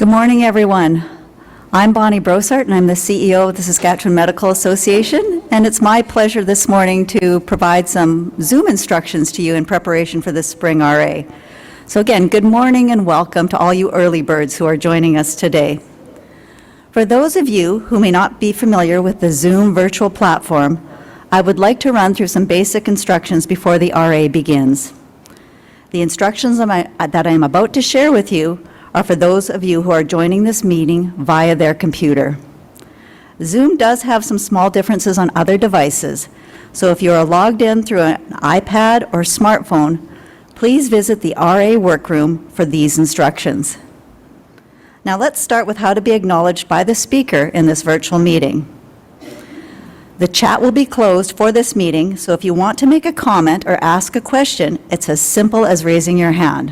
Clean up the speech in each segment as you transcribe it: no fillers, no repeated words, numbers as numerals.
Good morning, everyone. I'm Bonnie Brossart, and I'm the CEO of the Saskatchewan Medical Association, and it's my pleasure this morning to provide some Zoom instructions to you in preparation for the Spring RA. So again, good morning and welcome to all you early birds who are joining us today. For those of you who may not be familiar with the Zoom virtual platform, I would like to run through some basic instructions before the RA begins. The instructions that I am about to share with you are for those of you who are joining this meeting via their computer. Zoom does have some small differences on other devices, so if you are logged in through an iPad or smartphone, please visit the RA workroom for these instructions. Now let's start with how to be acknowledged by the speaker in this virtual meeting. The chat will be closed for this meeting, so if you want to make a comment or ask a question, it's as simple as raising your hand.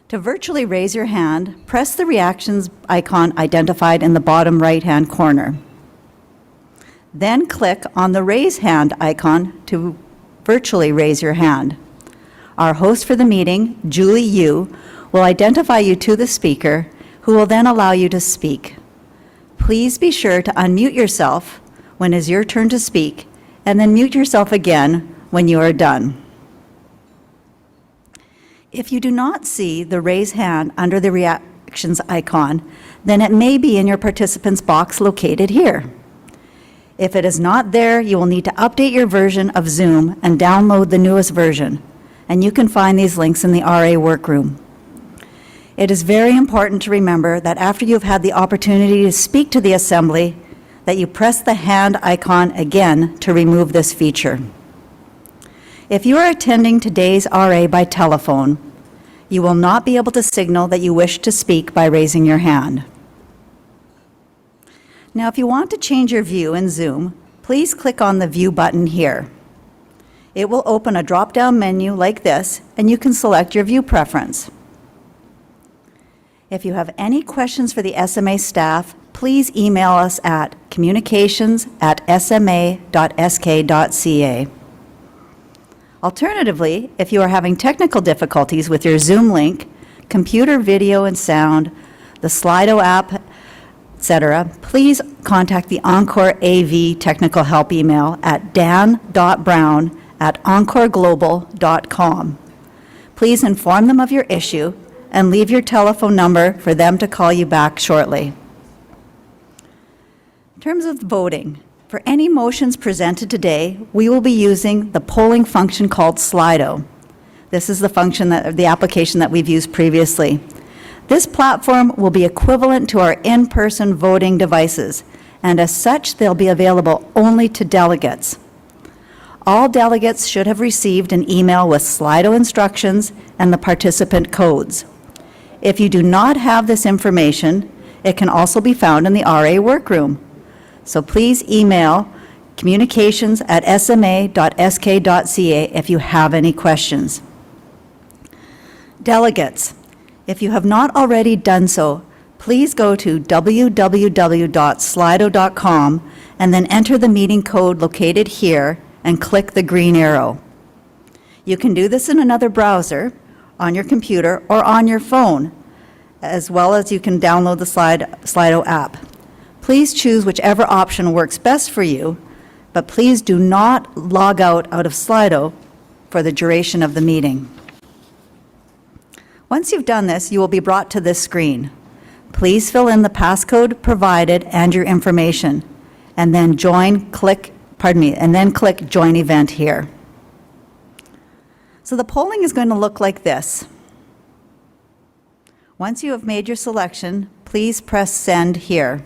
To virtually raise your hand, press the reactions icon identified in the bottom right-hand corner. Then click on the raise hand icon to virtually raise your hand. Our host for the meeting, Julie Yu, will identify you to the speaker, who will then allow you to speak. Please be sure to unmute yourself when it is your turn to speak, and then mute yourself again when you are done. If you do not see the raise hand under the reactions icon, then it may be in your participants box located here. If it is not there, you will need to update your version of Zoom and download the newest version, and you can find these links in the RA workroom. It is very important to remember that after you've had the opportunity to speak to the assembly, that you press the hand icon again to remove this feature. If you are attending today's RA by telephone, you will not be able to signal that you wish to speak by raising your hand. Now, if you want to change your view in Zoom, please click on the View button here. It will open a drop-down menu like this, and you can select your view preference. If you have any questions for the SMA staff, please email us at communications@sma.sk.ca. Alternatively, if you are having technical difficulties with your Zoom link, computer video and sound, the Slido app, etc., please contact the Encore AV technical help email at dan.brown@encoreglobal.com. Please inform them of your issue and leave your telephone number for them to call you back shortly. In terms of voting, for any motions presented today, we will be using the polling function called Slido. This is the application that we've used previously. This platform will be equivalent to our in-person voting devices, and as such, they'll be available only to delegates. All delegates should have received an email with Slido instructions and the participant codes. If you do not have this information, it can also be found in the RA workroom. So please email communications@sma.sk.ca if you have any questions. Delegates, if you have not already done so, please go to www.slido.com and then enter the meeting code located here and click the green arrow. You can do this in another browser, on your computer, or on your phone, as well as you can download the Slido app. Please choose whichever option works best for you, but please do not log out of Slido for the duration of the meeting. Once you've done this, you will be brought to this screen. Please fill in the passcode provided and your information, and then click Join Event here. So the polling is going to look like this. Once you have made your selection, please press Send here.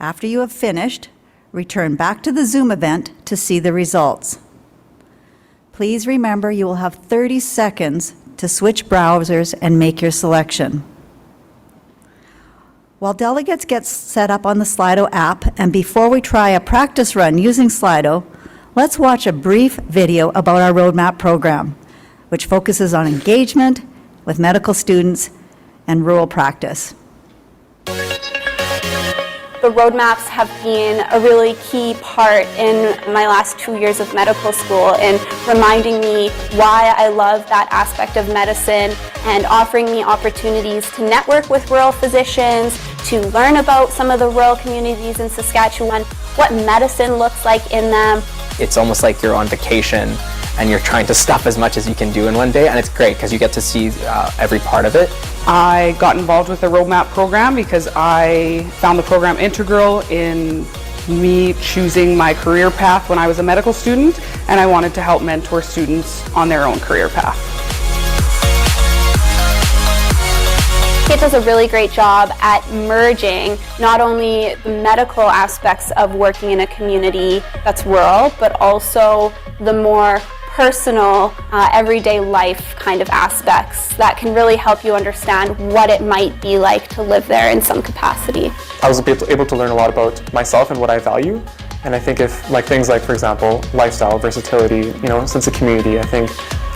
After you have finished, return back to the Zoom event to see the results. Please remember you will have 30 seconds to switch browsers and make your selection. While delegates get set up on the Slido app, and before we try a practice run using Slido, let's watch a brief video about our roadmap program, which focuses on engagement with medical students and rural practice. The The roadmaps have been a really key part in my last 2 years of medical school in reminding me why I love that aspect of medicine and offering me opportunities to network with rural physicians, to learn about some of the rural communities in Saskatchewan, what medicine looks like in them. It's almost like you're on vacation and you're trying to stuff as much as you can do in one day, and it's great because you get to see every part of it. I got involved with the roadmap program because I found the program integral in me choosing my career path when I was a medical student, and I wanted to help mentor students on their own career path. It does a really great job at merging not only the medical aspects of working in a community that's rural, but also the more personal, everyday life kind of aspects that can really help you understand what it might be like to live there in some capacity. I was able to learn a lot about myself and what I value. And I think if things like, for example, lifestyle, versatility, sense of community, I think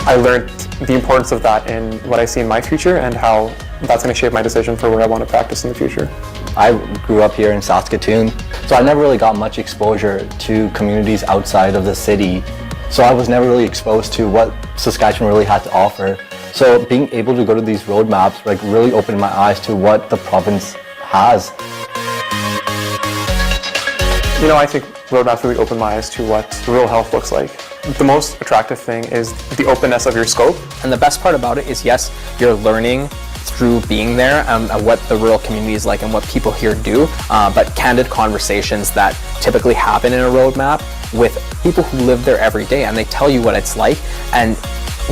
I learned the importance of that in what I see in my future and how that's going to shape my decision for where I want to practice in the future. I grew up here in Saskatoon, so I never really got much exposure to communities outside of the city. So I was never really exposed to what Saskatchewan really had to offer. So being able to go to these roadmaps really opened my eyes to what the province has. I think roadmaps really opened my eyes to what rural health looks like. The most attractive thing is the openness of your scope. And the best part about it is, yes, you're learning through being there what the rural community is like and what people here do, but candid conversations that typically happen in a roadmap with people who live there every day, and they tell you what it's like. And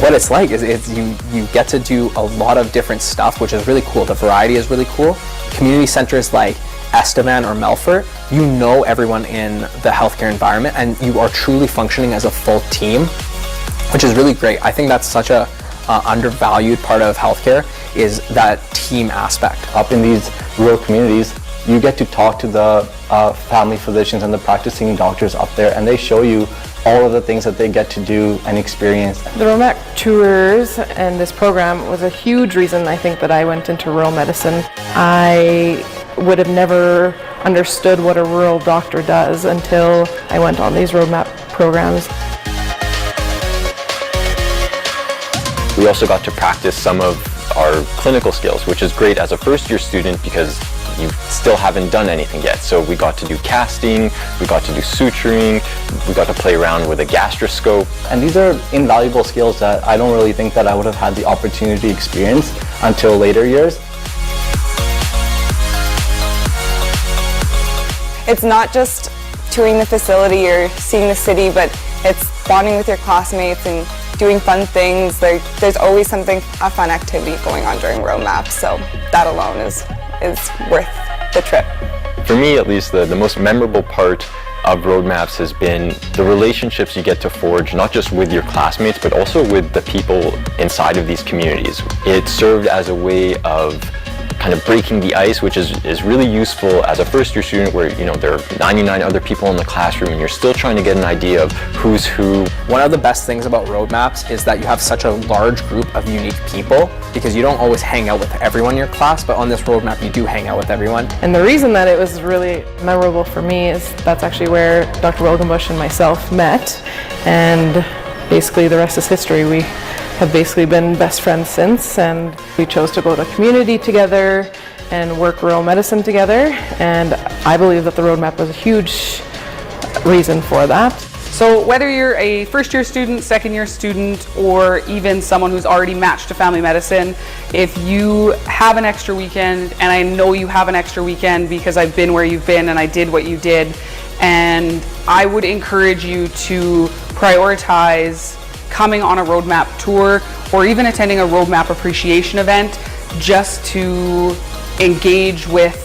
what it's like is you get to do a lot of different stuff, which is really cool. The variety is really cool. Community centers like Estevan or Melfort, you know everyone in the healthcare environment, and you are truly functioning as a full team, which is really great. I think that's such a undervalued part of healthcare, is that team aspect. Up in these rural communities, you get to talk to the family physicians and the practicing doctors up there, and they show you all of the things that they get to do and experience. The roadmap tours and this program was a huge reason I think that I went into rural medicine. I would have never understood what a rural doctor does until I went on these roadmap programs. We also got to practice some of our clinical skills, which is great as a first-year student because you still haven't done anything yet. So we got to do casting, we got to do suturing, we got to play around with a gastroscope. And these are invaluable skills that I don't really think that I would have had the opportunity to experience until later years. It's not just touring the facility or seeing the city, but it's bonding with your classmates and doing fun things. There's always a fun activity going on during roadmaps, so that alone is worth the trip. For me, at least, the most memorable part of roadmaps has been the relationships you get to forge, not just with your classmates, but also with the people inside of these communities. It served as a way of kind of breaking the ice, which is really useful as a first-year student where, there are 99 other people in the classroom and you're still trying to get an idea of who's who. One of the best things about roadmaps is that you have such a large group of unique people, because you don't always hang out with everyone in your class, but on this roadmap you do hang out with everyone. And the reason that it was really memorable for me is that's actually where Dr. Wilgenbush and myself met, and basically the rest is history. We have basically been best friends since, and we chose to go to community together and work rural medicine together, and I believe that the roadmap was a huge reason for that. So whether you're a first-year student, second-year student, or even someone who's already matched to family medicine, if you have an extra weekend, and I know you have an extra weekend because I've been where you've been and I did what you did, and I would encourage you to prioritize coming on a roadmap tour or even attending a roadmap appreciation event just to engage with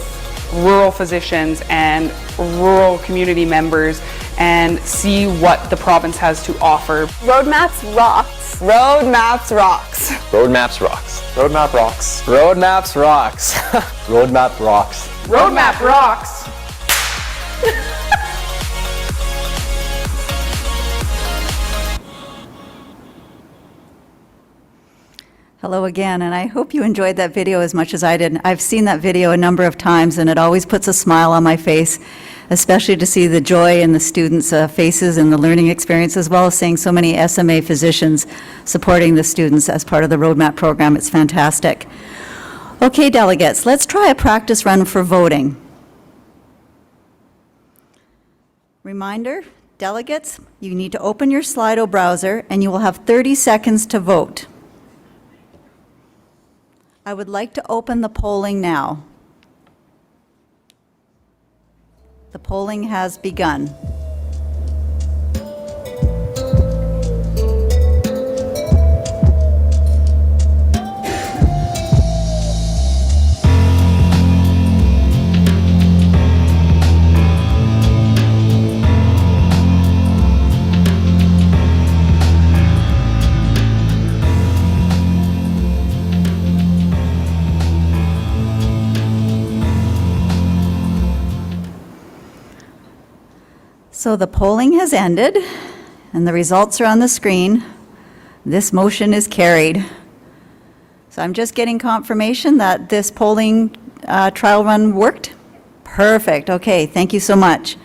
rural physicians and rural community members and see what the province has to offer. Roadmaps rocks. Roadmaps rocks. Roadmaps rocks. Roadmap rocks. Roadmaps rocks. Roadmap rocks. Roadmap rocks. Hello again, and I hope you enjoyed that video as much as I did. I've seen that video a number of times, and it always puts a smile on my face, especially to see the joy in the students' faces and the learning experience, as well as seeing so many SMA physicians supporting the students as part of the Roadmap program. It's fantastic. Okay, delegates, let's try a practice run for voting. Reminder, delegates, you need to open your Slido browser, and you will have 30 seconds to vote. I would like to open the polling now. The polling has begun. So the polling has ended, and the results are on the screen. This motion is carried. So I'm just getting confirmation that this polling trial run worked. Perfect. Okay, thank you so much.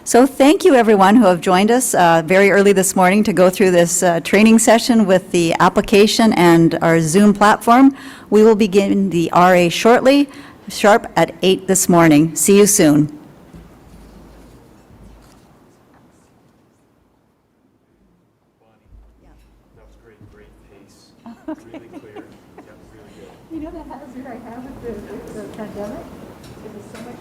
So thank you, everyone who have joined us very early this morning to go through this training session with the application and our Zoom platform. We will begin the RA shortly, sharp at 8 this morning. See you soon. You know, that hazard I have with the pandemic, it was so much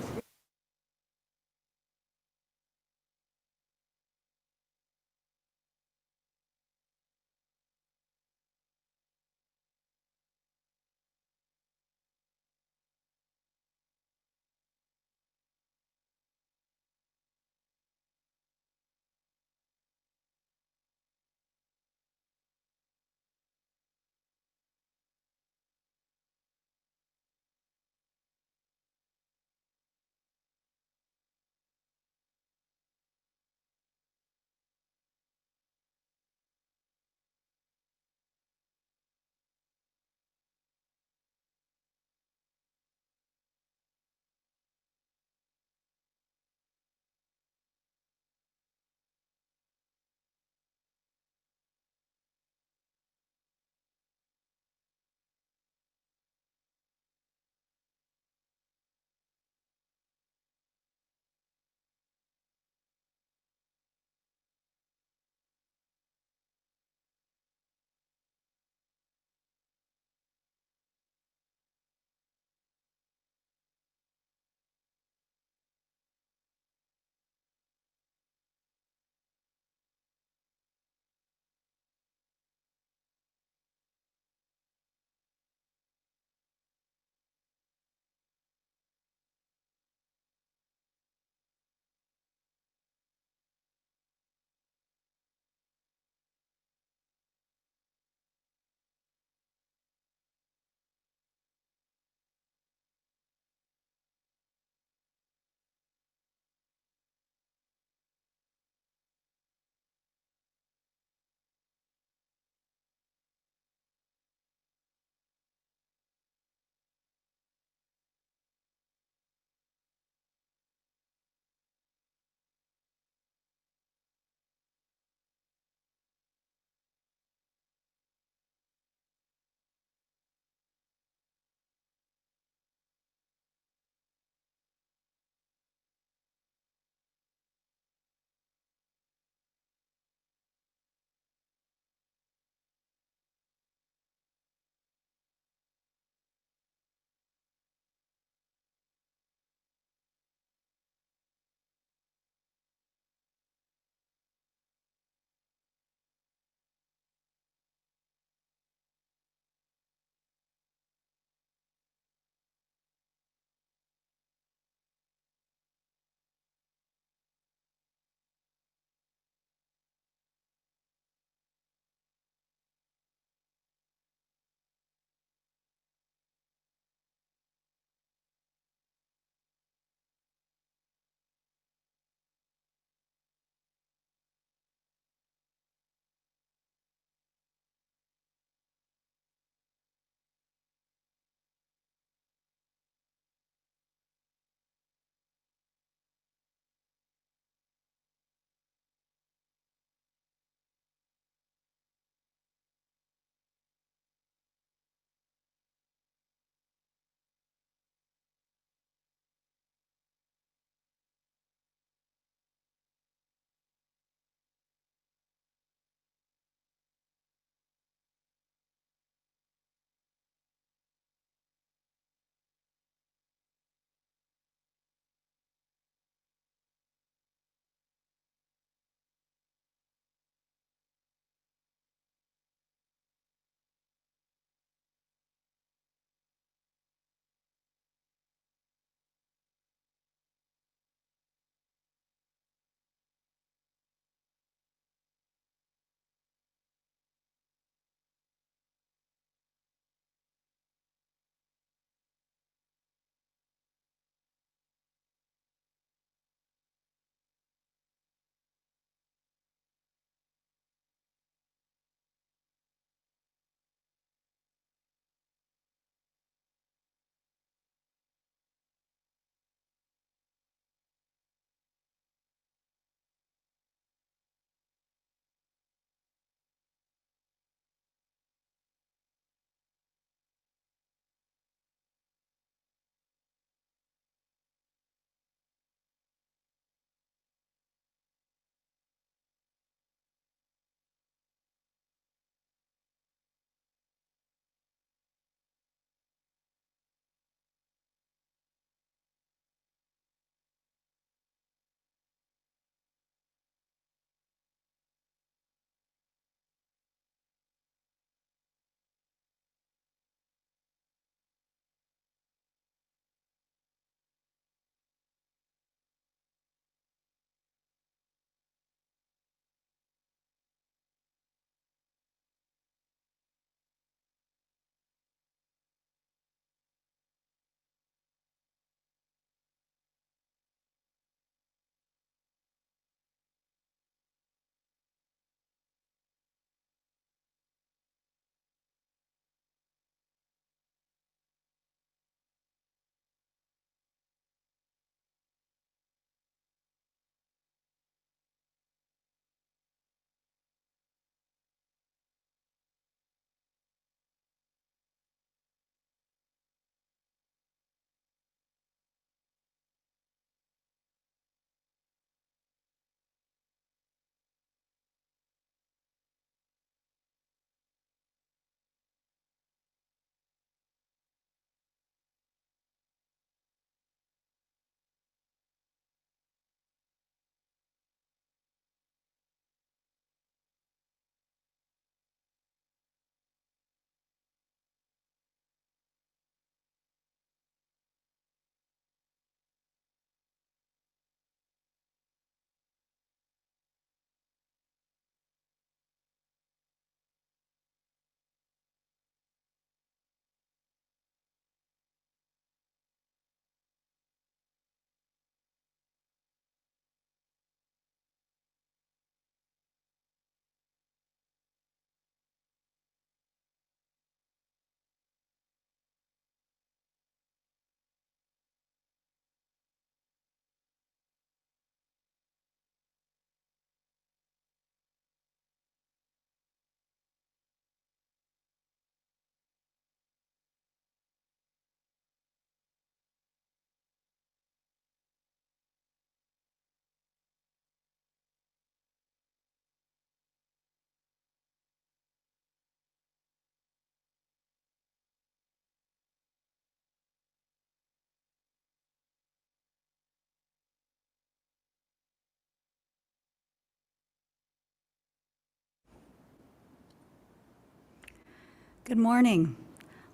Good morning.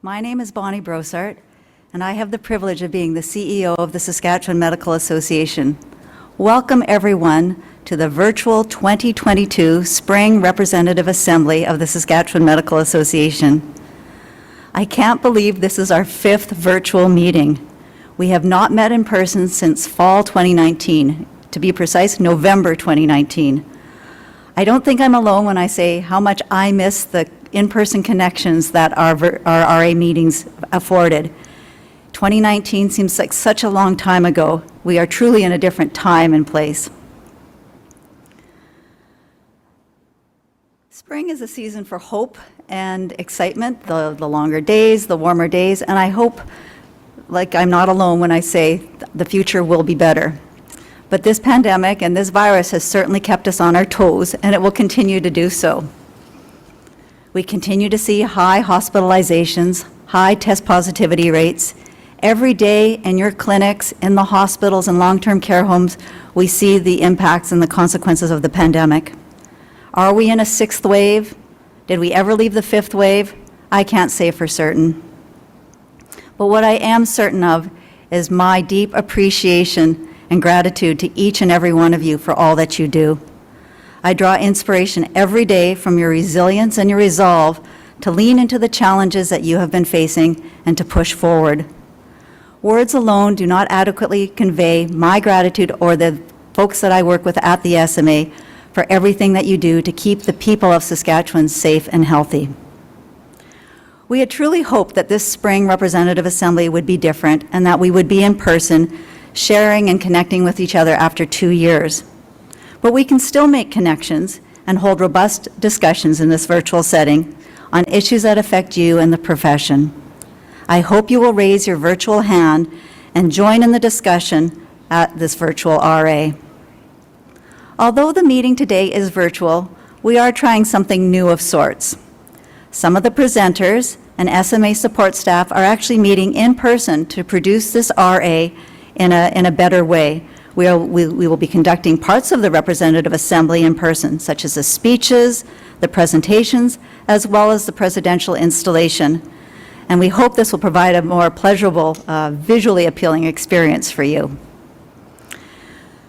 My name is Bonnie Brossart, and I have the privilege of being the CEO of the Saskatchewan Medical Association. Welcome, everyone, to the virtual 2022 Spring Representative Assembly of the Saskatchewan Medical Association. I can't believe this is our 5th virtual meeting. We have not met in person since fall 2019, to be precise, November 2019. I don't think I'm alone when I say how much I miss the in-person connections that our RA meetings afforded. 2019 seems like such a long time ago. We are truly in a different time and place. Spring is a season for hope and excitement, the longer days, the warmer days, and I hope, like I'm not alone when I say the future will be better. But this pandemic and this virus has certainly kept us on our toes, and it will continue to do so. We continue to see high hospitalizations, high test positivity rates. Every day in your clinics, in the hospitals and long-term care homes, we see the impacts and the consequences of the pandemic. Are we in a 6th wave? Did we ever leave the 5th wave? I can't say for certain. But what I am certain of is my deep appreciation and gratitude to each and every one of you for all that you do. I draw inspiration every day from your resilience and your resolve to lean into the challenges that you have been facing and to push forward. Words alone do not adequately convey my gratitude or the folks that I work with at the SMA for everything that you do to keep the people of Saskatchewan safe and healthy. We had truly hoped that this spring Representative Assembly would be different and that we would be in person, sharing and connecting with each other after 2 years. But we can still make connections and hold robust discussions in this virtual setting on issues that affect you and the profession. I hope you will raise your virtual hand and join in the discussion at this virtual RA. Although the meeting today is virtual, we are trying something new of sorts. Some of the presenters and SMA support staff are actually meeting in person to produce this RA in a better way. We will be conducting parts of the Representative Assembly in person, such as the speeches, the presentations, as well as the presidential installation. And we hope this will provide a more pleasurable, visually appealing experience for you.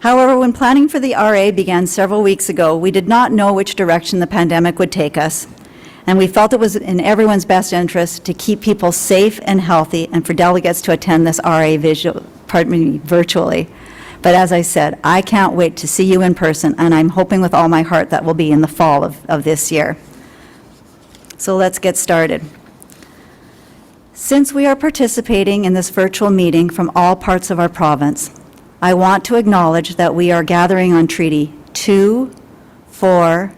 However, when planning for the RA began several weeks ago, we did not know which direction the pandemic would take us, and we felt it was in everyone's best interest to keep people safe and healthy and for delegates to attend this RA virtually. But as I said, I can't wait to see you in person, and I'm hoping with all my heart that will be in the fall of this year. So let's get started. Since we are participating in this virtual meeting from all parts of our province, I want to acknowledge that we are gathering on Treaty 2, 4,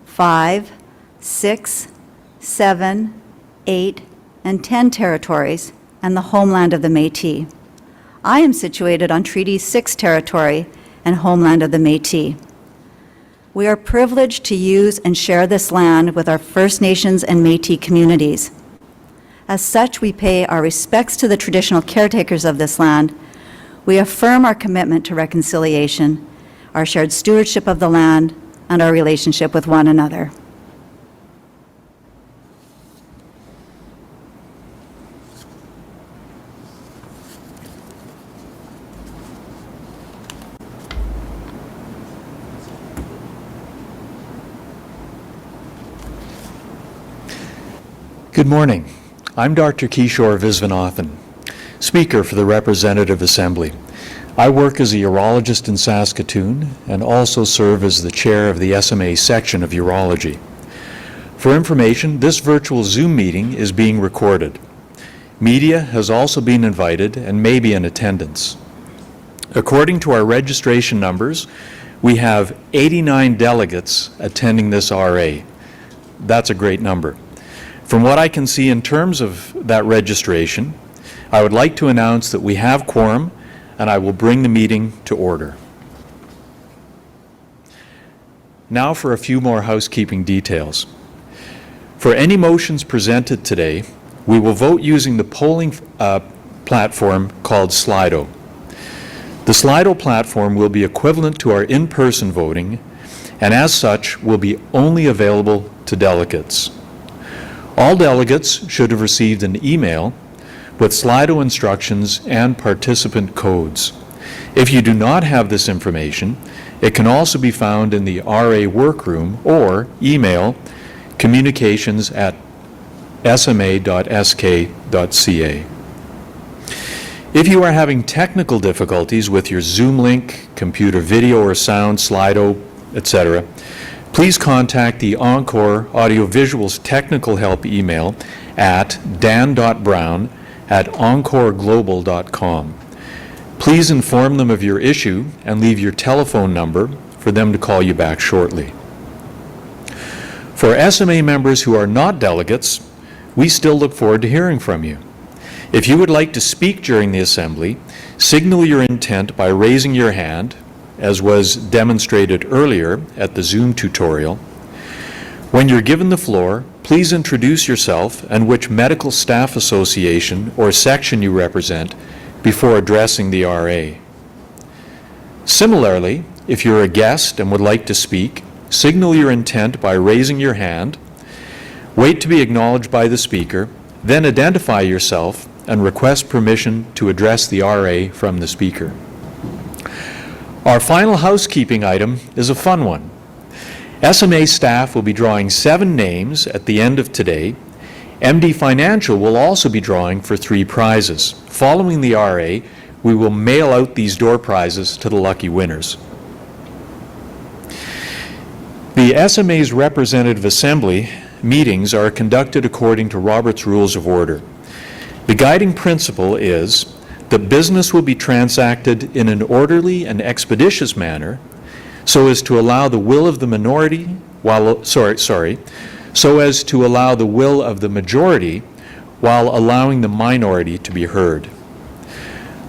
5, 6, 7, 8, and 10 territories and the homeland of the Métis. I am situated on Treaty 6 territory and homeland of the Métis. We are privileged to use and share this land with our First Nations and Métis communities. As such, we pay our respects to the traditional caretakers of this land. We affirm our commitment to reconciliation, our shared stewardship of the land, and our relationship with one another. Good morning. I'm Dr. Kishore Visvanathan, Speaker for the Representative Assembly. I work as a urologist in Saskatoon and also serve as the chair of the SMA section of urology. For information, this virtual Zoom meeting is being recorded. Media has also been invited and may be in attendance. According to our registration numbers, we have 89 delegates attending this RA. That's a great number. From what I can see in terms of that registration, I would like to announce that we have quorum, and I will bring the meeting to order. Now for a few more housekeeping details. For any motions presented today, we will vote using the polling platform called Slido. The Slido platform will be equivalent to our in-person voting, and as such will be only available to delegates. All delegates should have received an email with Slido instructions and participant codes. If you do not have this information, it can also be found in the RA workroom or email communications@sma.sk.ca. If you are having technical difficulties with your Zoom link, computer video or sound, Slido, etc., please contact the Encore Audiovisuals Technical Help email at dan.brown@encoreglobal.com. Please inform them of your issue and leave your telephone number for them to call you back shortly. For SMA members who are not delegates, we still look forward to hearing from you. If you would like to speak during the assembly, signal your intent by raising your hand, as was demonstrated earlier at the Zoom tutorial. When you're given the floor, please introduce yourself and which medical staff association or section you represent before addressing the RA. Similarly, if you're a guest and would like to speak, signal your intent by raising your hand, wait to be acknowledged by the speaker, then identify yourself and request permission to address the RA from the speaker. Our final housekeeping item is a fun one. SMA staff will be drawing 7 names at the end of today. MD Financial will also be drawing for 3 prizes. Following the RA, we will mail out these door prizes to the lucky winners. The SMA's Representative Assembly meetings are conducted according to Robert's Rules of Order. The guiding principle is that business will be transacted in an orderly and expeditious manner so as to allow the will of the minority so as to allow the will of the majority while allowing the minority to be heard.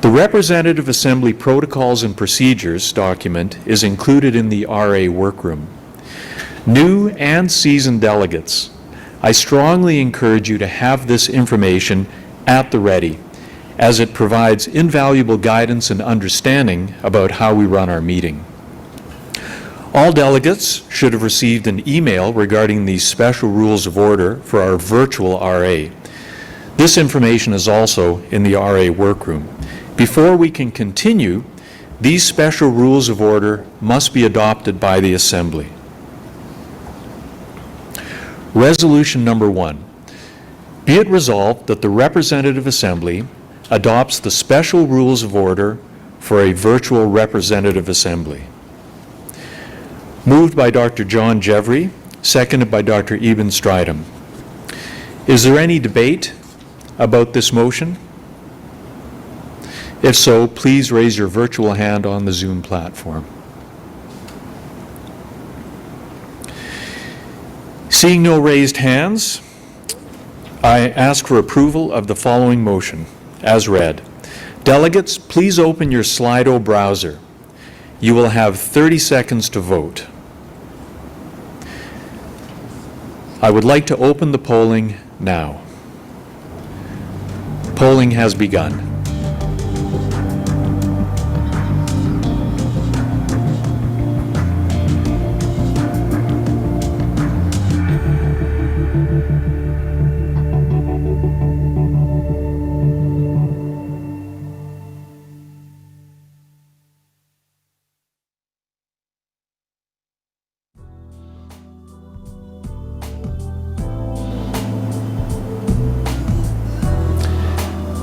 The Representative Assembly Protocols and Procedures document is included in the RA workroom. New and seasoned delegates, I strongly encourage you to have this information at the ready, as it provides invaluable guidance and understanding about how we run our meeting. All delegates should have received an email regarding these special rules of order for our virtual RA. This information is also in the RA workroom. Before we can continue, these special rules of order must be adopted by the Assembly. Resolution number 1. Be it resolved that the Representative Assembly adopts the special rules of order for a virtual Representative Assembly. Moved by Dr. John Jevry, seconded by Dr. Eben Stridham. Is there any debate about this motion? If so, please raise your virtual hand on the Zoom platform. Seeing no raised hands, I ask for approval of the following motion, as read. Delegates, please open your Slido browser. You will have 30 seconds to vote. I would like to open the polling now. Polling has begun.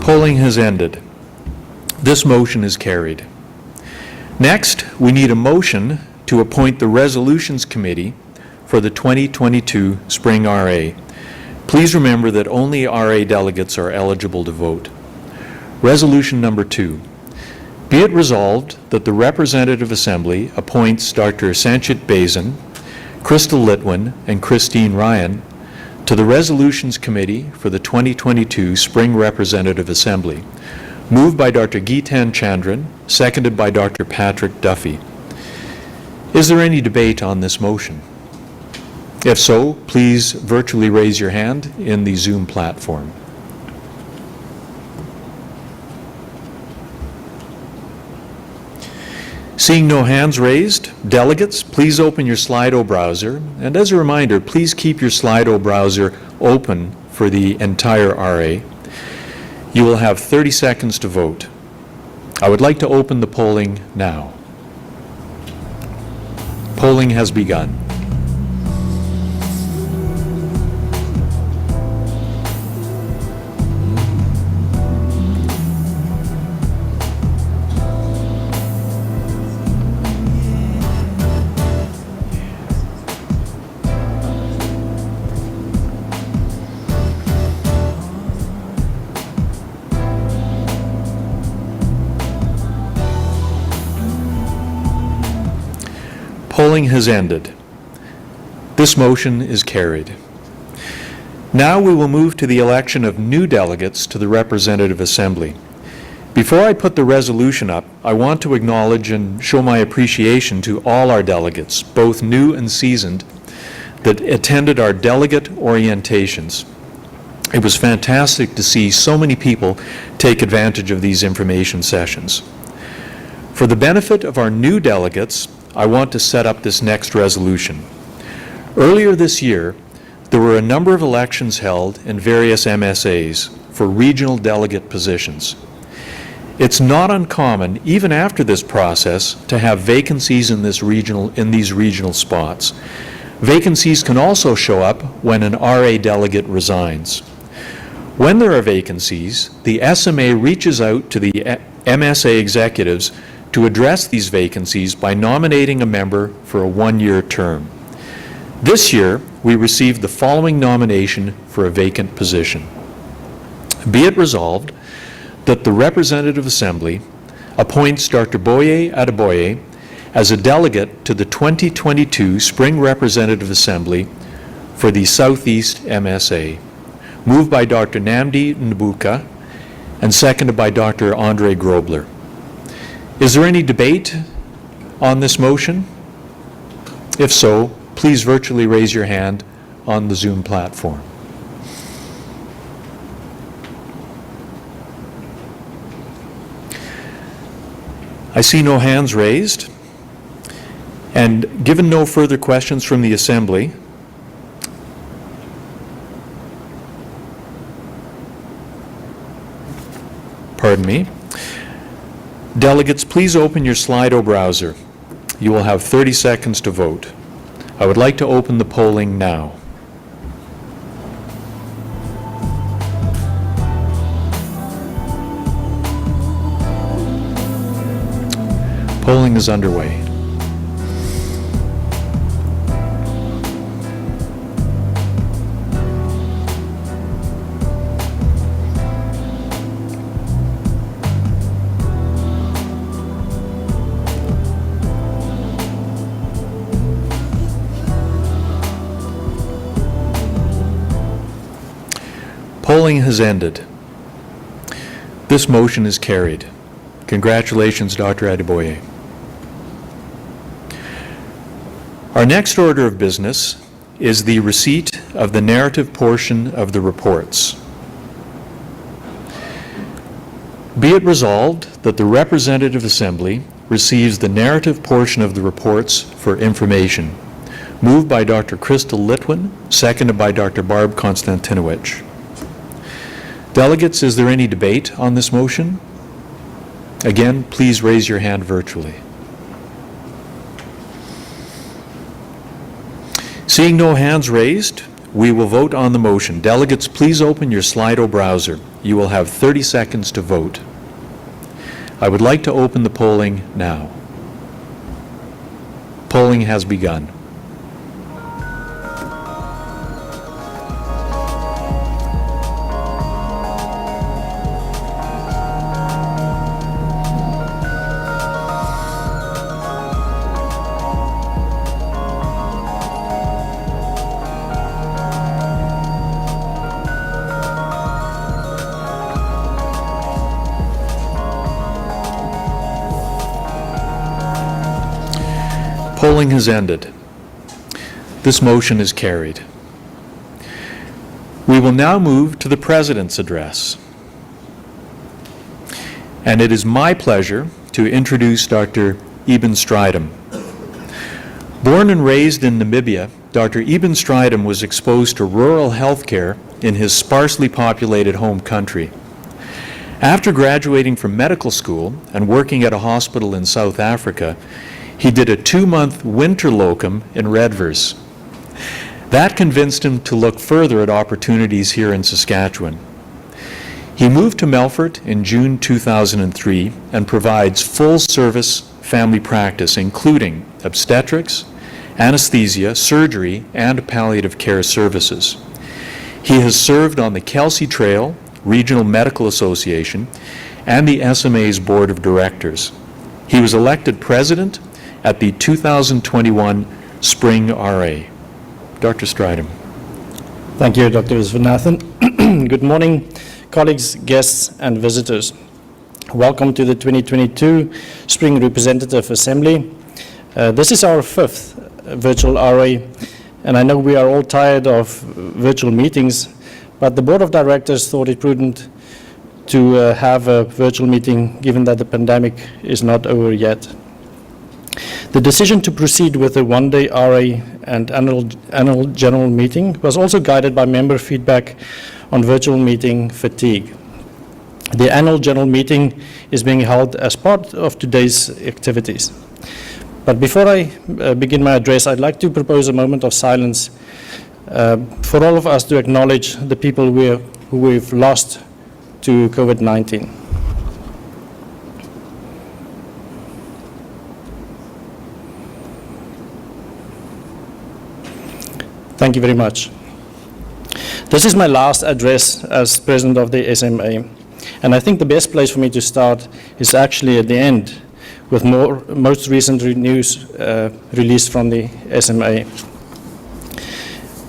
Polling has ended. This motion is carried. Next, we need a motion to appoint the Resolutions Committee for the 2022 Spring RA. Please remember that only RA delegates are eligible to vote. Resolution number 2. Be it resolved that the Representative Assembly appoints Dr. Sanchit Bazin, Crystal Litwin, and Christine Ryan to the Resolutions Committee for the 2022 Spring Representative Assembly, moved by Dr. Geetan Chandran, seconded by Dr. Patrick Duffy. Is there any debate on this motion? If so, please virtually raise your hand in the Zoom platform. Seeing no hands raised, delegates, please open your Slido browser. And as a reminder, please keep your Slido browser open for the entire RA. You will have 30 seconds to vote. I would like to open the polling now. Polling has begun. Polling has ended. This motion is carried. Now we will move to the election of new delegates to the Representative Assembly. Before I put the resolution up, I want to acknowledge and show my appreciation to all our delegates, both new and seasoned, that attended our delegate orientations. It was fantastic to see so many people take advantage of these information sessions. For the benefit of our new delegates, I want to set up this next resolution. Earlier this year, there were a number of elections held in various MSAs for regional delegate positions. It's not uncommon, even after this process, to have vacancies in these regional spots. Vacancies can also show up when an RA delegate resigns. When there are vacancies, the SMA reaches out to the MSA executives to address these vacancies by nominating a member for a one-year term. This year, we received the following nomination for a vacant position. Be it resolved that the Representative Assembly appoints Dr. Boye Adeboye as a delegate to the 2022 Spring Representative Assembly for the Southeast MSA, moved by Dr. Namdi Nbuka and seconded by Dr. Andre Grobler. Is there any debate on this motion? If so, please virtually raise your hand on the Zoom platform. I see no hands raised, and given no further questions from the Assembly, pardon me, delegates, please open your Slido browser. You will have 30 seconds to vote. I would like to open the polling now. Polling is underway. Polling has ended. This motion is carried. Congratulations, Dr. Adeboye. Our next order of business is the receipt of the narrative portion of the reports. Be it resolved that the Representative Assembly receives the narrative portion of the reports for information, moved by Dr. Crystal Litwin, seconded by Dr. Barb Konstantinowicz. Delegates, is there any debate on this motion? Again, please raise your hand virtually. Seeing no hands raised, we will vote on the motion. Delegates, please open your Slido browser. You will have 30 seconds to vote. I would like to open the polling now. Polling has begun. Polling has ended. This motion is carried. We will now move to the President's address. And it is my pleasure to introduce Dr. Eben Strydom. Born and raised in Namibia, Dr. Eben Strydom was exposed to rural health care in his sparsely populated home country. After graduating from medical school and working at a hospital in South Africa, he did a 2-month winter locum in Redvers. That convinced him to look further at opportunities here in Saskatchewan. He moved to Melfort in June 2003 and provides full-service family practice, including obstetrics, anesthesia, surgery, and palliative care services. He has served on the Kelsey Trail Regional Medical Association and the SMA's Board of Directors. He was elected president at the 2021 Spring RA. Dr. Strydom. Thank you, Dr. Viswanathan. Good morning, colleagues, guests, and visitors. Welcome to the 2022 Spring Representative Assembly. This is our 5th virtual RA, and I know we are all tired of virtual meetings, but the Board of Directors thought it prudent to have a virtual meeting given that the pandemic is not over yet. The decision to proceed with a one-day RA and annual general meeting was also guided by member feedback on virtual meeting fatigue. The annual general meeting is being held as part of today's activities. But before I begin my address, I'd like to propose a moment of silence for all of us to acknowledge the people who we've lost to COVID-19. Thank you very much. This is my last address as president of the SMA, and I think the best place for me to start is actually at the end with most recent news released from the SMA.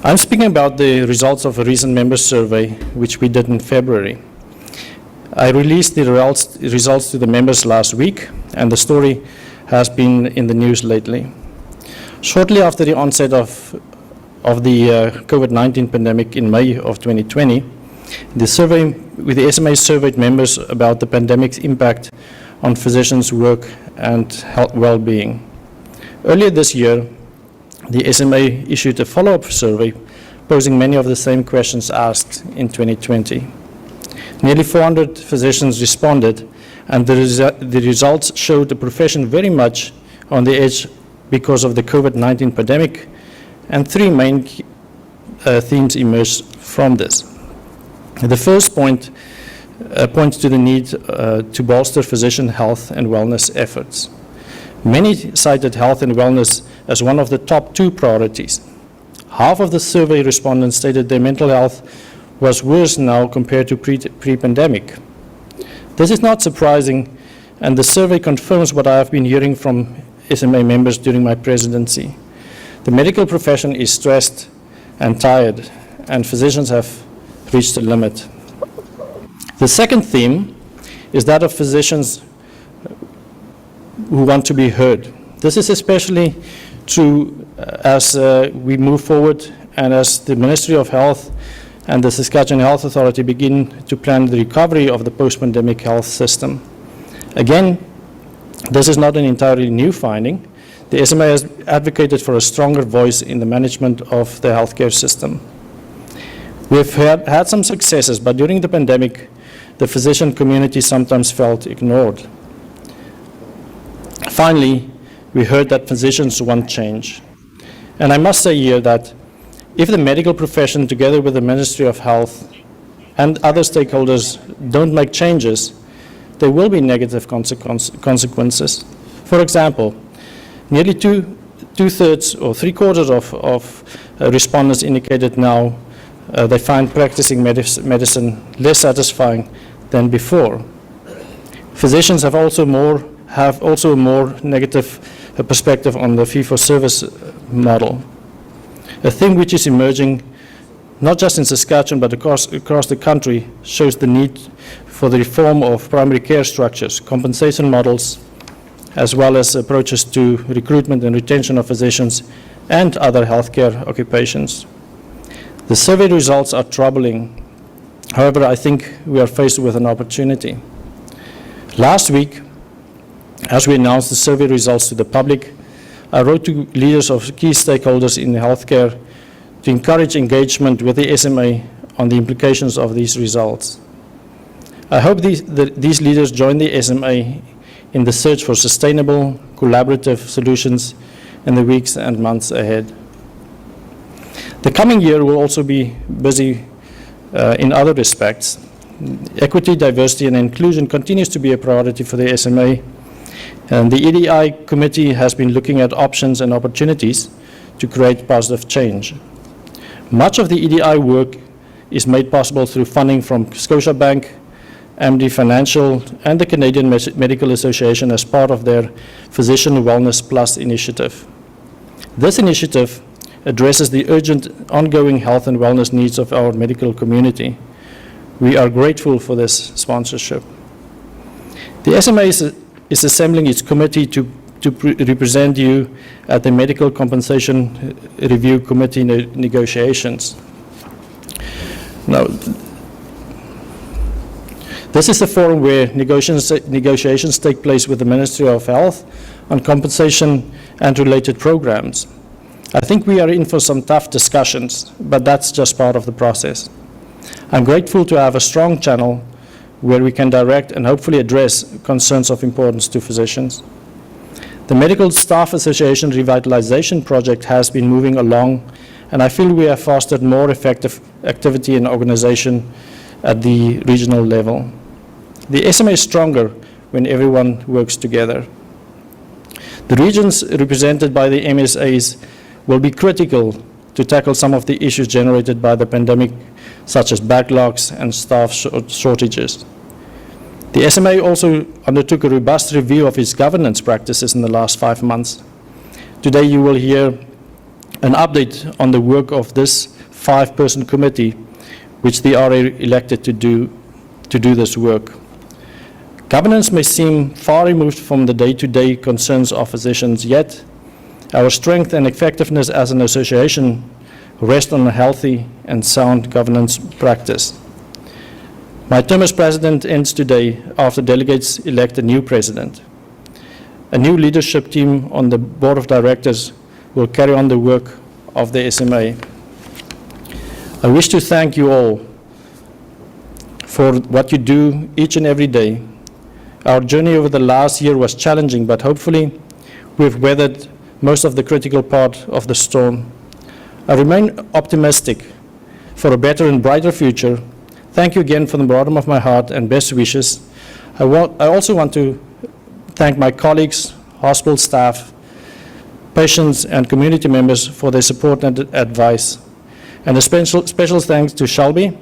I'm speaking about the results of a recent member survey which we did in February. I released the results to the members last week, and the story has been in the news lately. Shortly after the onset of the COVID-19 pandemic in May of 2020, the SMA surveyed members about the pandemic's impact on physicians' work and health well-being. Earlier this year, the SMA issued a follow-up survey posing many of the same questions asked in 2020. Nearly 400 physicians responded, and the results showed the profession very much on the edge because of the COVID-19 pandemic, and 3 main themes emerged from this. The first point points to the need to bolster physician health and wellness efforts. Many cited health and wellness as one of the top 2 priorities. Half of the survey respondents stated their mental health was worse now compared to pre-pandemic. This is not surprising, and the survey confirms what I have been hearing from SMA members during my presidency. The medical profession is stressed and tired, and physicians have reached a limit. The second theme is that of physicians who want to be heard. This is especially true as we move forward and as the Ministry of Health and the Saskatchewan Health Authority begin to plan the recovery of the post-pandemic health system. Again, this is not an entirely new finding. The SMA has advocated for a stronger voice in the management of the healthcare system. We've had some successes, but during the pandemic, the physician community sometimes felt ignored. Finally, we heard that physicians want change. And I must say here that if the medical profession, together with the Ministry of Health and other stakeholders, don't make changes, there will be negative consequences. For example, nearly two-thirds or three-quarters of respondents indicated now they find practicing medicine less satisfying than before. Physicians have also a more negative perspective on the fee-for-service model, a thing which is emerging not just in Saskatchewan but across the country, shows the need for the reform of primary care structures, compensation models, as well as approaches to recruitment and retention of physicians and other healthcare occupations. The survey results are troubling. However, I think we are faced with an opportunity. Last week, As we announced the survey results to the public, I wrote to leaders of key stakeholders in healthcare to encourage engagement with the SMA on the implications of these results. I hope these leaders join the SMA in the search for sustainable, collaborative solutions in the weeks and months ahead. The coming year will also be busy in other respects. Equity, diversity, and inclusion continues to be a priority for the SMA, and the EDI committee has been looking at options and opportunities to create positive change. Much of the EDI work is made possible through funding from Scotiabank, MD Financial, and the Canadian Medical Association as part of their Physician Wellness Plus initiative. This initiative addresses the urgent ongoing health and wellness needs of our medical community. We are grateful for this sponsorship. The SMA is assembling its committee to represent you at the Medical Compensation Review Committee negotiations. Now, this is the forum where negotiations take place with the Ministry of Health on compensation and related programs. I think we are in for some tough discussions, but that's just part of the process. I'm grateful to have a strong channel where we can direct and hopefully address concerns of importance to physicians. The Medical Staff Association Revitalization Project has been moving along, and I feel we have fostered more effective activity and organization at the regional level. The SMA is stronger when everyone works together. The regions represented by the MSAs will be critical to tackle some of the issues generated by the pandemic, such as backlogs and staff shortages. The SMA also undertook a robust review of its governance practices in the last 5 months. Today you will hear an update on the work of this 5-person committee, which the RA elected to do this work. Governance may seem far removed from the day-to-day concerns of physicians, yet our strength and effectiveness as an association rest on a healthy and sound governance practice. My term as president ends today after delegates elect a new president. A new leadership team on the board of directors will carry on the work of the SMA. I wish to thank you all for what you do each and every day. Our journey over the last year was challenging, but hopefully we've weathered most of the critical part of the storm. I remain optimistic for a better and brighter future. Thank you again from the bottom of my heart and best wishes. I also want to thank my colleagues, hospital staff, patients, and community members for their support and advice. And a special thanks to Shelby,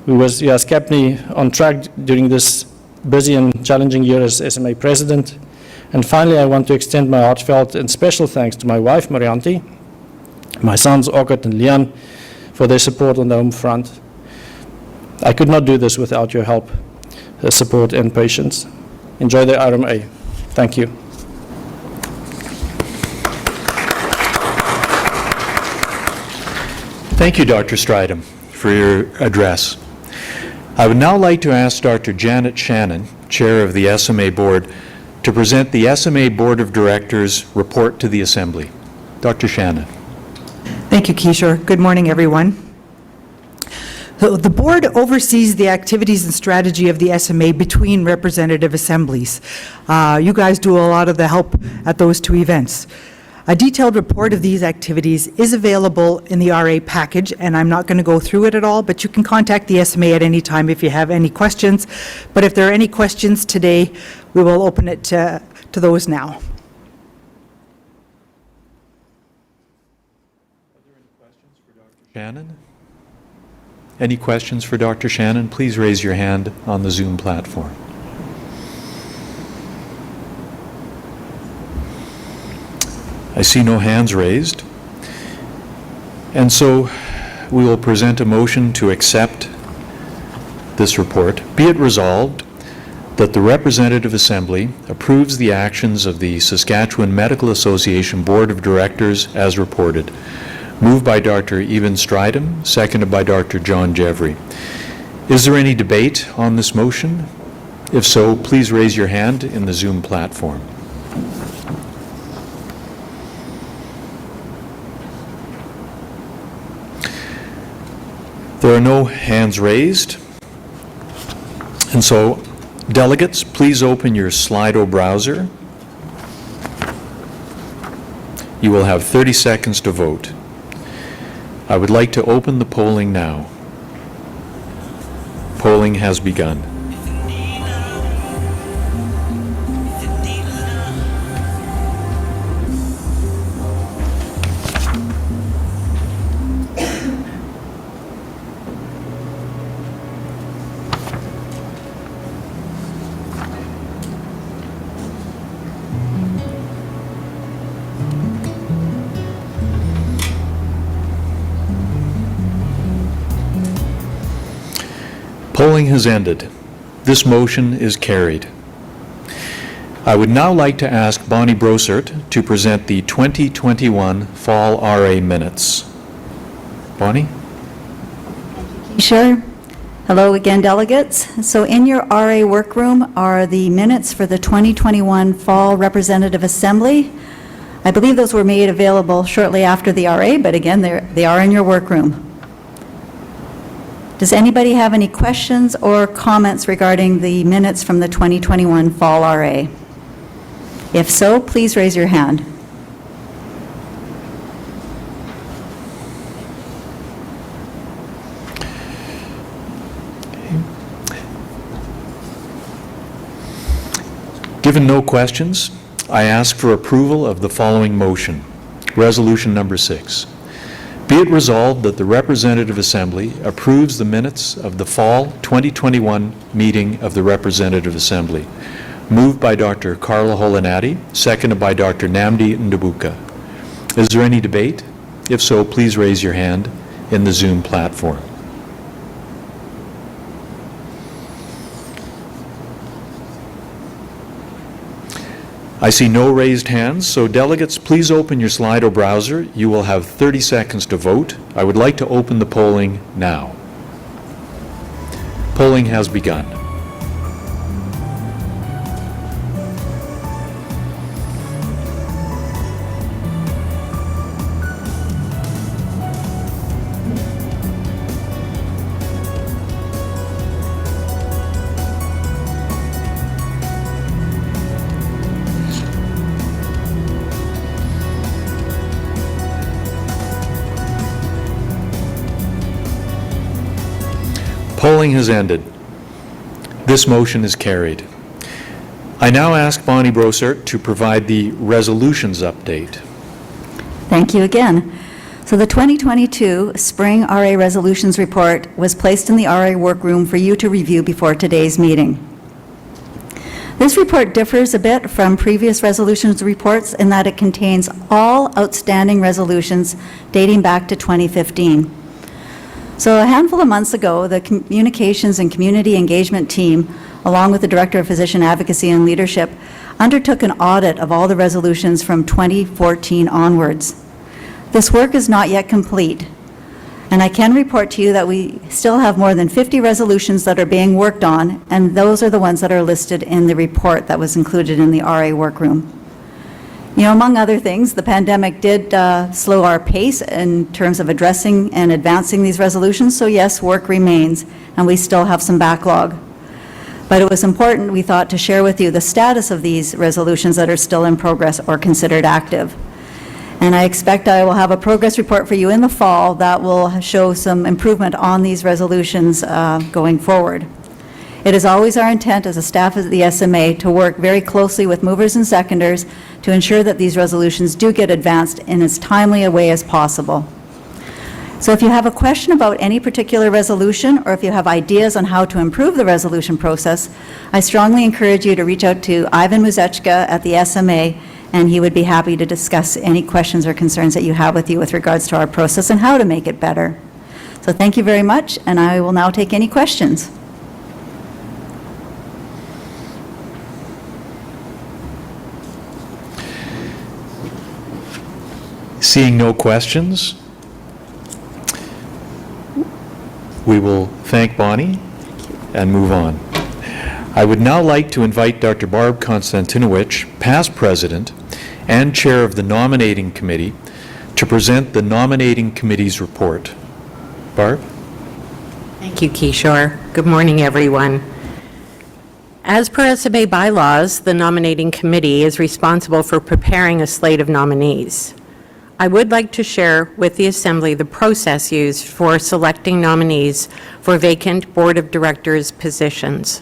who has kept me on track during this busy and challenging year as SMA president. And finally, I want to extend my heartfelt and special thanks to my wife, Marianti, my sons, Orkut and Leon, for their support on the home front. I could not do this without your help, support, and patience. Enjoy the RMA. Thank you. Thank you, Dr. Strydom, for your address. I would now like to ask Dr. Janet Shannon, Chair of the SMA Board, to present the SMA Board of Directors report to the Assembly. Dr. Shannon. Thank you, Kishore. Good morning, everyone. The board oversees the activities and strategy of the SMA between representative assemblies. You guys do a lot of the help at those two events. A detailed report of these activities is available in the RA package, and I'm not going to go through it at all, but you can contact the SMA at any time if you have any questions. But if there are any questions today, we will open it to those now. Shannon? Any questions for Dr. Shannon? Please raise your hand on the Zoom platform. I see no hands raised. And so we will present a motion to accept this report. Be it resolved that the Representative Assembly approves the actions of the Saskatchewan Medical Association Board of Directors as reported. Moved by Dr. Eben Strydom, seconded by Dr. John Jeffrey. Is there any debate on this motion? If so, please raise your hand in the Zoom platform. There are no hands raised. And so, delegates, please open your Slido browser. You will have 30 seconds to vote. I would like to open the polling now. Polling has begun. Polling has ended. This motion is carried. I would now like to ask Bonnie Brossart to present the 2021 Fall RA minutes. Bonnie? Sure. Hello again, delegates. So in your RA workroom are the minutes for the 2021 Fall Representative Assembly. I believe those were made available shortly after the RA, but again, they are in your workroom. Does anybody have any questions or comments regarding the minutes from the 2021 Fall RA? If so, please raise your hand. Given no questions, I ask for approval of the following motion. Resolution number 6. Be it resolved that the Representative Assembly approves the minutes of the Fall 2021 meeting of the Representative Assembly. Moved by Dr. Carla Holinati, seconded by Dr. Namdi Ndabuka. Is there any debate? If so, please raise your hand in the Zoom platform. I see no raised hands, so delegates, please open your Slido browser. You will have 30 seconds to vote. I would like to open the polling now. Polling has begun. Polling has ended. This motion is carried. I now ask Bonnie Brossart to provide the resolutions update. Thank you again. So the 2022 Spring RA Resolutions Report was placed in the RA workroom for you to review before today's meeting. This report differs a bit from previous resolutions reports in that it contains all outstanding resolutions dating back to 2015. So a handful of months ago, the Communications and Community Engagement team, along with the Director of Physician Advocacy and Leadership, undertook an audit of all the resolutions from 2014 onwards. This work is not yet complete, and I can report to you that we still have more than 50 resolutions that are being worked on, and those are the ones that are listed in the report that was included in the RA workroom. You know, among other things, the pandemic did slow our pace in terms of addressing and advancing these resolutions, so yes, work remains, and we still have some backlog. But it was important, we thought, to share with you the status of these resolutions that are still in progress or considered active. And I expect I will have a progress report for you in the fall that will show some improvement on these resolutions going forward. It is always our intent as a staff at the SMA to work very closely with movers and seconders to ensure that these resolutions do get advanced in as timely a way as possible. So if you have a question about any particular resolution, or if you have ideas on how to improve the resolution process, I strongly encourage you to reach out to Ivan Muzechka at the SMA, and he would be happy to discuss any questions or concerns that you have with you with regards to our process and how to make it better. So thank you very much, and I will now take any questions. Seeing no questions, we will thank Bonnie and move on. I would now like to invite Dr. Barb Konstantinowicz, past president and chair of the nominating committee, to present the nominating committee's report. Barb? Thank you, Kishore. Good morning, everyone. As per SMA bylaws, the nominating committee is responsible for preparing a slate of nominees. I would like to share with the Assembly the process used for selecting nominees for vacant Board of Directors positions.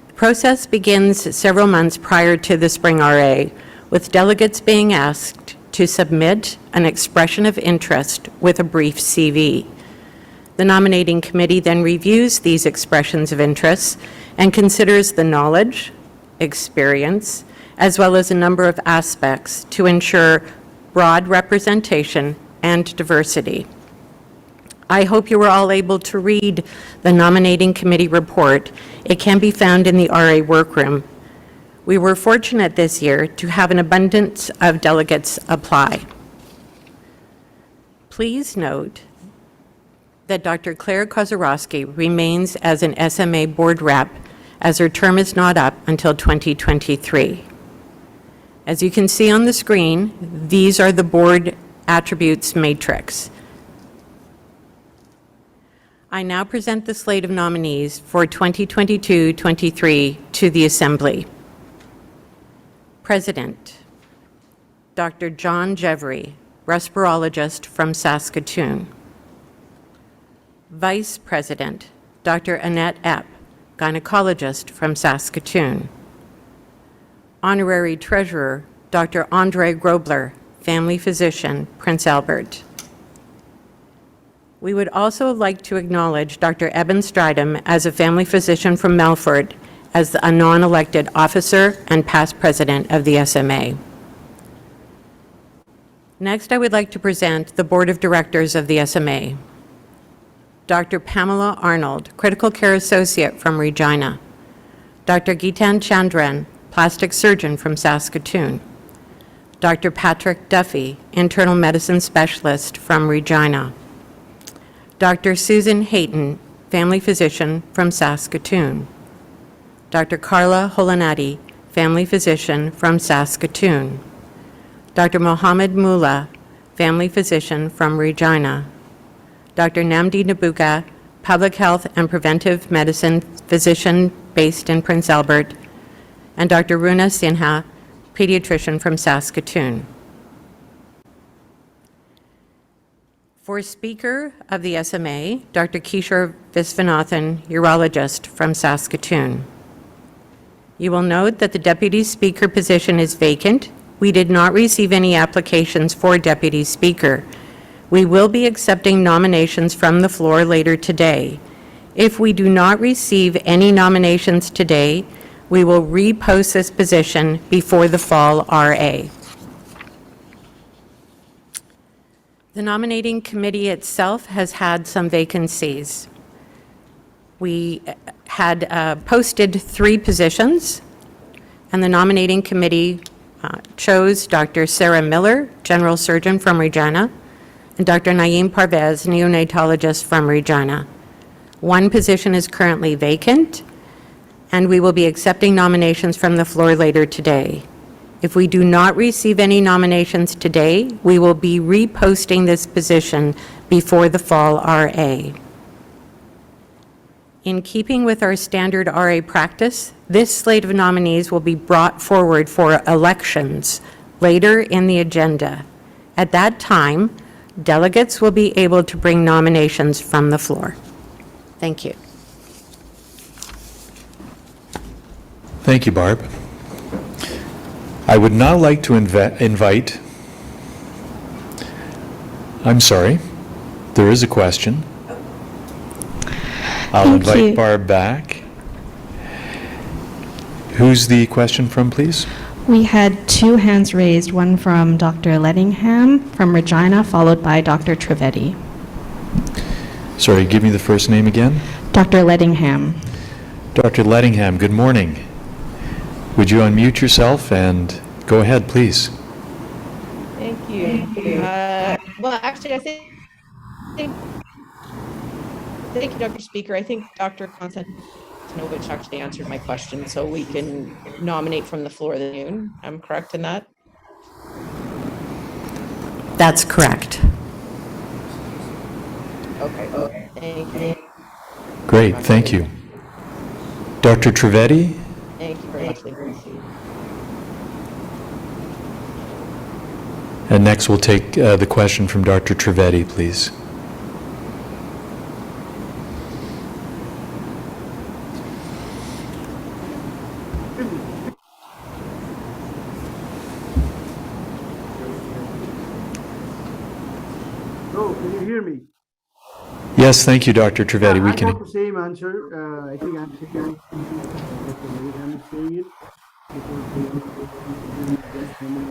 The process begins several months prior to the Spring RA, with delegates being asked to submit an expression of interest with a brief CV. The nominating committee then reviews these expressions of interest and considers the knowledge, experience, as well as a number of aspects to ensure broad representation and diversity. I hope you were all able to read the nominating committee report. It can be found in the RA workroom. We were fortunate this year to have an abundance of delegates apply. Please note that Dr. Claire Kozorowski remains as an SMA board rep as her term is not up until 2023. As you can see on the screen, these are the board attributes matrix. I now present the slate of nominees for 2022-23 to the Assembly. President, Dr. John Jevery, respirologist from Saskatoon. Vice President, Dr. Annette Epp, gynecologist from Saskatoon. Honorary Treasurer, Dr. Andre Grobler, family physician, Prince Albert. We would also like to acknowledge Dr. Eben Stridham as a family physician from Melfort as a non-elected officer and past president of the SMA. Next, I would like to present the Board of Directors of the SMA. Dr. Pamela Arnold, Critical Care Associate from Regina. Dr. Gitan Chandran, Plastic Surgeon from Saskatoon. Dr. Patrick Duffy, Internal Medicine Specialist from Regina. Dr. Susan Hayton, Family Physician from Saskatoon. Dr. Carla Holanati, Family Physician from Saskatoon. Dr. Mohammed Mullah, Family Physician from Regina. Dr. Namdi Nabuka, Public Health and Preventive Medicine Physician based in Prince Albert, and Dr. Runa Sinha, Pediatrician from Saskatoon. For Speaker of the SMA, Dr. Kishore Visvanathan, Urologist from Saskatoon. You will note that the Deputy Speaker position is vacant. We did not receive any applications for Deputy Speaker. We will be accepting nominations from the floor later today. If we do not receive any nominations today, we will repost this position before the fall RA. The nominating committee itself has had some vacancies. We had posted 3 positions, and the nominating committee chose Dr. Sarah Miller, General Surgeon from Regina, and Dr. Naeem Parvez, neonatologist from Regina. 1 position is currently vacant, and we will be accepting nominations from the floor later today. If we do not receive any nominations today, we will be reposting this position before the fall RA. In keeping with our standard RA practice, this slate of nominees will be brought forward for elections later in the agenda. At that time, delegates will be able to bring nominations from the floor. Thank you. Thank you, Barb. I would now like to invite, I'm sorry, there is a question. I'll invite Barb back. Who's the question from, please? We had 2 hands raised, one from Dr. Lettingham from Regina, followed by Dr. Trivedi. Sorry, give me the first name again. Dr. Lettingham. Dr. Lettingham, good morning. Would you unmute yourself and go ahead, please? Thank you. Well, actually, I think thank you, Dr. Speaker. I think Dr. Martinovich actually answered my question, so we can nominate from the floor this noon. I'm correct in that? That's correct. Okay. Thank you. Great, thank you. Dr. Trivedi? Thank you very much. And next we'll take the question from Dr. Trivedi, please. Hello, can you hear me? Yes, thank you, Dr. Trivedi. We I can. got the same answer. I think I'm saying it.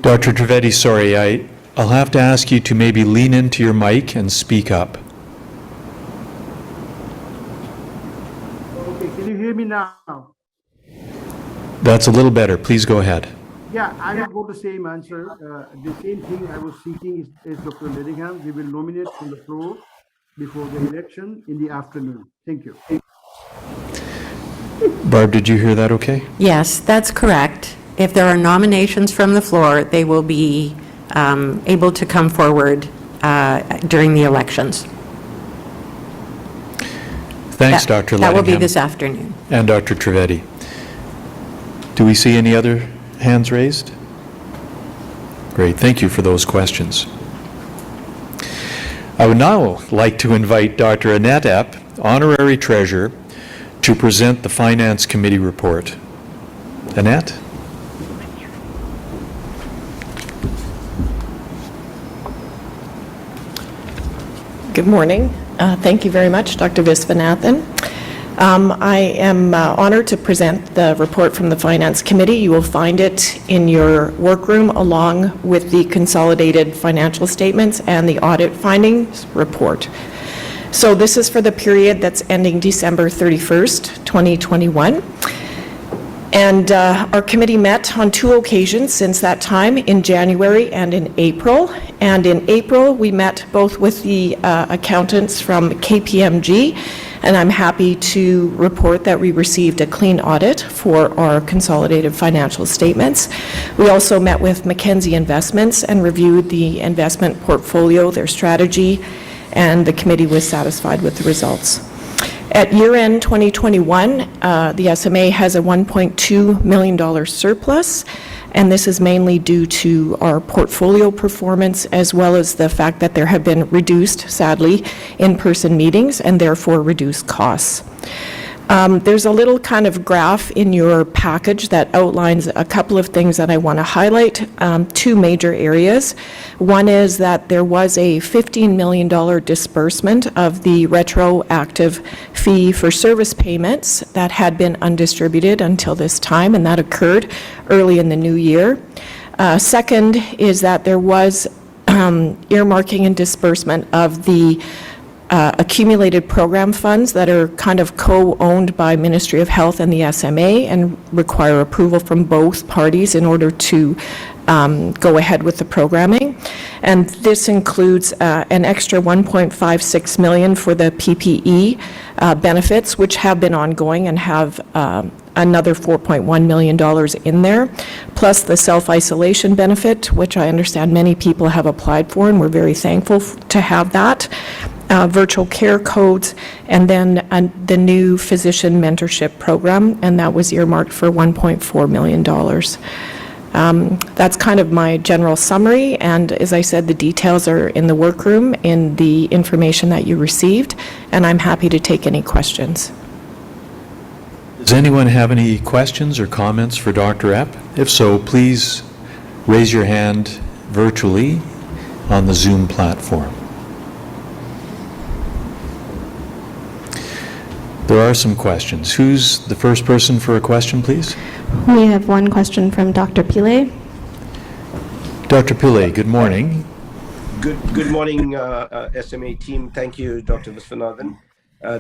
Dr. Trivedi, sorry, I'll have to ask you to maybe lean into your mic and speak up. Okay, can you hear me now? That's a little better. Please go ahead. Yeah, I have got the same answer. The same thing I was seeking is Dr. Ledingham. We will nominate from the floor before the election in the afternoon. Thank you. Barb, did you hear that okay? Yes, that's correct. If there are nominations from the floor, they will be able to come forward during the elections. Thanks, Dr. Ledingham. That will be this afternoon. And Dr. Trivedi. Do we see any other hands raised? Great, thank you for those questions. I would now like to invite Dr. Annette Epp, Honorary Treasurer, to present the Finance Committee report. Annette? Good morning. Thank you very much, Dr. Visvanathan. I am honored to present the report from the Finance Committee. You will find it in your workroom along with the consolidated financial statements and the audit findings report. So this is for the period that's ending December 31st, 2021. And our committee met on 2 occasions since that time, in January and in April. And in April, we met both with the accountants from KPMG, and I'm happy to report that we received a clean audit for our consolidated financial statements. We also met with Mackenzie Investments and reviewed the investment portfolio, their strategy, and the committee was satisfied with the results. At year-end 2021, the SMA has a $1.2 million surplus, and this is mainly due to our portfolio performance as well as the fact that there have been reduced, sadly, in-person meetings and therefore reduced costs. There's a little kind of graph in your package that outlines a couple of things that I want to highlight, 2 major areas. One is that there was a $15 million disbursement of the retroactive fee for service payments that had been undistributed until this time, and that occurred early in the new year. Second is that there was earmarking and disbursement of the accumulated program funds that are kind of co-owned by Ministry of Health and the SMA and require approval from both parties in order to go ahead with the programming. And this includes an extra $1.56 million for the PPE benefits, which have been ongoing and have another $4.1 million in there, plus the self-isolation benefit, which I understand many people have applied for, and we're very thankful to have that. Virtual care codes, and then the new physician mentorship program, and that was earmarked for $1.4 million. That's kind of my general summary, and as I said, the details are in the workroom in the information that you received, and I'm happy to take any questions. Does anyone have any questions or comments for Dr. Epp? If so, please raise your hand virtually on the Zoom platform. There are some questions. Who's the first person for a question, please? We have one question from Dr. Pillay. Dr. Pillay, good morning. Good morning, SMA team. Thank you, Dr. Visvanathan.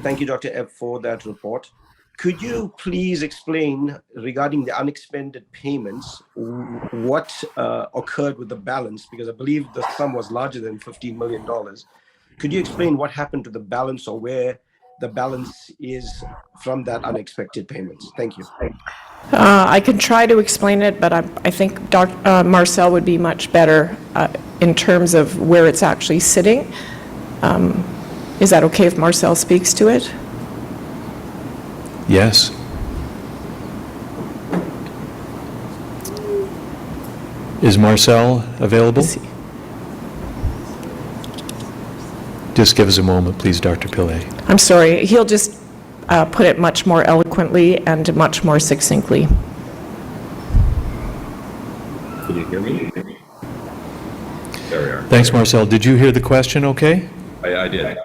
Thank you, Dr. Epp, for that report. Could you please explain regarding the unexpended payments, what occurred with the balance? Because I believe the sum was larger than $15 million. Could you explain what happened to the balance or where the balance is from that unexpected payments? Thank you. I can try to explain it, but I think Marcel would be much better in terms of where it's actually sitting. Is that okay if Marcel speaks to it? Yes. Is Marcel available? Just give us a moment, please, Dr. Pillay. I'm sorry, he'll just put it much more eloquently and much more succinctly. Can you hear me? There we are. Thanks, Marcel. Did you hear the question okay? I did.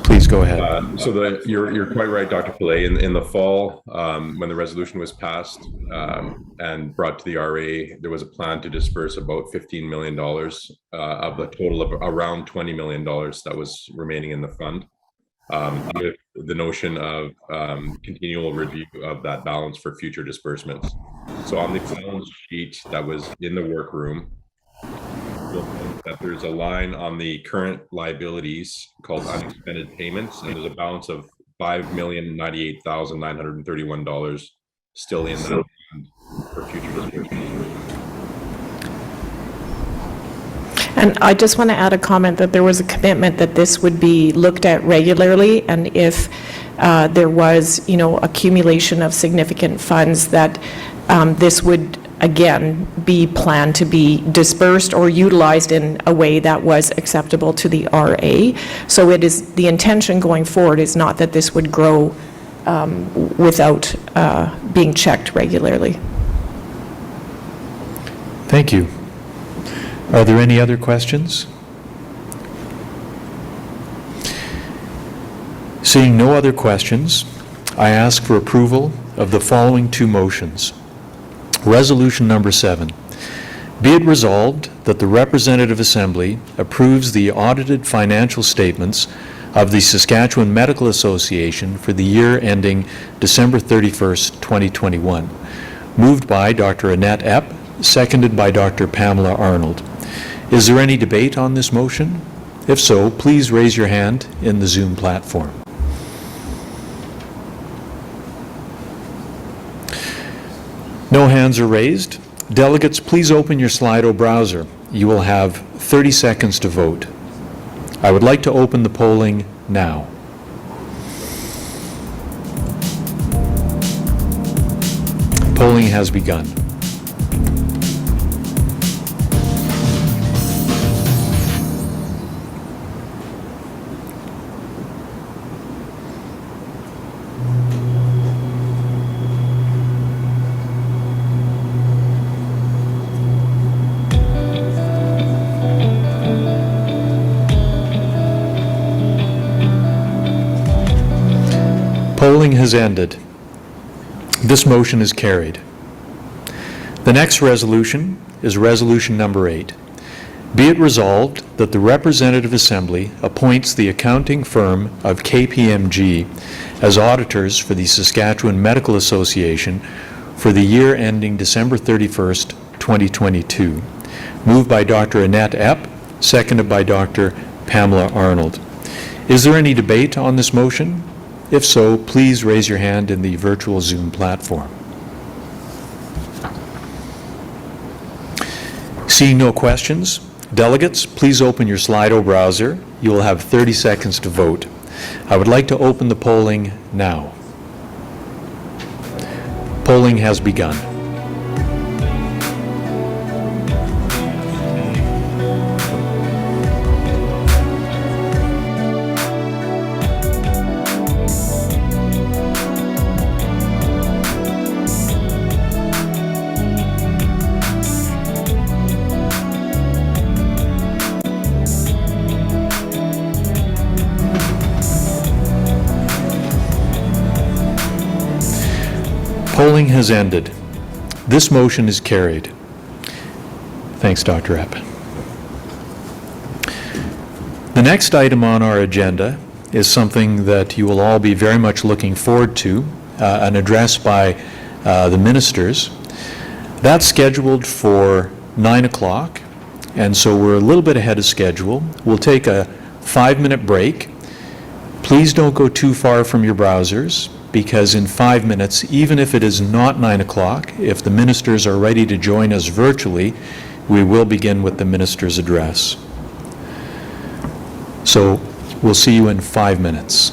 Please go ahead. You're quite right, Dr. Pillay. In the fall, when the resolution was passed and brought to the RA, there was a plan to disperse about $15 million of the total of around $20 million that was remaining in the fund, with the notion of continual review of that balance for future disbursements. So on the balance sheet that was in the workroom, you'll note that there's a line on the current liabilities called unexpended payments, and there's a balance of $5,098,931 still in that fund for future disbursements. And I just want to add a comment that there was a commitment that this would be looked at regularly, and if there was, accumulation of significant funds, that this would again be planned to be dispersed or utilized in a way that was acceptable to the RA. So it is, the intention going forward is not that this would grow without being checked regularly. Thank you. Are there any other questions? Seeing no other questions, I ask for approval of the following two motions. Resolution number 7. Be it resolved that the Representative Assembly approves the audited financial statements of the Saskatchewan Medical Association for the year ending December 31st, 2021. Moved by Dr. Annette Epp, seconded by Dr. Pamela Arnold. Is there any debate on this motion? If so, please raise your hand in the Zoom platform. No hands are raised. Delegates, please open your Slido browser. You will have 30 seconds to vote. I would like to open the polling now. Polling has begun. Polling has ended. This motion is carried. The next resolution is resolution number 8. Be it resolved that the Representative Assembly appoints the accounting firm of KPMG as auditors for the Saskatchewan Medical Association for the year ending December 31st, 2022. Moved by Dr. Annette Epp, seconded by Dr. Pamela Arnold. Is there any debate on this motion? If so, please raise your hand in the virtual Zoom platform. Seeing no questions, delegates, please open your Slido browser. You will have 30 seconds to vote. I would like to open the polling now. Polling has begun. Polling has ended. This motion is carried. Thanks, Dr. Epp. The next item on our agenda is something that you will all be very much looking forward to, an address by the ministers. That's scheduled for 9 o'clock, and so we're a little bit ahead of schedule. We'll take a 5-minute break. Please don't go too far from your browsers, because in 5 minutes, even if it is not 9 o'clock, if the ministers are ready to join us virtually, we will begin with the minister's address. So we'll see you in 5 minutes.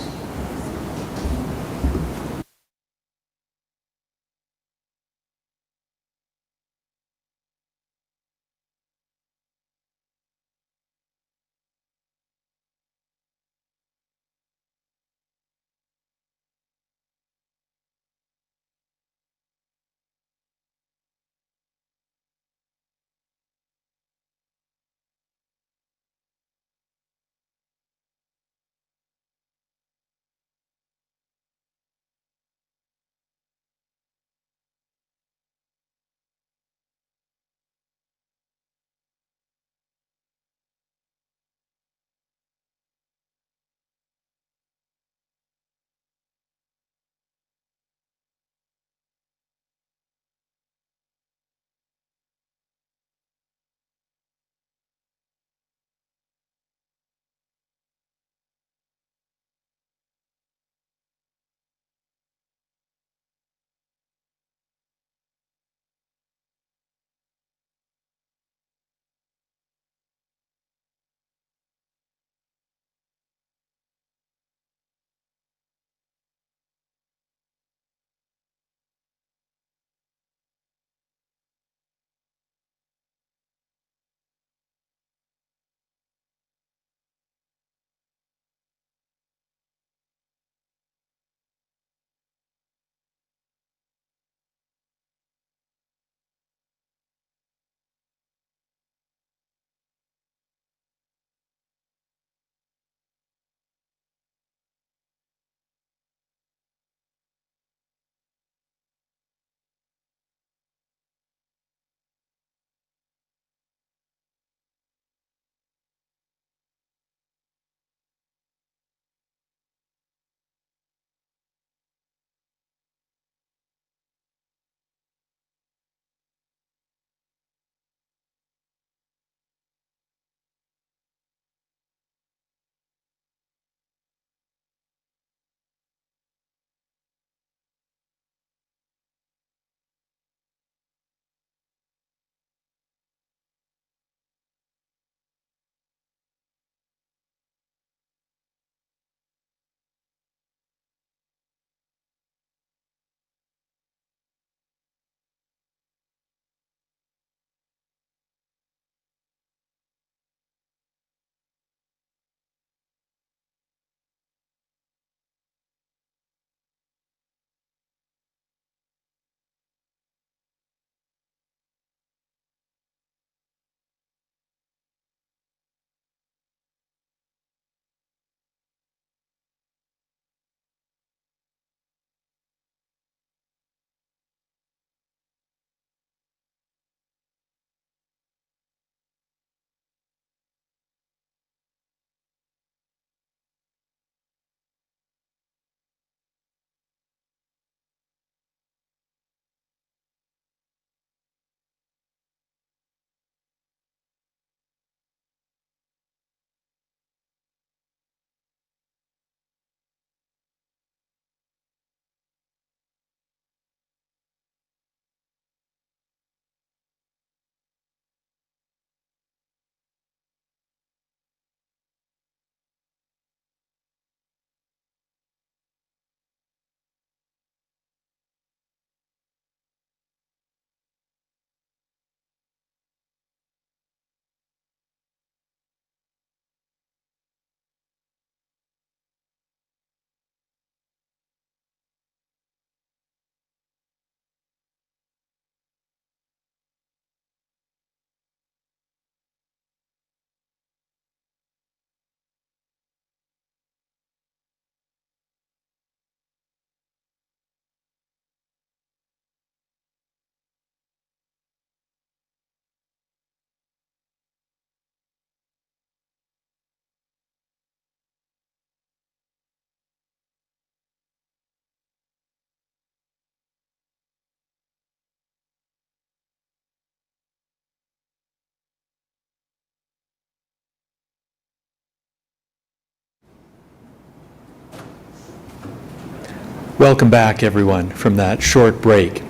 Welcome back, everyone, from that short break.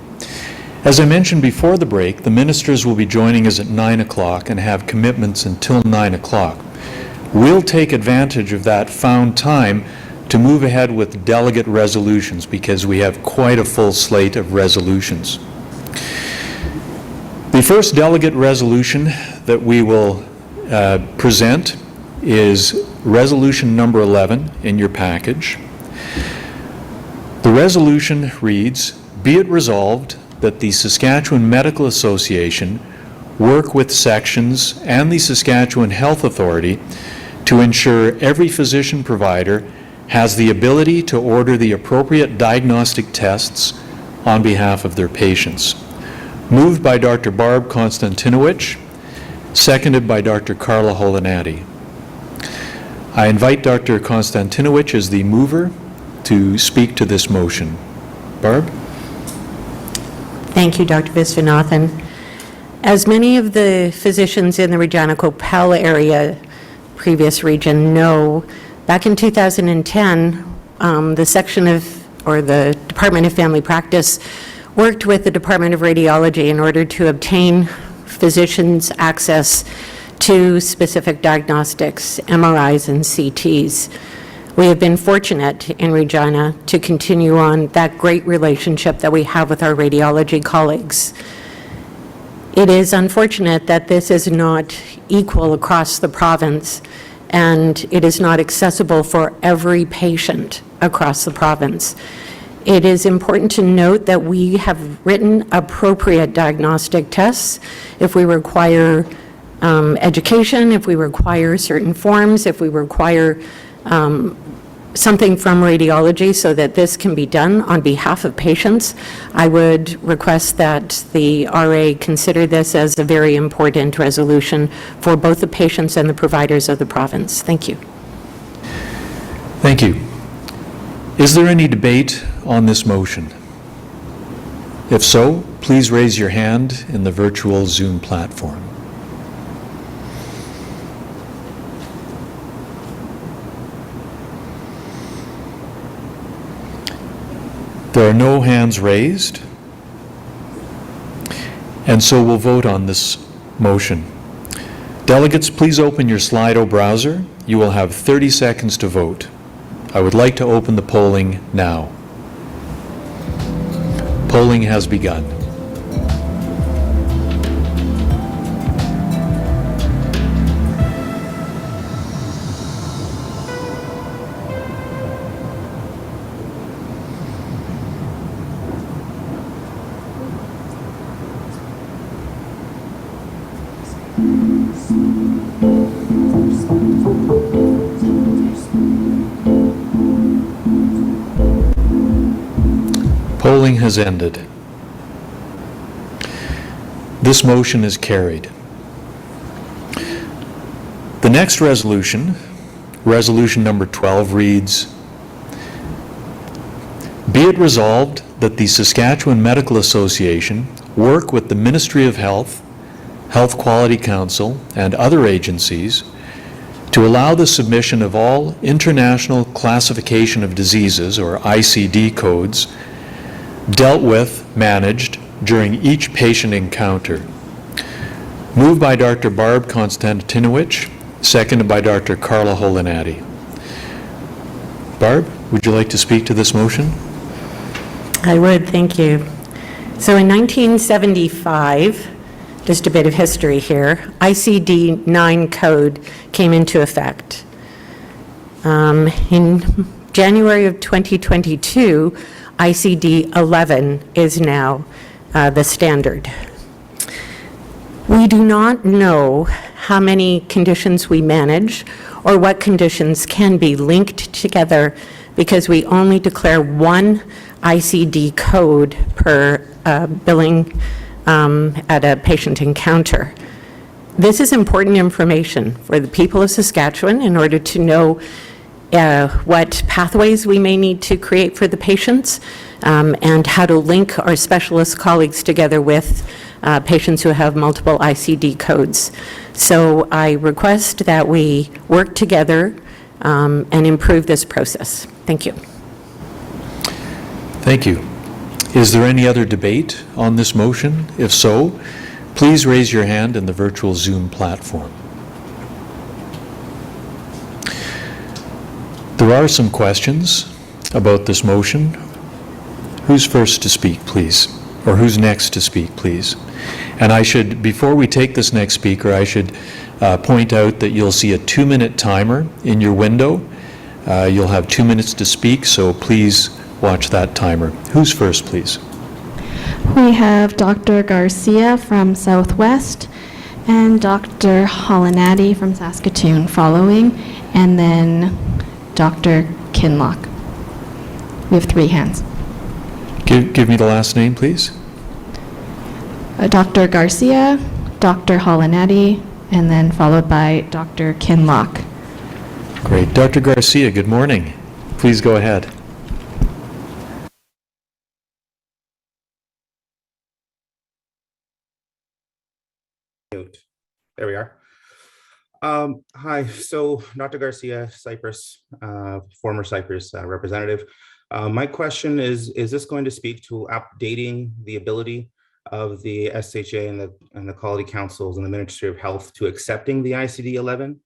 As I mentioned before the break, the ministers will be joining us at 9 o'clock and have commitments until 9 o'clock. We'll take advantage of that found time to move ahead with delegate resolutions because we have quite a full slate of resolutions. The first delegate resolution that we will present is resolution number 11 in your package. The resolution reads, "Be it resolved that the Saskatchewan Medical Association work with sections and the Saskatchewan Health Authority to ensure every physician provider has the ability to order the appropriate diagnostic tests on behalf of their patients." Moved by Dr. Barb Konstantinowicz, seconded by Dr. Carla Holinati. I invite Dr. Konstantinowicz as the mover to speak to this motion. Barb? Thank you, Dr. Visvanathan. As many of the physicians in the Regina Coppell area, previous region, know, back in 2010, the section of, or the Department of Family Practice worked with the Department of Radiology in order to obtain physicians access to specific diagnostics, MRIs and CTs. We have been fortunate in Regina to continue on that great relationship that we have with our radiology colleagues. It is unfortunate that this is not equal across the province, and it is not accessible for every patient across the province. It is important to note that we have written appropriate diagnostic tests if we require education, if we require certain forms, if we require something from radiology so that this can be done on behalf of patients. I would request that the RA consider this as a very important resolution for both the patients and the providers of the province. Thank you. Thank you. Is there any debate on this motion? If so, please raise your hand in the virtual Zoom platform. There are no hands raised, and so we'll vote on this motion. Delegates, please open your Slido browser. You will have 30 seconds to vote. I would like to open the polling now. Polling has begun. Polling has ended. This motion is carried. The next resolution, resolution number 12, reads, "Be it resolved that the Saskatchewan Medical Association work with the Ministry of Health, Health Quality Council, and other agencies to allow the submission of all International Classification of Diseases, or ICD codes, dealt with, managed during each patient encounter." Moved by Dr. Barb Konstantinowicz, seconded by Dr. Carla Holinati. Barb, would you like to speak to this motion? I would, thank you. So in 1975, just a bit of history here, ICD-9 code came into effect. In January of 2022, ICD-11 is now the standard. We do not know how many conditions we manage or what conditions can be linked together because we only declare one ICD code per billing at a patient encounter. This is important information for the people of Saskatchewan in order to know what pathways we may need to create for the patients, and how to link our specialist colleagues together with patients who have multiple ICD codes. So I request that we work together and improve this process. Thank you. Thank you. Is there any other debate on this motion? If so, please raise your hand in the virtual Zoom platform. There are some questions about this motion. Who's first to speak, please? Or who's next to speak, please? And I should, before we take this next speaker, I should point out that you'll see a 2-minute timer in your window. You'll have 2 minutes to speak, so please watch that timer. Who's first, please? We have Dr. Garcia from Southwest and Dr. Holinati from Saskatoon following, and then Dr. Kinlock. We have 3 hands. Give me the last name, please. Dr. Garcia, Dr. Holinati, and then followed by Dr. Kinlock. Great. Dr. Garcia, good morning. Please go ahead. There we are. Hi, so Dr. Garcia, Cyprus, former Cyprus representative. My question is this going to speak to updating the ability of the SHA and the quality councils and the Ministry of Health to accepting the ICD-11?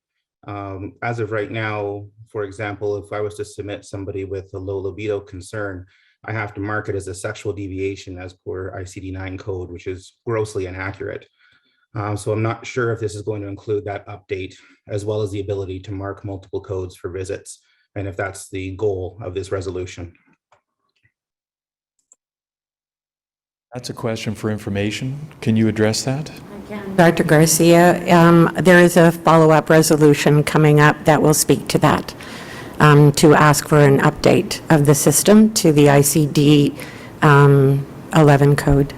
As of right now, for example, if I was to submit somebody with a low libido concern, I have to mark it as a sexual deviation as per ICD-9 code, which is grossly inaccurate. So I'm not sure if this is going to include that update, as well as the ability to mark multiple codes for visits, and if that's the goal of this resolution. That's a question for information. Can you address that? Dr. Garcia, there is a follow-up resolution coming up that will speak to that, to ask for an update of the system to the ICD-11 code.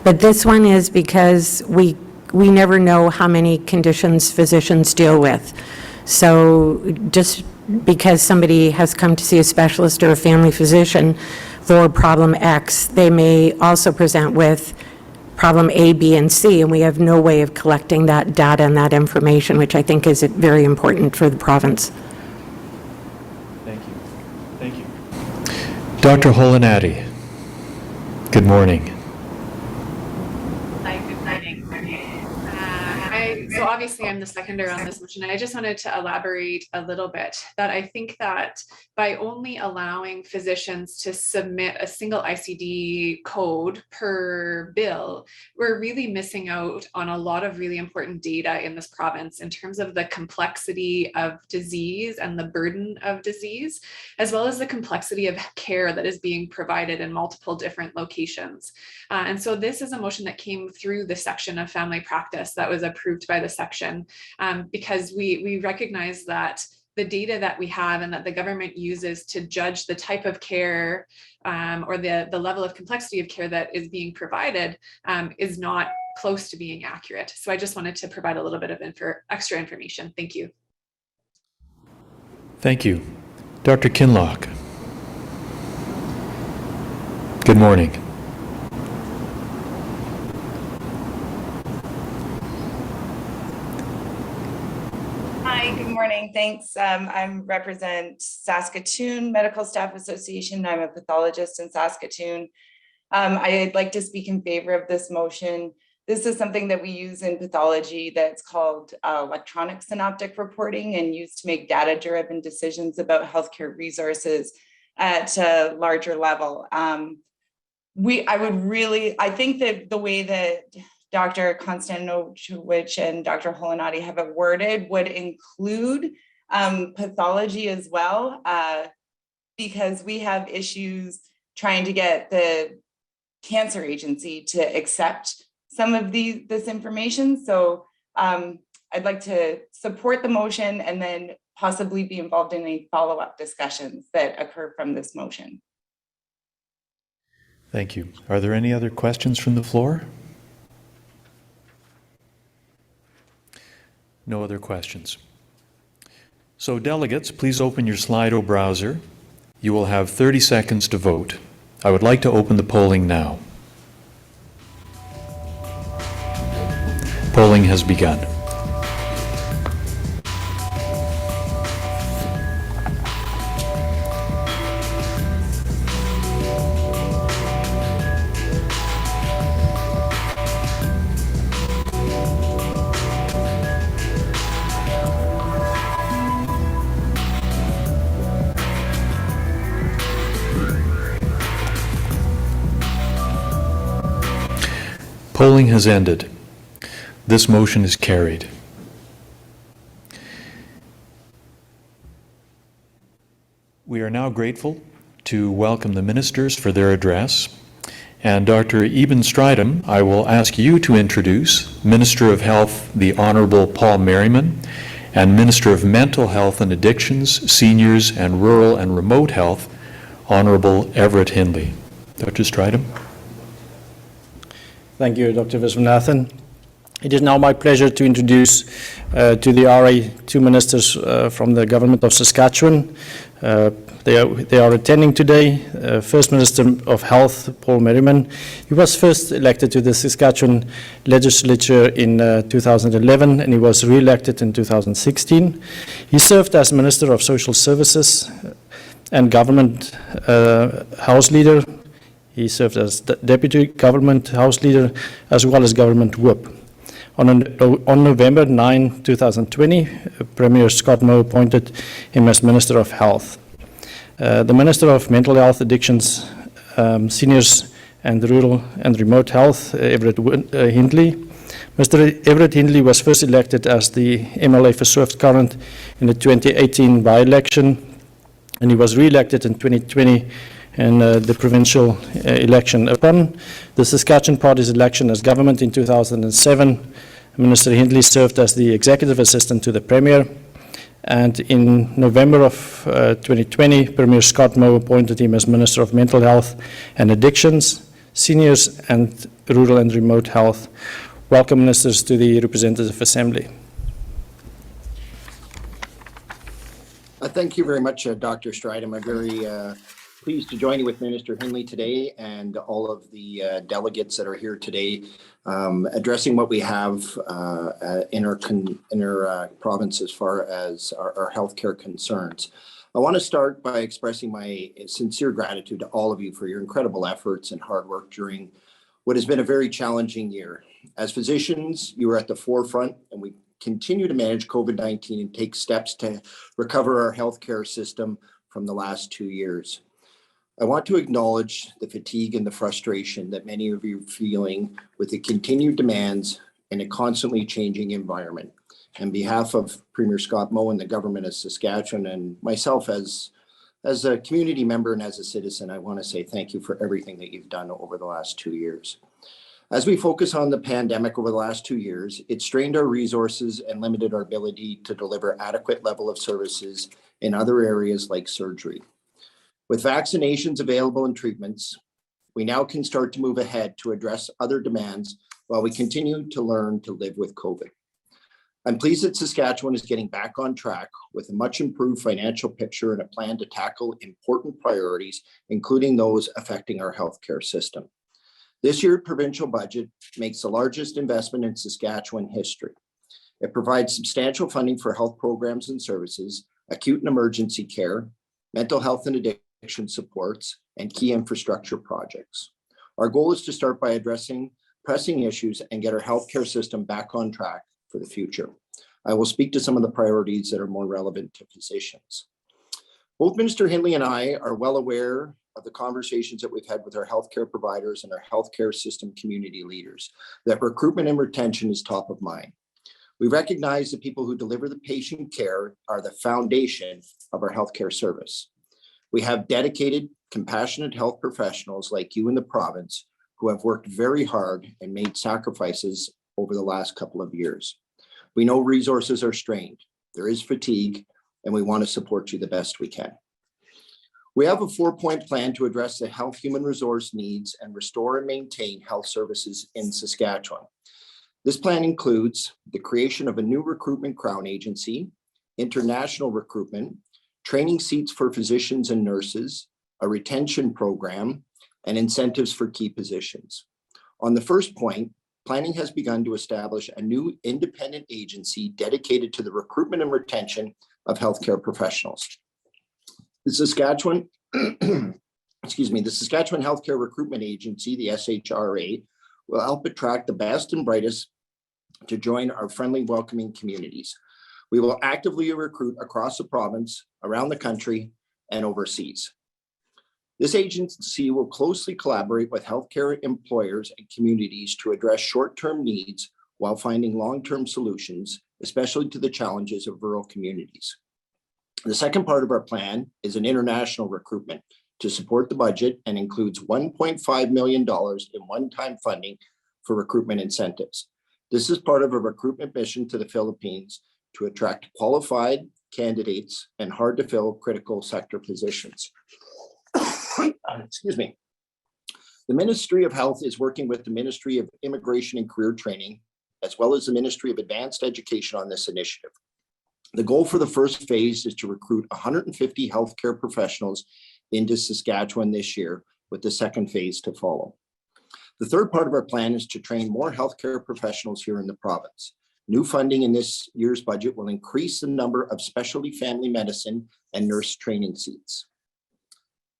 But this one is because we never know how many conditions physicians deal with. So just because somebody has come to see a specialist or a family physician for problem X, they may also present with problem A, B, and C, and we have no way of collecting that data and that information, which I think is very important for the province. Thank you. Thank you. Dr. Holinati, good morning. Hi, good morning. So obviously I'm the seconder on this motion, and I just wanted to elaborate a little bit that I think that by only allowing physicians to submit a single ICD code per bill, we're really missing out on a lot of really important data in this province in terms of the complexity of disease and the burden of disease, as well as the complexity of care that is being provided in multiple different locations. And so this is a motion that came through the section of family practice that was approved by the section, because we recognize that the data that we have and that the government uses to judge the type of care or the level of complexity of care that is being provided is not close to being accurate. So I just wanted to provide a little bit of extra information. Thank you. Thank you. Dr. Kinlock. Good morning. Hi, good morning. Thanks. I represent Saskatoon Medical Staff Association. I'm a pathologist in Saskatoon. I'd like to speak in favor of this motion. This is something that we use in pathology that's called electronic synoptic reporting and used to make data-driven decisions about healthcare resources at a larger level. I think that the way that Dr. Konstantinowicz and Dr. Holinati have it worded would include pathology as well, because we have issues trying to get the cancer agency to accept some of this information. So I'd like to support the motion and then possibly be involved in any follow-up discussions that occur from this motion. Thank you. Are there any other questions from the floor? No other questions. So delegates, please open your Slido browser. You will have 30 seconds to vote. I would like to open the polling now. Polling has begun. Polling has ended. This motion is carried. We are now grateful to welcome the ministers for their address. And Dr. Eben Strydom, I will ask you to introduce Minister of Health, the Honorable Paul Merriman, and Minister of Mental Health and Addictions, Seniors, and Rural and Remote Health, Honorable Everett Hindley. Dr. Strydom. Thank you, Dr. Viswanathan. It is now my pleasure to introduce to the RA two ministers from the Government of Saskatchewan. They are attending today. First Minister of Health, Paul Merriman. He was first elected to the Saskatchewan legislature in 2011, and he was re-elected in 2016. He served as Minister of Social Services and Government House Leader. He served as Deputy Government House Leader as well as Government Whip. On November 9, 2020, Premier Scott Moe appointed him as Minister of Health. The Minister of Mental Health, Addictions, Seniors and Rural and Remote Health, Everett Hindley. Mr. Everett Hindley was first elected as the MLA for Swift Current in the 2018 by-election, and he was re-elected in 2020 in the provincial election. Upon the Saskatchewan Party's election as government in 2007, Minister Hindley served as the Executive Assistant to the Premier, and in November of 2020, Premier Scott Moe appointed him as Minister of Mental Health and Addictions, Seniors and Rural and Remote Health. Welcome, Ministers, to the Representative Assembly. Thank you very much, Dr. Strydom. I'm very pleased to join you with Minister Hindley today and all of the delegates that are here today, addressing what we have in our province as far as our healthcare concerns. I want to start by expressing my sincere gratitude to all of you for your incredible efforts and hard work during what has been a very challenging year. As physicians, you are at the forefront, and we continue to manage COVID-19 and take steps to recover our healthcare system from the last 2 years. I want to acknowledge the fatigue and the frustration that many of you are feeling with the continued demands in a constantly changing environment. On behalf of Premier Scott Moe and the government of Saskatchewan and myself as a community member and as a citizen, I want to say thank you for everything that you've done over the last 2 years. As we focus on the pandemic over the last 2 years, it strained our resources and limited our ability to deliver adequate level of services in other areas like surgery. With vaccinations available and treatments, we now can start to move ahead to address other demands while we continue to learn to live with COVID. I'm pleased that Saskatchewan is getting back on track with a much improved financial picture and a plan to tackle important priorities, including those affecting our healthcare system. This year's provincial budget makes the largest investment in Saskatchewan history. It provides substantial funding for health programs and services, acute and emergency care, mental health and addiction supports, and key infrastructure projects. Our goal is to start by addressing pressing issues and get our healthcare system back on track for the future. I will speak to some of the priorities that are more relevant to physicians. Both Minister Hindley and I are well aware of the conversations that we've had with our healthcare providers and our healthcare system community leaders, that recruitment and retention is top of mind. We recognize the people who deliver the patient care are the foundation of our healthcare service. We have dedicated, compassionate health professionals like you in the province who have worked very hard and made sacrifices over the last couple of years. We know resources are strained, there is fatigue, and we want to support you the best we can. We have a 4-point plan to address the health human resource needs and restore and maintain health services in Saskatchewan. This plan includes the creation of a new recruitment crown agency, international recruitment, training seats for physicians and nurses, a retention program, and incentives for key positions. On the first point, planning has begun to establish a new independent agency dedicated to the recruitment and retention of healthcare professionals. The Saskatchewan, the Saskatchewan Healthcare Recruitment Agency, the SHRA, will help attract the best and brightest to join our friendly, welcoming communities. We will actively recruit across the province, around the country, and overseas. This agency will closely collaborate with healthcare employers and communities to address short-term needs while finding long-term solutions, especially to the challenges of rural communities. The second part of our plan is an international recruitment to support the budget and includes $1.5 million in one-time funding for recruitment incentives. This is part of a recruitment mission to the Philippines to attract qualified candidates and hard-to-fill critical sector positions. Excuse me. The Ministry of Health is working with the Ministry of Immigration and Career Training, as well as the Ministry of Advanced Education on this initiative. The goal for the first phase is to recruit 150 healthcare professionals into Saskatchewan this year, with the second phase to follow. The third part of our plan is to train more healthcare professionals here in the province. New funding in this year's budget will increase the number of specialty family medicine and nurse training seats.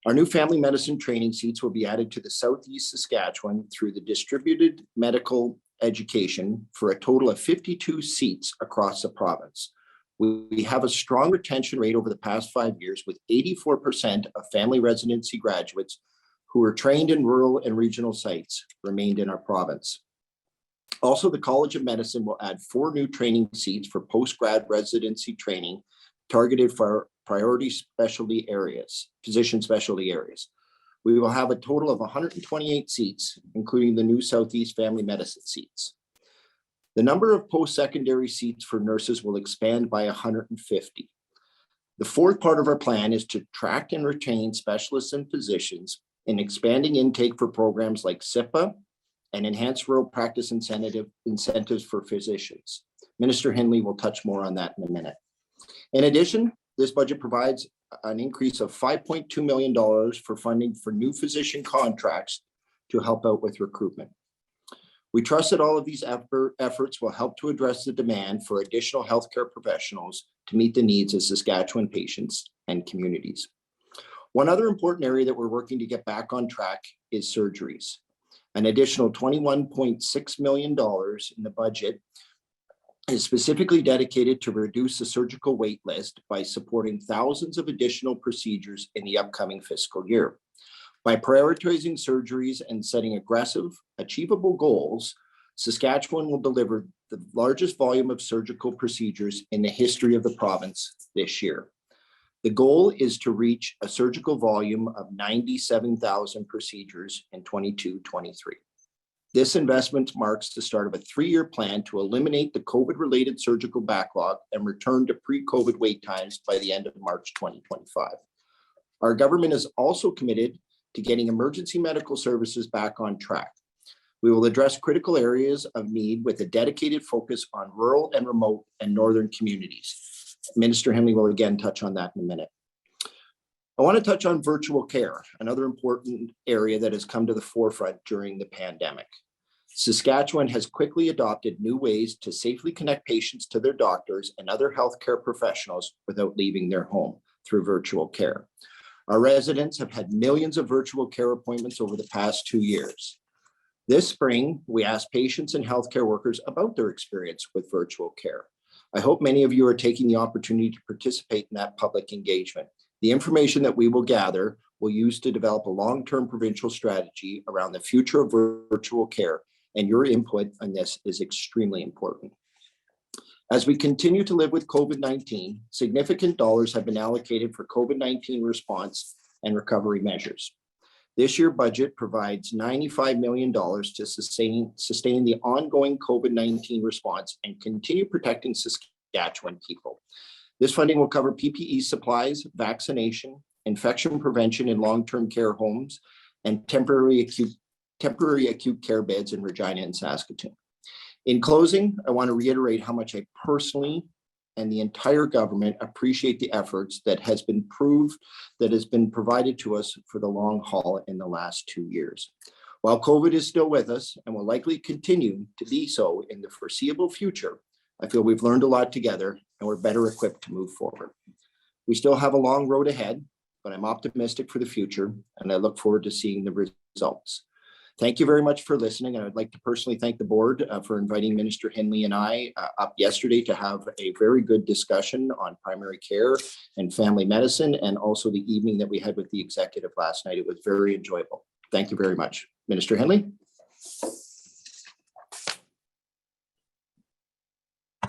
Our new family medicine training seats will be added to the Southeast Saskatchewan through the distributed medical education for a total of 52 seats across the province. We have a strong retention rate over the past 5 years, with 84% of family residency graduates who were trained in rural and regional sites remained in our province. Also, the College of Medicine will add 4 new training seats for post-grad residency training targeted for priority specialty areas, physician specialty areas. We will have a total of 128 seats, including the new Southeast Family Medicine seats. The number of post-secondary seats for nurses will expand by 150. The fourth part of our plan is to attract and retain specialists and physicians in expanding intake for programs like SIPA and enhanced rural practice incentives for physicians. Minister Hindley will touch more on that in a minute. In addition, this budget provides an increase of $5.2 million for funding for new physician contracts to help out with recruitment. We trust that all of these efforts will help to address the demand for additional healthcare professionals to meet the needs of Saskatchewan patients and communities. One other important area that we're working to get back on track is surgeries. An additional $21.6 million in the budget is specifically dedicated to reduce the surgical wait list by supporting thousands of additional procedures in the upcoming fiscal year. By prioritizing surgeries and setting aggressive, achievable goals, Saskatchewan will deliver the largest volume of surgical procedures in the history of the province this year. The goal is to reach a surgical volume of 97,000 procedures in 22-23. This investment marks the start of a 3-year plan to eliminate the COVID-related surgical backlog and return to pre-COVID wait times by the end of March 2025. Our government is also committed to getting emergency medical services back on track. We will address critical areas of need with a dedicated focus on rural and remote and northern communities. Minister Hindley will again touch on that in a minute. I want to touch on virtual care, another important area that has come to the forefront during the pandemic. Saskatchewan has quickly adopted new ways to safely connect patients to their doctors and other healthcare professionals without leaving their home through virtual care. Our residents have had millions of virtual care appointments over the past 2 years. This spring, we asked patients and healthcare workers about their experience with virtual care. I hope many of you are taking the opportunity to participate in that public engagement. The information that we will gather will use to develop a long-term provincial strategy around the future of virtual care, and your input on this is extremely important. As we continue to live with COVID-19, significant dollars have been allocated for COVID-19 response and recovery measures. This year's budget provides $95 million to sustain the ongoing COVID-19 response and continue protecting Saskatchewan people. This funding will cover PPE supplies, vaccination, infection prevention in long-term care homes, and temporary acute care beds in Regina and Saskatoon. In closing, I want to reiterate how much I personally and the entire government appreciate the efforts that has been provided to us for the long haul in the last 2 years. While COVID is still with us and will likely continue to be so in the foreseeable future, I feel we've learned a lot together and we're better equipped to move forward. We still have a long road ahead, but I'm optimistic for the future and I look forward to seeing the results. Thank you very much for listening. And I'd like to personally thank the board for inviting Minister Henley and I up yesterday to have a very good discussion on primary care and family medicine, and also the evening that we had with the executive last night. It was very enjoyable. Thank you very much. Minister Henley.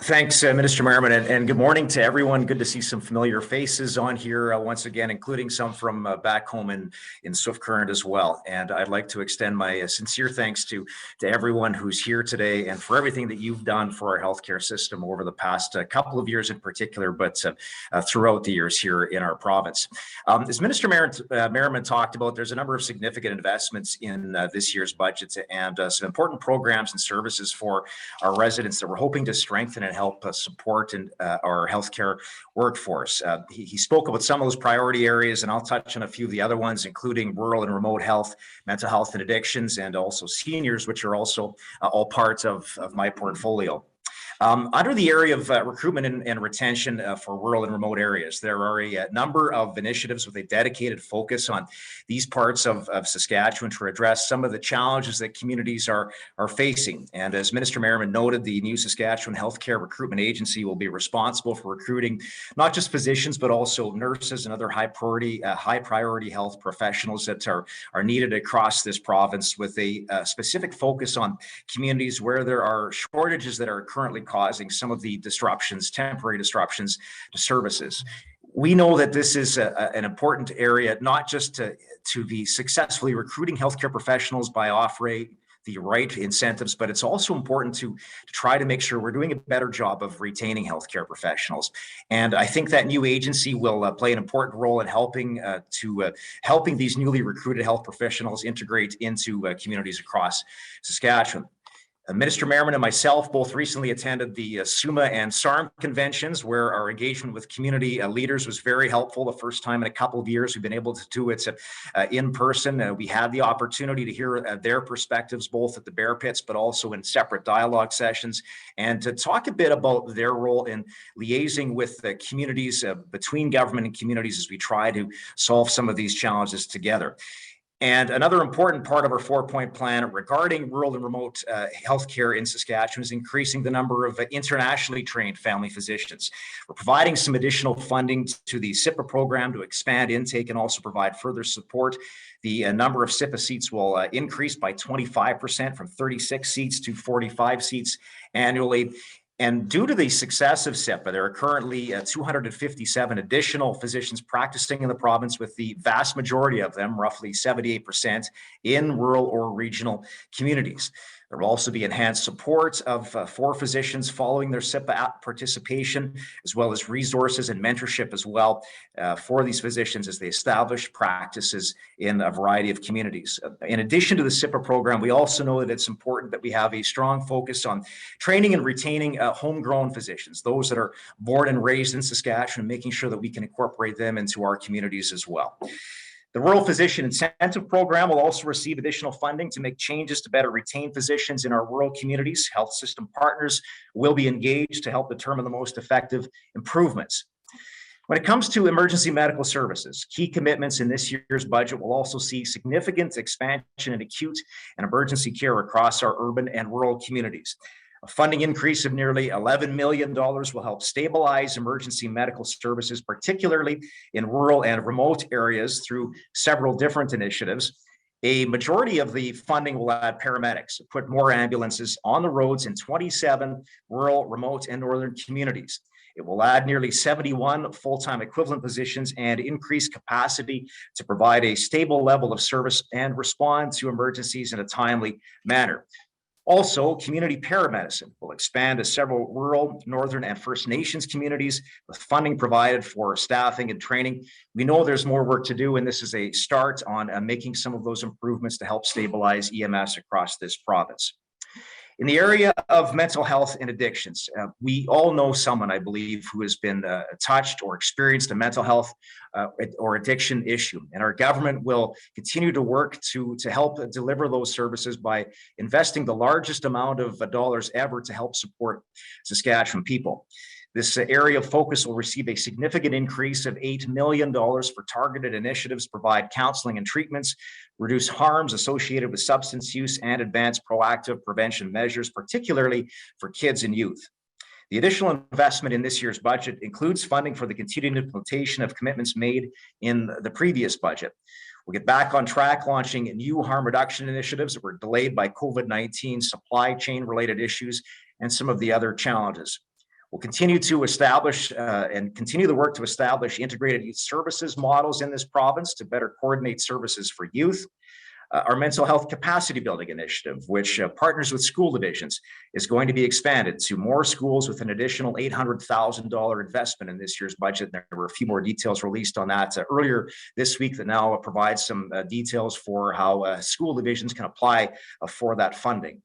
Thanks, Minister Merriman, and good morning to everyone. Good to see some familiar faces on here once again, including some from back home in Swift Current as well. And I'd like to extend my sincere thanks to everyone who's here today and for everything that you've done for our healthcare system over the past couple of years in particular, but throughout the years here in our province. As Minister Merriman talked about, there's a number of significant investments in this year's budget and some important programs and services for our residents that we're hoping to strengthen and help support our healthcare workforce. He spoke about some of those priority areas, and I'll touch on a few of the other ones, including rural and remote health, mental health and addictions, and also seniors, which are also all parts of my portfolio. Under the area of recruitment and retention for rural and remote areas, there are a number of initiatives with a dedicated focus on these parts of Saskatchewan to address some of the challenges that communities are facing. And as Minister Merriman noted, the new Saskatchewan Healthcare Recruitment Agency will be responsible for recruiting not just physicians, but also nurses and other high priority health professionals that are needed across this province, with a specific focus on communities where there are shortages that are currently causing some of the temporary disruptions to services. We know that this is an important area, not just to be successfully recruiting healthcare professionals by offering the right incentives, but it's also important to try to make sure we're doing a better job of retaining healthcare professionals. And I think that new agency will play an important role in helping these newly recruited health professionals integrate into communities across Saskatchewan. Minister Merriman and myself both recently attended the SUMA and SARM conventions, where our engagement with community leaders was very helpful. The first time in a couple of years we've been able to do it in person. We had the opportunity to hear their perspectives, both at the Bear Pits, but also in separate dialogue sessions, and to talk a bit about their role in liaising with the communities, between government and communities, as we try to solve some of these challenges together. And another important part of our 4-point plan regarding rural and remote healthcare in Saskatchewan is increasing the number of internationally trained family physicians. We're providing some additional funding to the SIPA program to expand intake and also provide further support. The number of SIPA seats will increase by 25% from 36 seats to 45 seats annually. And due to the success of SIPA, there are currently 257 additional physicians practicing in the province, with the vast majority of them, roughly 78%, in rural or regional communities. There will also be enhanced support for physicians following their SIPA participation, as well as resources and mentorship as well for these physicians as they establish practices in a variety of communities. In addition to the SIPA program, we also know that it's important that we have a strong focus on training and retaining homegrown physicians, those that are born and raised in Saskatchewan, and making sure that we can incorporate them into our communities as well. The Rural Physician Incentive Program will also receive additional funding to make changes to better retain physicians in our rural communities. Health system partners will be engaged to help determine the most effective improvements. When it comes to emergency medical services, key commitments in this year's budget will also see significant expansion in acute and emergency care across our urban and rural communities. A funding increase of nearly $11 million will help stabilize emergency medical services, particularly in rural and remote areas, through several different initiatives. A majority of the funding will add paramedics, put more ambulances on the roads in 27 rural, remote, and northern communities. It will add nearly 71 full-time equivalent positions and increase capacity to provide a stable level of service and respond to emergencies in a timely manner. Also, community paramedicine will expand to several rural, northern, and First Nations communities, with funding provided for staffing and training. We know there's more work to do, and this is a start on making some of those improvements to help stabilize EMS across this province. In the area of mental health and addictions, we all know someone, I believe, who has been touched or experienced a mental health or addiction issue. And our government will continue to work to help deliver those services by investing the largest amount of dollars ever to help support Saskatchewan people. This area of focus will receive a significant increase of $8 million for targeted initiatives, provide counseling and treatments, reduce harms associated with substance use, and advance proactive prevention measures, particularly for kids and youth. The additional investment in this year's budget includes funding for the continued implementation of commitments made in the previous budget. We'll get back on track launching new harm reduction initiatives that were delayed by COVID-19 supply chain related issues and some of the other challenges. We'll continue to establish and continue the work to establish integrated youth services models in this province to better coordinate services for youth. Our mental health capacity building initiative, which partners with school divisions, is going to be expanded to more schools with an additional $800,000 investment in this year's budget. There were a few more details released on that earlier this week that now provides some details for how school divisions can apply for that funding.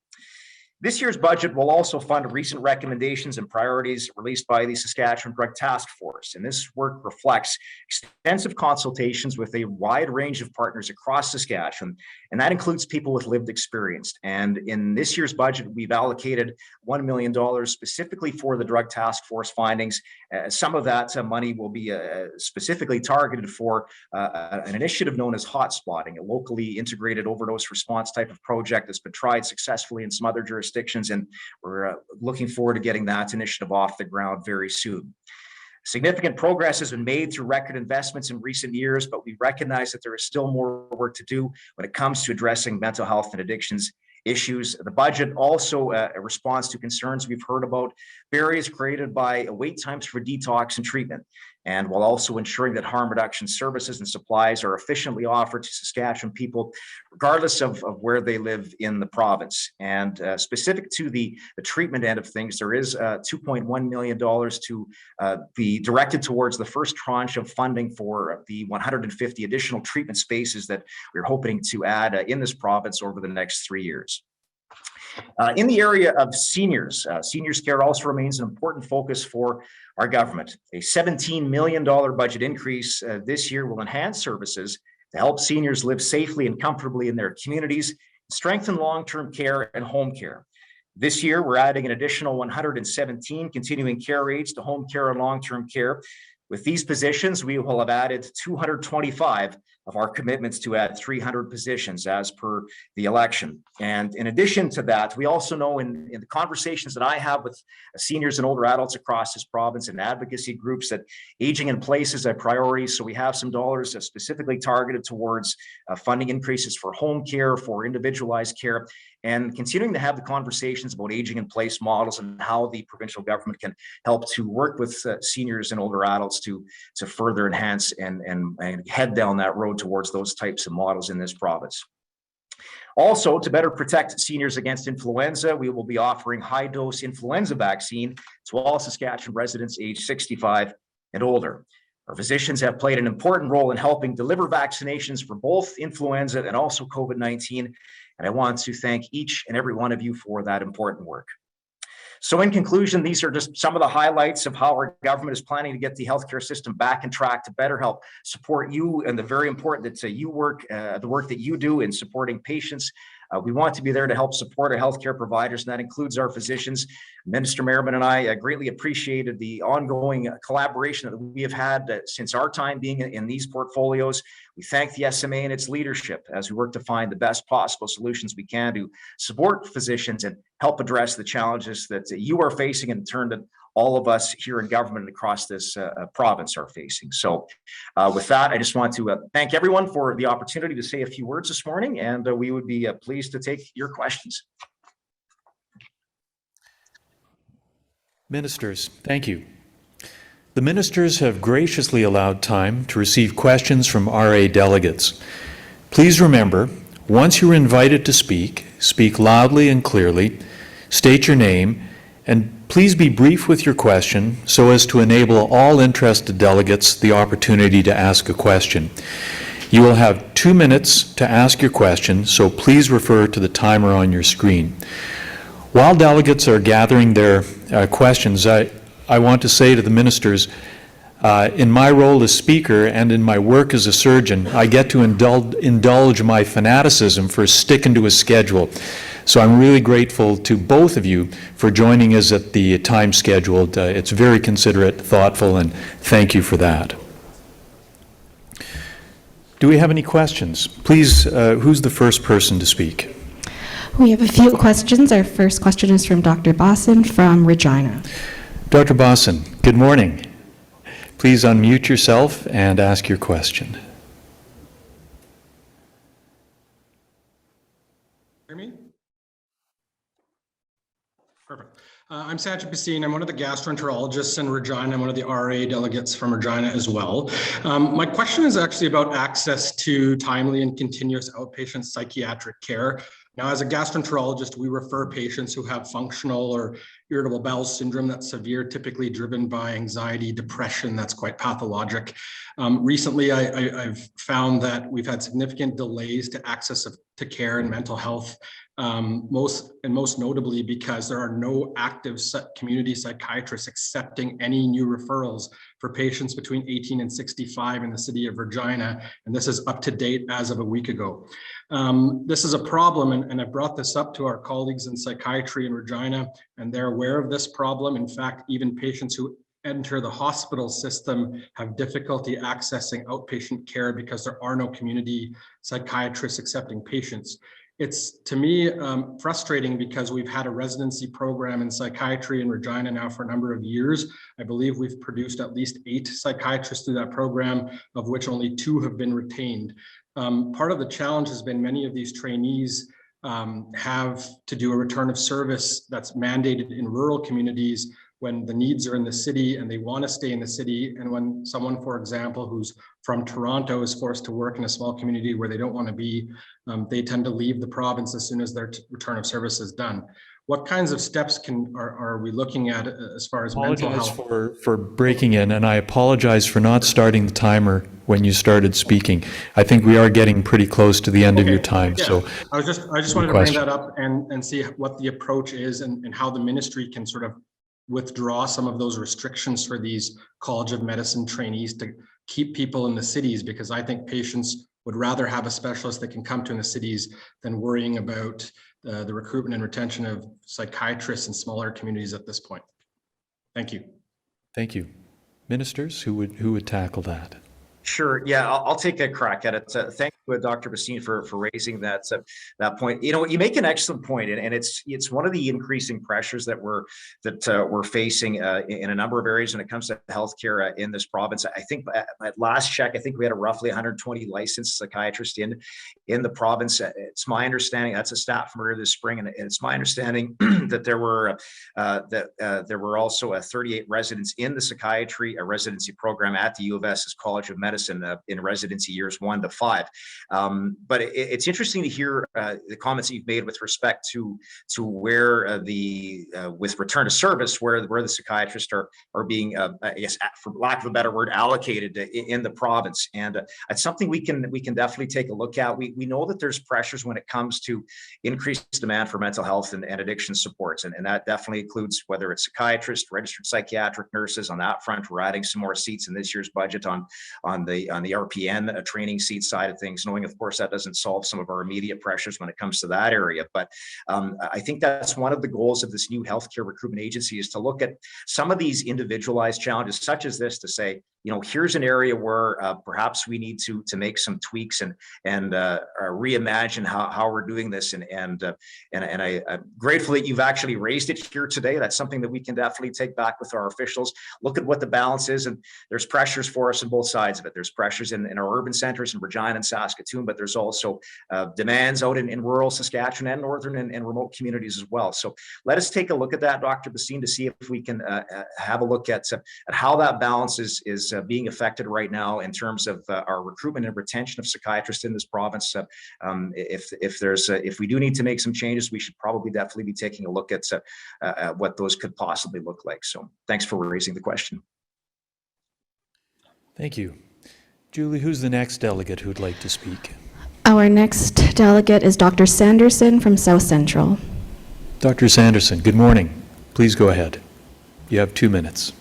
This year's budget will also fund recent recommendations and priorities released by the Saskatchewan Drug Task Force, and this work reflects extensive consultations with a wide range of partners across Saskatchewan, and that includes people with lived experience. And in this year's budget, we've allocated $1 million specifically for the Drug Task Force findings. Some of that money will be specifically targeted for an initiative known as Hotspotting, a locally integrated overdose response type of project that's been tried successfully in some other jurisdictions, and we're looking forward to getting that initiative off the ground very soon. Significant progress has been made through record investments in recent years, but we recognize that there is still more work to do when it comes to addressing mental health and addictions issues. The budget also responds to concerns we've heard about barriers created by wait times for detox and treatment, and while also ensuring that harm reduction services and supplies are efficiently offered to Saskatchewan people, regardless of where they live in the province. And specific to the treatment end of things, there is $2.1 million to be directed towards the first tranche of funding for the 150 additional treatment spaces that we're hoping to add in this province over the next 3 years. In the area of seniors, seniors care also remains an important focus for our government. A $17 million budget increase this year will enhance services to help seniors live safely and comfortably in their communities, strengthen long-term care and home care. This year, we're adding an additional 117 continuing care aides to home care and long-term care. With these positions, we will have added 225 of our commitments to add 300 positions as per the election. And in addition to that, we also know in the conversations that I have with seniors and older adults across this province and advocacy groups that aging in place is a priority. So we have some dollars specifically targeted towards funding increases for home care, for individualized care, and continuing to have the conversations about aging in place models and how the provincial government can help to work with seniors and older adults to further enhance and head down that road towards those types of models in this province. Also, to better protect seniors against influenza, we will be offering high-dose influenza vaccine to all Saskatchewan residents aged 65 and older. Our physicians have played an important role in helping deliver vaccinations for both influenza and also COVID-19, and I want to thank each and every one of you for that important work. So in conclusion, these are just some of the highlights of how our government is planning to get the healthcare system back on track to better help support you, and the very important that you work, the work that you do in supporting patients. We want to be there to help support our healthcare providers, and that includes our physicians. Minister Merriman and I greatly appreciated the ongoing collaboration that we have had since our time being in these portfolios. We thank the SMA and its leadership as we work to find the best possible solutions we can to support physicians and help address the challenges that you are facing, and in turn that all of us here in government and across this province are facing. So with that, I just want to thank everyone for the opportunity to say a few words this morning, and we would be pleased to take your questions. Ministers, thank you. The ministers have graciously allowed time to receive questions from RA delegates. Please remember, once you're invited to speak, speak loudly and clearly, state your name, and please be brief with your question so as to enable all interested delegates the opportunity to ask a question. You will have 2 minutes to ask your question, so please refer to the timer on your screen. While delegates are gathering their questions, I want to say to the ministers, in my role as speaker and in my work as a surgeon, I get to indulge my fanaticism for sticking to a schedule. So I'm really grateful to both of you for joining us at the time scheduled. It's very considerate, thoughtful, and thank you for that. Do we have any questions? Please, who's the first person to speak? We have a few questions. Our first question is from Dr. Bosson from Regina. Dr. Bosson, good morning. Please unmute yourself and ask your question. Hear me? Perfect. I'm Sajid Basine. I'm one of the gastroenterologists in Regina. I'm one of the RA delegates from Regina as well. My question is actually about access to timely and continuous outpatient psychiatric care. Now, as a gastroenterologist, we refer patients who have functional or irritable bowel syndrome that's severe, typically driven by anxiety, depression, that's quite pathologic. Recently, I've found that we've had significant delays to access to care in mental health, most notably because there are no active community psychiatrists accepting any new referrals for patients between 18 and 65 in the city of Regina, and this is up to date as of a week ago. This is a problem, and I brought this up to our colleagues in psychiatry in Regina, and they're aware of this problem. In fact, even patients who enter the hospital system have difficulty accessing outpatient care because there are no community psychiatrists accepting patients. It's, to me, frustrating because we've had a residency program in psychiatry in Regina now for a number of years. I believe we've produced at least 8 psychiatrists through that program, of which only 2 have been retained. Part of the challenge has been many of these trainees have to do a return of service that's mandated in rural communities when the needs are in the city and they want to stay in the city. And when someone, for example, who's from Toronto is forced to work in a small community where they don't want to be, they tend to leave the province as soon as their return of service is done. What kinds of steps are we looking at as far as mental health? For breaking in, and I apologize for not starting the timer when you started speaking. I think we are getting pretty close to the end of your time. Yeah. So I just wanted to bring that up and see what the approach is and how the ministry can sort of withdraw some of those restrictions for these College of Medicine trainees to keep people in the cities, because I think patients would rather have a specialist that can come to in the cities than worrying about the recruitment and retention of psychiatrists in smaller communities at this point. Thank you. thank you. Ministers, who would tackle that? Sure. Yeah, I'll take a crack at it. Thank you, Dr. Basine, for raising that point. You know, you make an excellent point, and it's one of the increasing pressures that we're facing in a number of areas when it comes to healthcare in this province. I think at last check, I think we had roughly 120 licensed psychiatrists in the province. It's my understanding, that's a stat from earlier this spring, and it's my understanding that there were also 38 residents in the psychiatry residency program at the U of S's College of Medicine in residency years 1 to 5. But it's interesting to hear the comments that you've made with respect to where with return to service, where the psychiatrists are being, I guess, for lack of a better word, allocated in the province. And it's something we can definitely take a look at. We know that there's pressures when it comes to increased demand for mental health and addiction supports, and that definitely includes whether it's psychiatrists, registered psychiatric nurses. On that front, we're adding some more seats in this year's budget on the RPN training seat side of things, knowing, of course, that doesn't solve some of our immediate pressures when it comes to that area. But I think that's one of the goals of this new healthcare recruitment agency, is to look at some of these individualized challenges such as this, to say, you know, here's an area where perhaps we need to make some tweaks and reimagine how we're doing this. And I'm grateful that you've actually raised it here today. That's something that we can definitely take back with our officials. Look at what the balance is, and there's pressures for us on both sides of it. There's pressures in our urban centers in Regina and Saskatoon, but there's also demands out in rural Saskatchewan and northern and remote communities as well. So let us take a look at that, Dr. Basine, to see if we can have a look at how that balance is being affected right now in terms of our recruitment and retention of psychiatrists in this province. If we do need to make some changes, we should probably definitely be taking a look at what those could possibly look like. So thanks for raising the question. Thank you. Julie, who's the next delegate who'd like to speak? Our next delegate is Dr. Sanderson from South Central. Dr. Sanderson, good morning. Please go ahead. You have 2 minutes.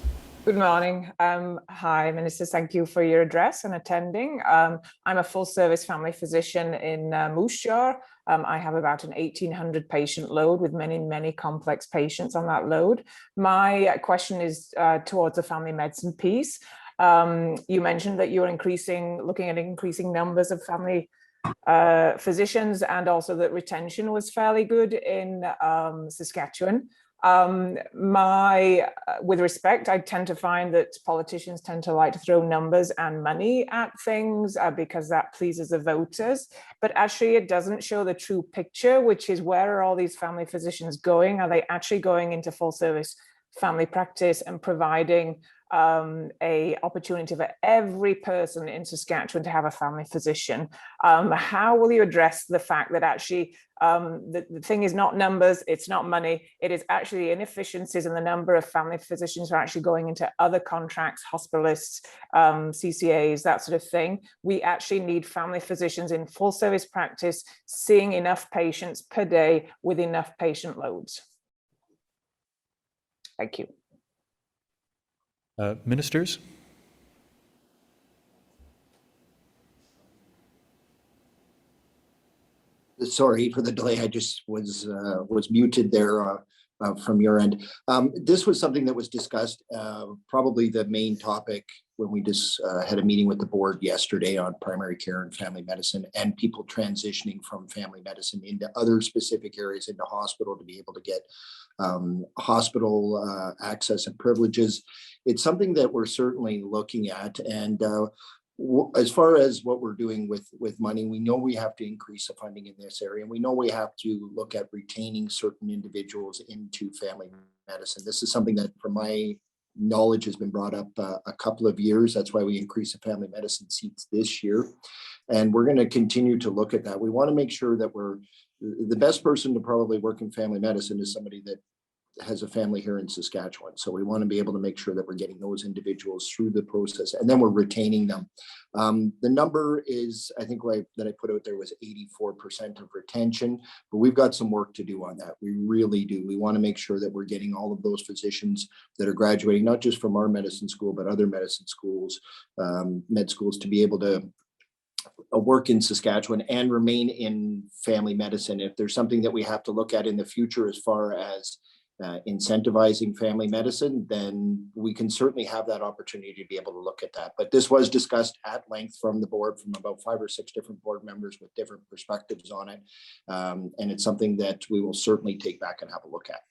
Good morning. Hi, Minister. Thank you for your address and attending. I'm a full-service family physician in Moose Jaw. I have about an 1,800 patient load with many, many complex patients on that load. My question is towards the family medicine piece. You mentioned that you're looking at increasing numbers of family physicians, and also that retention was fairly good in Saskatchewan. With respect, I tend to find that politicians tend to like to throw numbers and money at things because that pleases the voters. But actually, it doesn't show the true picture, which is where are all these family physicians going? Are they actually going into full service family practice and providing a opportunity for every person in Saskatchewan to have a family physician? How will you address the fact that actually the thing is not numbers, it's not money, it is actually inefficiencies in the number of family physicians who are actually going into other contracts, hospitalists, CCAs, that sort of thing. We actually need family physicians in full service practice, seeing enough patients per day with enough patient loads. Thank you. Ministers? Sorry for the delay. I just was muted there from your end. This was something that was discussed, probably the main topic when we just had a meeting with the board yesterday on primary care and family medicine, and people transitioning from family medicine into other specific areas, into hospital, to be able to get hospital access and privileges. It's something that we're certainly looking at. And as far as what we're doing with money, we know we have to increase the funding in this area, and we know we have to look at retaining certain individuals into family medicine. This is something that, from my knowledge, has been brought up a couple of years. That's why we increased the family medicine seats this year. And we're going to continue to look at that. We want to make sure that the best person to probably work in family medicine is somebody that has a family here in Saskatchewan. So we want to be able to make sure that we're getting those individuals through the process, and then we're retaining them. The number is, I think, that I put out there was 84% of retention, but we've got some work to do on that. We really do. We want to make sure that we're getting all of those physicians that are graduating, not just from our medicine school, but other medicine schools, med schools, to be able to work in Saskatchewan and remain in family medicine. If there's something that we have to look at in the future as far as incentivizing family medicine, then we can certainly have that opportunity to be able to look at that. But this was discussed at length from the board, from about 5 or 6 different board members with different perspectives on it. And it's something that we will certainly take back and have a look at.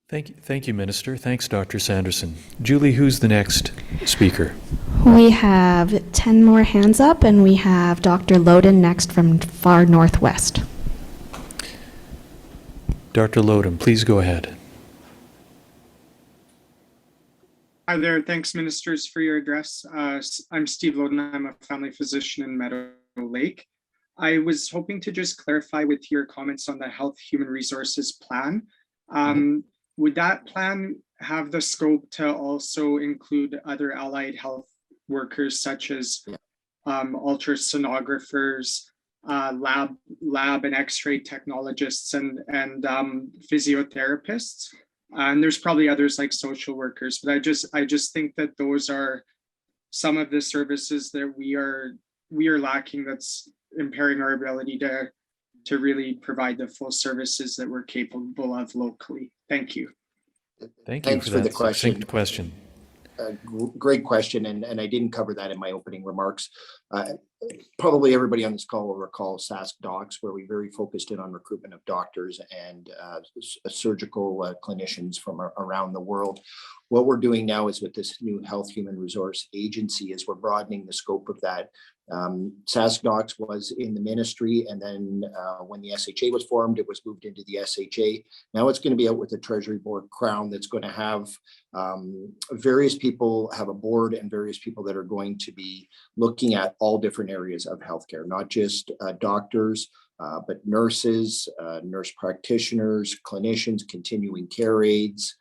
Thank you, Minister. Thanks, Dr. Sanderson. Julie, who's the next speaker? We have 10 more hands up, and we have Dr. Loden next from far northwest. Dr. Loden, please go ahead. Hi there. Thanks, ministers, for your address. I'm Steve Loden. I'm a family physician in Meadow Lake. I was hoping to just clarify with your comments on the Health Human Resources plan. Would that plan have the scope to also include other allied health workers, such as ultrasonographers, lab and X-ray technologists, and physiotherapists? And there's probably others like social workers, but I just think that those are some of the services that we are lacking, that's impairing our ability to really provide the full services that we're capable of locally. Thank you. Thank you. Thanks for the question. Great question, and I didn't cover that in my opening remarks. Probably everybody on this call will recall Sask Docs, where we very focused in on recruitment of doctors and surgical clinicians from around the world. What we're doing now is, with this new Health Human Resource Agency, is we're broadening the scope of that. Sask Docs was in the ministry, and then when the SHA was formed, it was moved into the SHA. Now it's going to be out with the Treasury Board Crown, that's going to have various people have a board, and various people that are going to be looking at all different areas of healthcare, not just doctors, but nurses, nurse practitioners, clinicians, continuing care aides,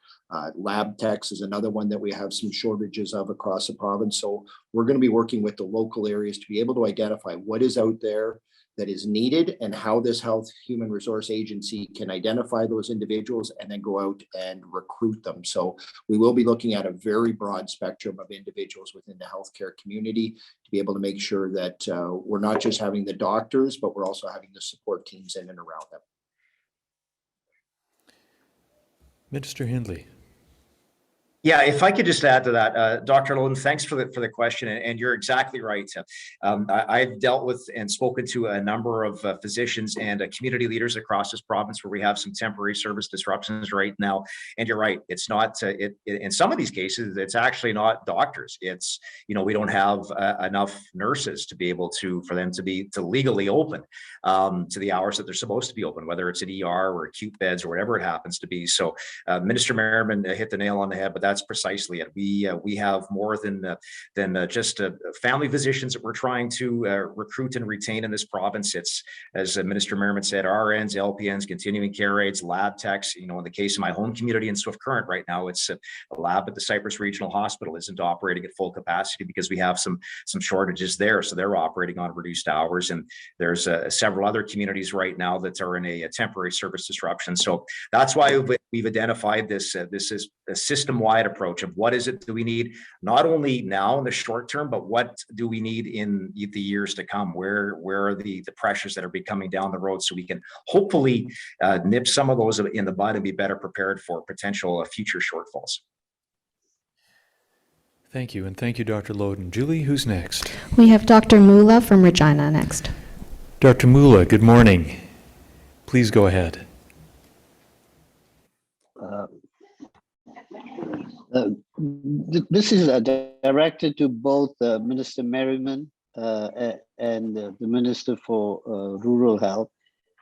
Lab techs is another one that we have some shortages of across the province. So we're going to be working with the local areas to be able to identify what is out there that is needed and how this Health Human Resource Agency can identify those individuals and then go out and recruit them. So we will be looking at a very broad spectrum of individuals within the healthcare community to be able to make sure that we're not just having the doctors, but we're also having the support teams in and around them. Minister Hindley. Yeah, if I could just add to that, Dr. Loden, thanks for the question, and you're exactly right. I've dealt with and spoken to a number of physicians and community leaders across this province where we have some temporary service disruptions right now. And you're right, it's not. In some of these cases, it's actually not doctors. It's we don't have enough nurses to be able for them to legally open to the hours that they're supposed to be open, whether it's an ER or acute beds or whatever it happens to be. So Minister Merriman hit the nail on the head, but that's precisely it. We have more than just family physicians that we're trying to recruit and retain in this province. It's, as Minister Merriman said, RNs, LPNs, continuing care aides, lab techs. In the case of my home community in Swift Current right now, it's a lab at the Cypress Regional Hospital isn't operating at full capacity because we have some shortages there. So they're operating on reduced hours. And there's several other communities right now that are in a temporary service disruption. So that's why we've identified this. This is a system-wide approach of what is it do we need, not only now in the short term, but what do we need in the years to come? Where are the pressures that are coming down the road so we can hopefully nip some of those in the bud and be better prepared for potential future shortfalls. Thank you, and thank you, Dr. Loden. Julie, who's next? We have Dr. Mula from Regina next. Dr. Mula, good morning. Please go ahead. This is directed to both Minister Merriman and the Minister for Rural Health.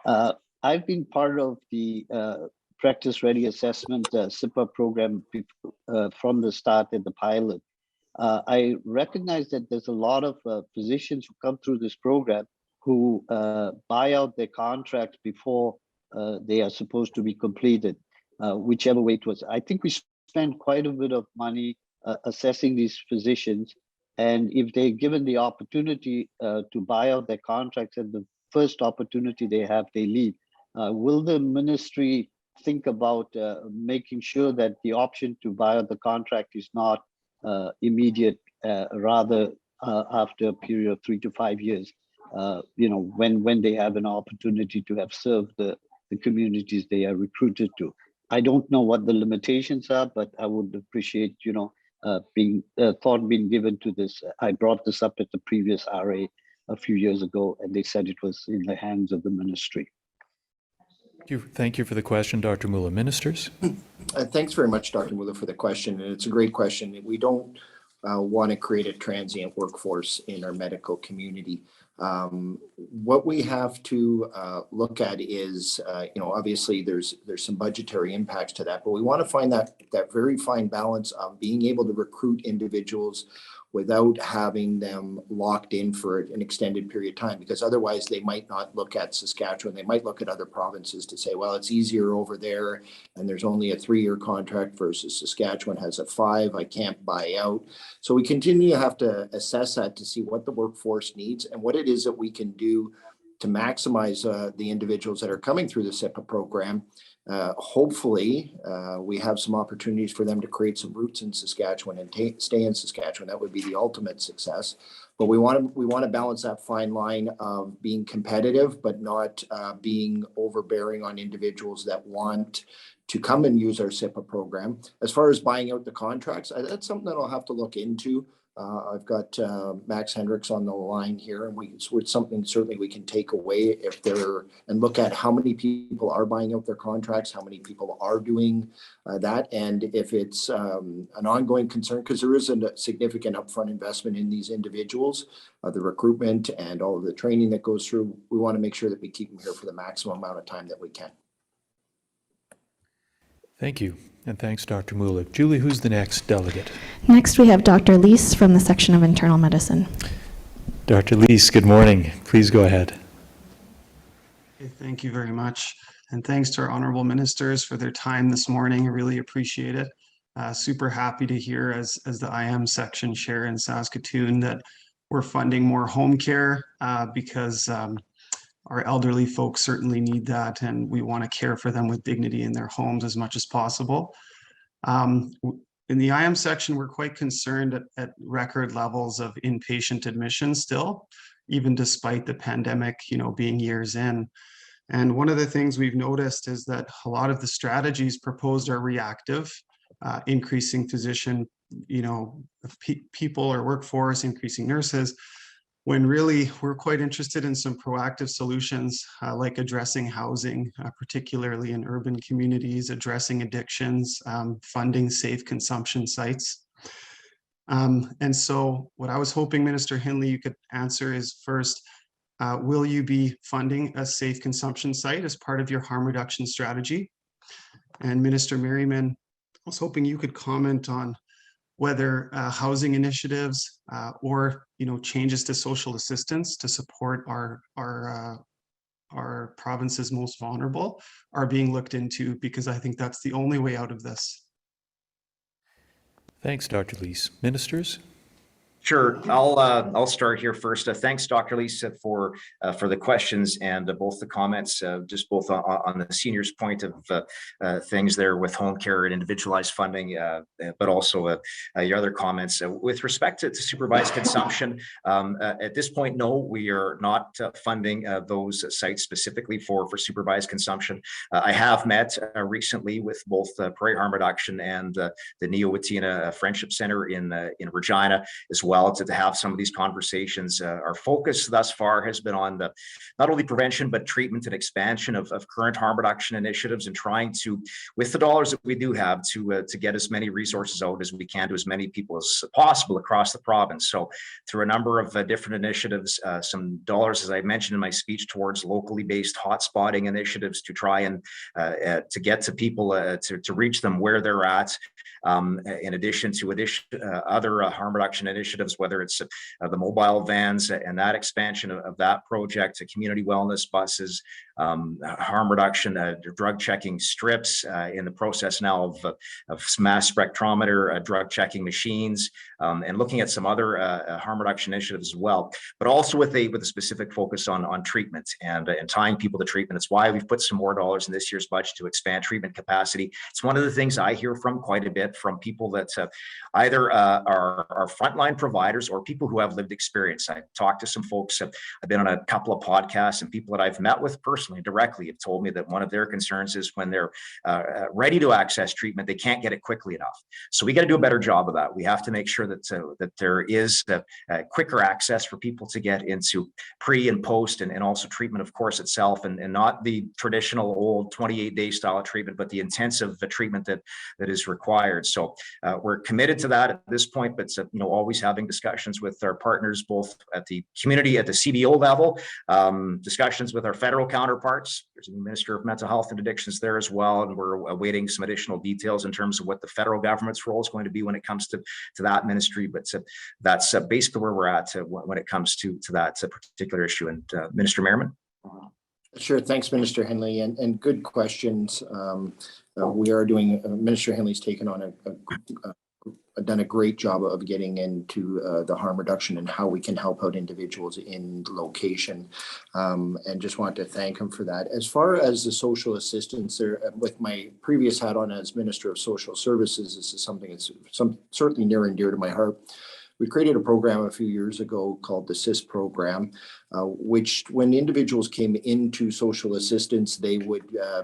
I've been part of the Practice Ready Assessment SIPA program from the start at the pilot. I recognize that there's a lot of physicians who come through this program who buy out their contracts before they are supposed to be completed, whichever way it was. I think we spend quite a bit of money assessing these physicians, and if they're given the opportunity to buy out their contracts and the first opportunity they have, they leave. Will the ministry think about making sure that the option to buy out the contract is not immediate, rather after a period of 3 to 5 years, when they have an opportunity to have served the communities they are recruited to? I don't know what the limitations are, but I would appreciate, being given to this. I brought this up at the previous RA a few years ago, and they said it was in the hands of the ministry. Thank you for the question, Dr. Mula. Ministers? Thanks very much, Dr. Mula, for the question. And it's a great question. We don't want to create a transient workforce in our medical community. What we have to look at is, obviously there's some budgetary impacts to that, but we want to find that very fine balance of being able to recruit individuals without having them locked in for an extended period of time, because otherwise they might not look at Saskatchewan. They might look at other provinces to say, well, it's easier over there and there's only a 3-year contract versus Saskatchewan has a 5. I can't buy out. So we continue to have to assess that to see what the workforce needs and what it is that we can do to maximize the individuals that are coming through the SIPA program. Hopefully, we have some opportunities for them to create some roots in Saskatchewan and stay in Saskatchewan. That would be the ultimate success. But we want to balance that fine line of being competitive, but not being overbearing on individuals that want to come and use our SIPA program. As far as buying out the contracts, that's something that I'll have to look into. I've got Max Hendricks on the line here, and it's something certainly we can take away and look at how many people are buying out their contracts, how many people are doing that, and if it's an ongoing concern, because there is a significant upfront investment in these individuals, the recruitment and all of the training that goes through. We want to make sure that we keep them here for the maximum amount of time that we can. Thank you, and thanks, Dr. Mula. Julie, who's the next delegate? Next, we have Dr. Leese from the section of internal medicine. Dr. Leese, good morning. Please go ahead. Okay, thank you very much. And thanks to our honorable ministers for their time this morning. I really appreciate it. Super happy to hear as the IM section chair in Saskatoon that we're funding more home care because our elderly folks certainly need that, and we want to care for them with dignity in their homes as much as possible. In the IM section, we're quite concerned at record levels of inpatient admission still, even despite the pandemic, being years in. And one of the things we've noticed is that a lot of the strategies proposed are reactive, increasing physician, people or workforce, increasing nurses, when really we're quite interested in some proactive solutions like addressing housing, particularly in urban communities, addressing addictions, funding safe consumption sites. And so what I was hoping, Minister Hindley, you could answer is first, will you be funding a safe consumption site as part of your harm reduction strategy? And Minister Merriman, I was hoping you could comment on whether housing initiatives or changes to social assistance to support our province's most vulnerable are being looked into, because I think that's the only way out of this. Thanks, Dr. Lees. Ministers? Sure. I'll start here first. Thanks, Dr. Lisa, for the questions and both the comments, just both on the seniors' point of things there with home care and individualized funding, but also your other comments. With respect to supervised consumption, at this point, no, we are not funding those sites specifically for supervised consumption. I have met recently with both Prairie Harm Reduction and the Neo-Watina Friendship Center in Regina as well, to have some of these conversations. Our focus thus far has been on the not only prevention but treatment and expansion of current harm reduction initiatives, and trying to, with the dollars that we do have, to get as many resources out as we can to as many people as possible across the province. So through a number of different initiatives, some dollars, as I mentioned in my speech, towards locally based hotspotting initiatives to try and to get to people, to reach them where they're at. In addition to other harm reduction initiatives, whether it's the mobile vans and that expansion of that project, to community wellness buses, harm reduction, drug checking strips, in the process now of mass spectrometer drug checking machines, and looking at some other harm reduction initiatives as well, but also with a specific focus on treatment and tying people to treatment. It's why we've put some more dollars in this year's budget to expand treatment capacity. It's one of the things I hear from quite a bit from people that either are frontline providers or people who have lived experience. I've talked to some folks, I've been on a couple of podcasts, and people that I've met with personally, directly, have told me that one of their concerns is when they're ready to access treatment, they can't get it quickly enough. So we got to do a better job of that. We have to make sure that there is quicker access for people to get into pre and post and also treatment, of course, itself, and not the traditional old 28-day style treatment, but the intensive treatment that is required. So we're committed to that at this point, but always having discussions with our partners, both at the community, at the CBO level, discussions with our federal counterparts. There's a Minister of Mental Health and Addictions there as well, and we're awaiting some additional details in terms of what the federal government's role is going to be when it comes to that ministry. But that's basically where we're at when it comes to that particular issue. And Minister Merriman. Sure. Thanks, Minister Henley, and good questions. We are doing, Minister Henley's taken on done a great job of getting into the harm reduction and how we can help out individuals in location, and just want to thank him for that. As far as the social assistance, there, with my previous hat on as Minister of Social Services, this is something that's certainly near and dear to my heart. We created a program a few years ago called the SIS program, which when individuals came into social assistance, they would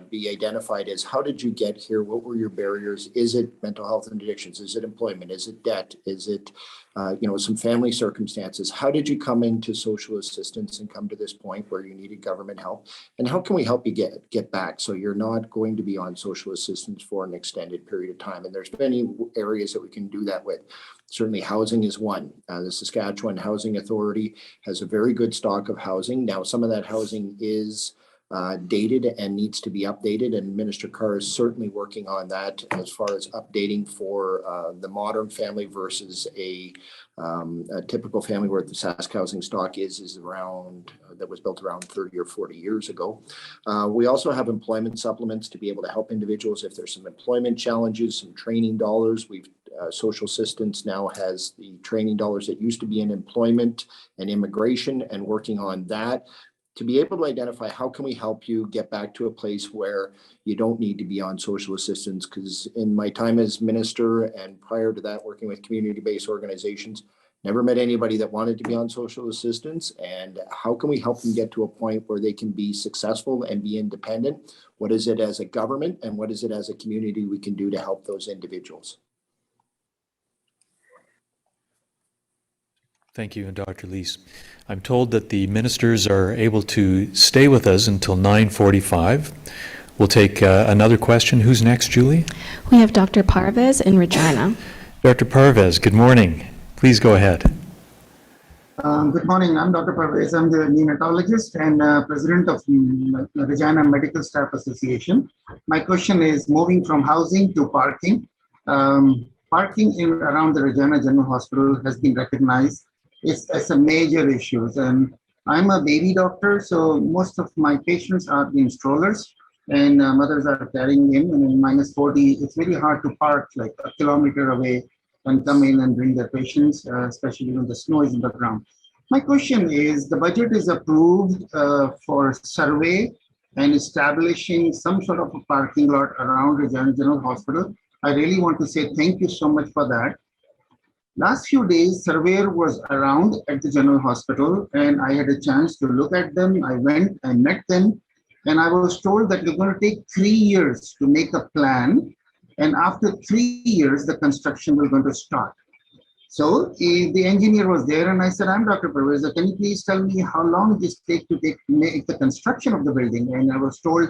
be identified as, how did you get here? What were your barriers? Is it mental health and addictions? Is it employment? Is it debt? Is it some family circumstances? How did you come into social assistance and come to this point where you needed government help? And how can we help you get back so you're not going to be on social assistance for an extended period of time? And there's many areas that we can do that with. Certainly housing is one. The Saskatchewan Housing Authority has a very good stock of housing. Now, some of that housing is dated and needs to be updated. And Minister Carr is certainly working on that as far as updating for the modern family versus a typical family where the Sask housing stock is around, that was built around 30 or 40 years ago. We also have employment supplements to be able to help individuals if there's some employment challenges, some training dollars. We've social assistance now has the training dollars that used to be in employment and immigration, and working on that to be able to identify how can we help you get back to a place where you don't need to be on social assistance. Because in my time as minister and prior to that working with community-based organizations, never met anybody that wanted to be on social assistance. And how can we help them get to a point where they can be successful and be independent? What is it as a government and what is it as a community we can do to help those individuals? Thank you, Dr. Lees. I'm told that the ministers are able to stay with us until 9:45. We'll take another question. Who's next, Julie? We have Dr. Parvez in Regina. Dr. Parvez, good morning. Please go ahead. Good morning. I'm Dr. Parvez. I'm the neonatologist and president of Regina Medical Staff Association. My question is moving from housing to parking. Parking around the Regina General Hospital has been recognized as a major issue. And I'm a baby doctor, so most of my patients are in strollers and mothers are carrying in, and in -40, it's very hard to park like a kilometer away and come in and bring their patients, especially when the snow is in the ground. My question is, the budget is approved for survey and establishing some sort of a parking lot around Regina General Hospital. I really want to say thank you so much for that. Last few days, surveyor was around at the General Hospital and I had a chance to look at them. I went and met them and I was told that it's going to take 3 years to make a plan. And after 3 years, the construction was going to start. So the engineer was there and I said, I'm Dr. Parvez, can you please tell me how long this takes to make the construction of the building? And I was told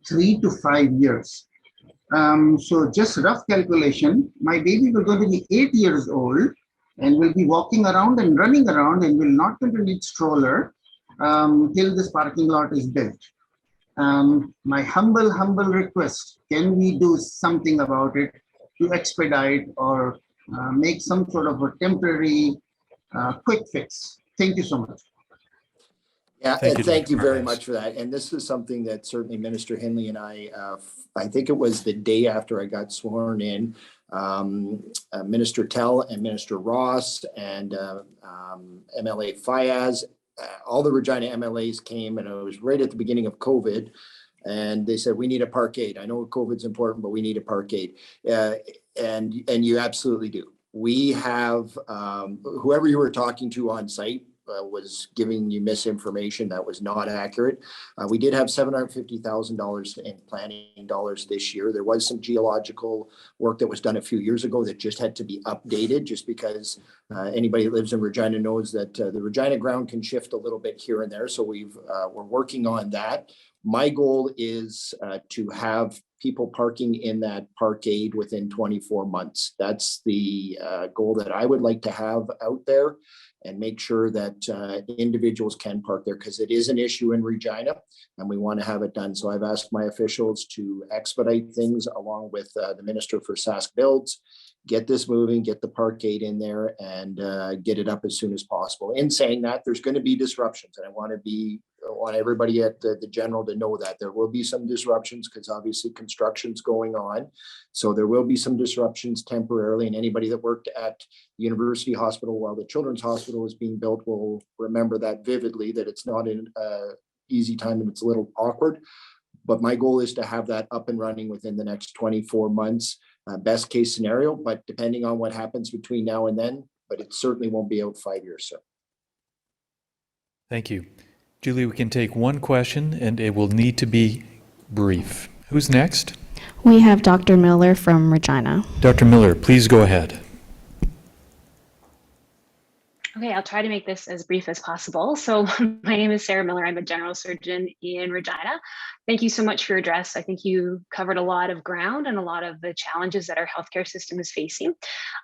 3 to 5 years. So just rough calculation, my baby was going to be 8 years old and will be walking around and running around and will not going to need stroller till this parking lot is built. My humble request, can we do something about it to expedite or make some sort of a temporary quick fix? Thank you so much. Yeah, and thank you very much for that. And this is something that certainly Minister Hindley and I think it was the day after I got sworn in, Minister Tell and Minister Ross and MLA Fayaz, all the Regina MLAs came, and it was right at the beginning of COVID. And they said, we need a parkade. I know COVID's important, but we need a parkade. And you absolutely do. We have, whoever you were talking to on site was giving you misinformation that was not accurate. We did have $750,000 in planning dollars this year. There was some geological work that was done a few years ago that just had to be updated, just because anybody that lives in Regina knows that the Regina ground can shift a little bit here and there. So we're working on that. My goal is to have people parking in that parkade within 24 months. That's the goal that I would like to have out there, and make sure that individuals can park there, because it is an issue in Regina and we want to have it done. So I've asked my officials to expedite things along with the Minister for Sask Builds, get this moving, get the parkade in there and get it up as soon as possible. In saying that, there's going to be disruptions, and I want everybody at the General to know that there will be some disruptions, because obviously construction's going on. So there will be some disruptions temporarily, and anybody that worked at the University Hospital while the Children's Hospital was being built will remember that vividly, that it's not an easy time and it's a little awkward. But my goal is to have that up and running within the next 24 months, best case scenario, but depending on what happens between now and then, but it certainly won't be out 5 years, sir. Thank you. Julie, we can take one question and it will need to be brief. Who's next? We have Dr. Miller from Regina. Dr. Miller, please go ahead. Okay, I'll try to make this as brief as possible. So my name is Sarah Miller. I'm a general surgeon in Regina. Thank you so much for your address. I think you covered a lot of ground and a lot of the challenges that our healthcare system is facing.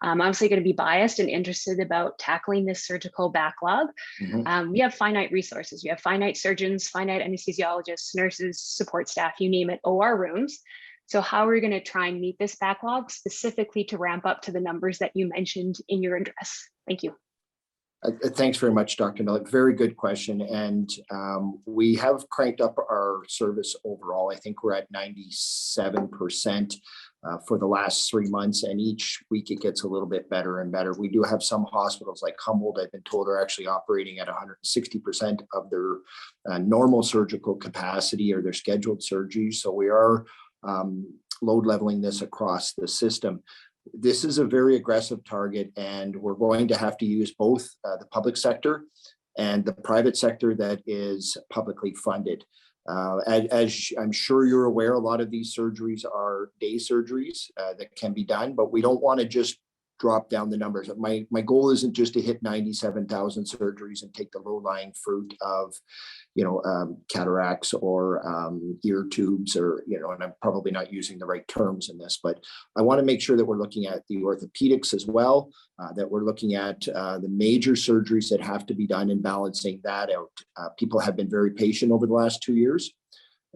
I'm obviously going to be biased and interested about tackling this surgical backlog. We have finite resources. We have finite surgeons, finite anesthesiologists, nurses, support staff, you name it, OR rooms. So how are we going to try and meet this backlog specifically to ramp up to the numbers that you mentioned in your address? Thank you. Thanks very much, Dr. Miller. Very good question. And we have cranked up our service overall. I think we're at 97% for the last 3 months. And each week it gets a little bit better and better. We do have some hospitals like Humboldt, I've been told, are actually operating at 160% of their normal surgical capacity or their scheduled surgery. So we are load leveling this across the system. This is a very aggressive target, and we're going to have to use both the public sector and the private sector that is publicly funded. As I'm sure you're aware, a lot of these surgeries are day surgeries that can be done, but we don't want to just drop down the numbers. My goal isn't just to hit 97,000 surgeries and take the low-lying fruit of, cataracts or ear tubes, or, and I'm probably not using the right terms in this, but I want to make sure that we're looking at the orthopedics as well, that we're looking at the major surgeries that have to be done and balancing that out. People have been very patient over the last 2 years,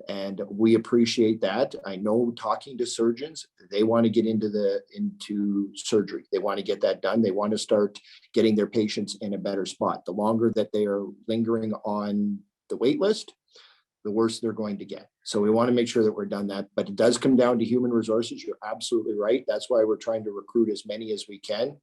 and we appreciate that. I know, talking to surgeons, they want to get into surgery. They want to get that done. They want to start getting their patients in a better spot. The longer that they are lingering on the wait list, the worse they're going to get. So we want to make sure that we're done that, but it does come down to human resources. You're absolutely right. That's why we're trying to recruit as many as we can.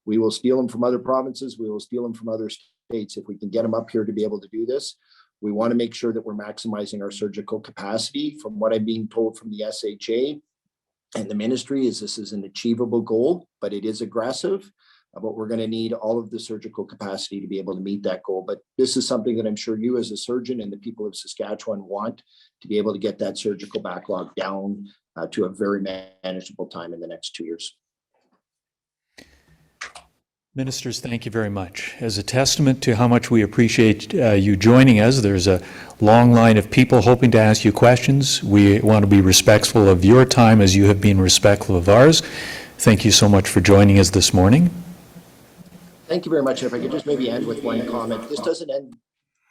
We will steal them from other provinces. We will steal them from other states if we can get them up here to be able to do this. We want to make sure that we're maximizing our surgical capacity. From what I'm being told from the SHA and the ministry, is this is an achievable goal, but it is aggressive. But we're going to need all of the surgical capacity to be able to meet that goal. But this is something that I'm sure you as a surgeon and the people of Saskatchewan want, to be able to get that surgical backlog down to a very manageable time in the next 2 years. Ministers, thank you very much. As a testament to how much we appreciate you joining us, there's a long line of people hoping to ask you questions. We want to be respectful of your time as you have been respectful of ours. Thank you so much for joining us this morning. Thank you very much. If I could just maybe end with one comment. This doesn't end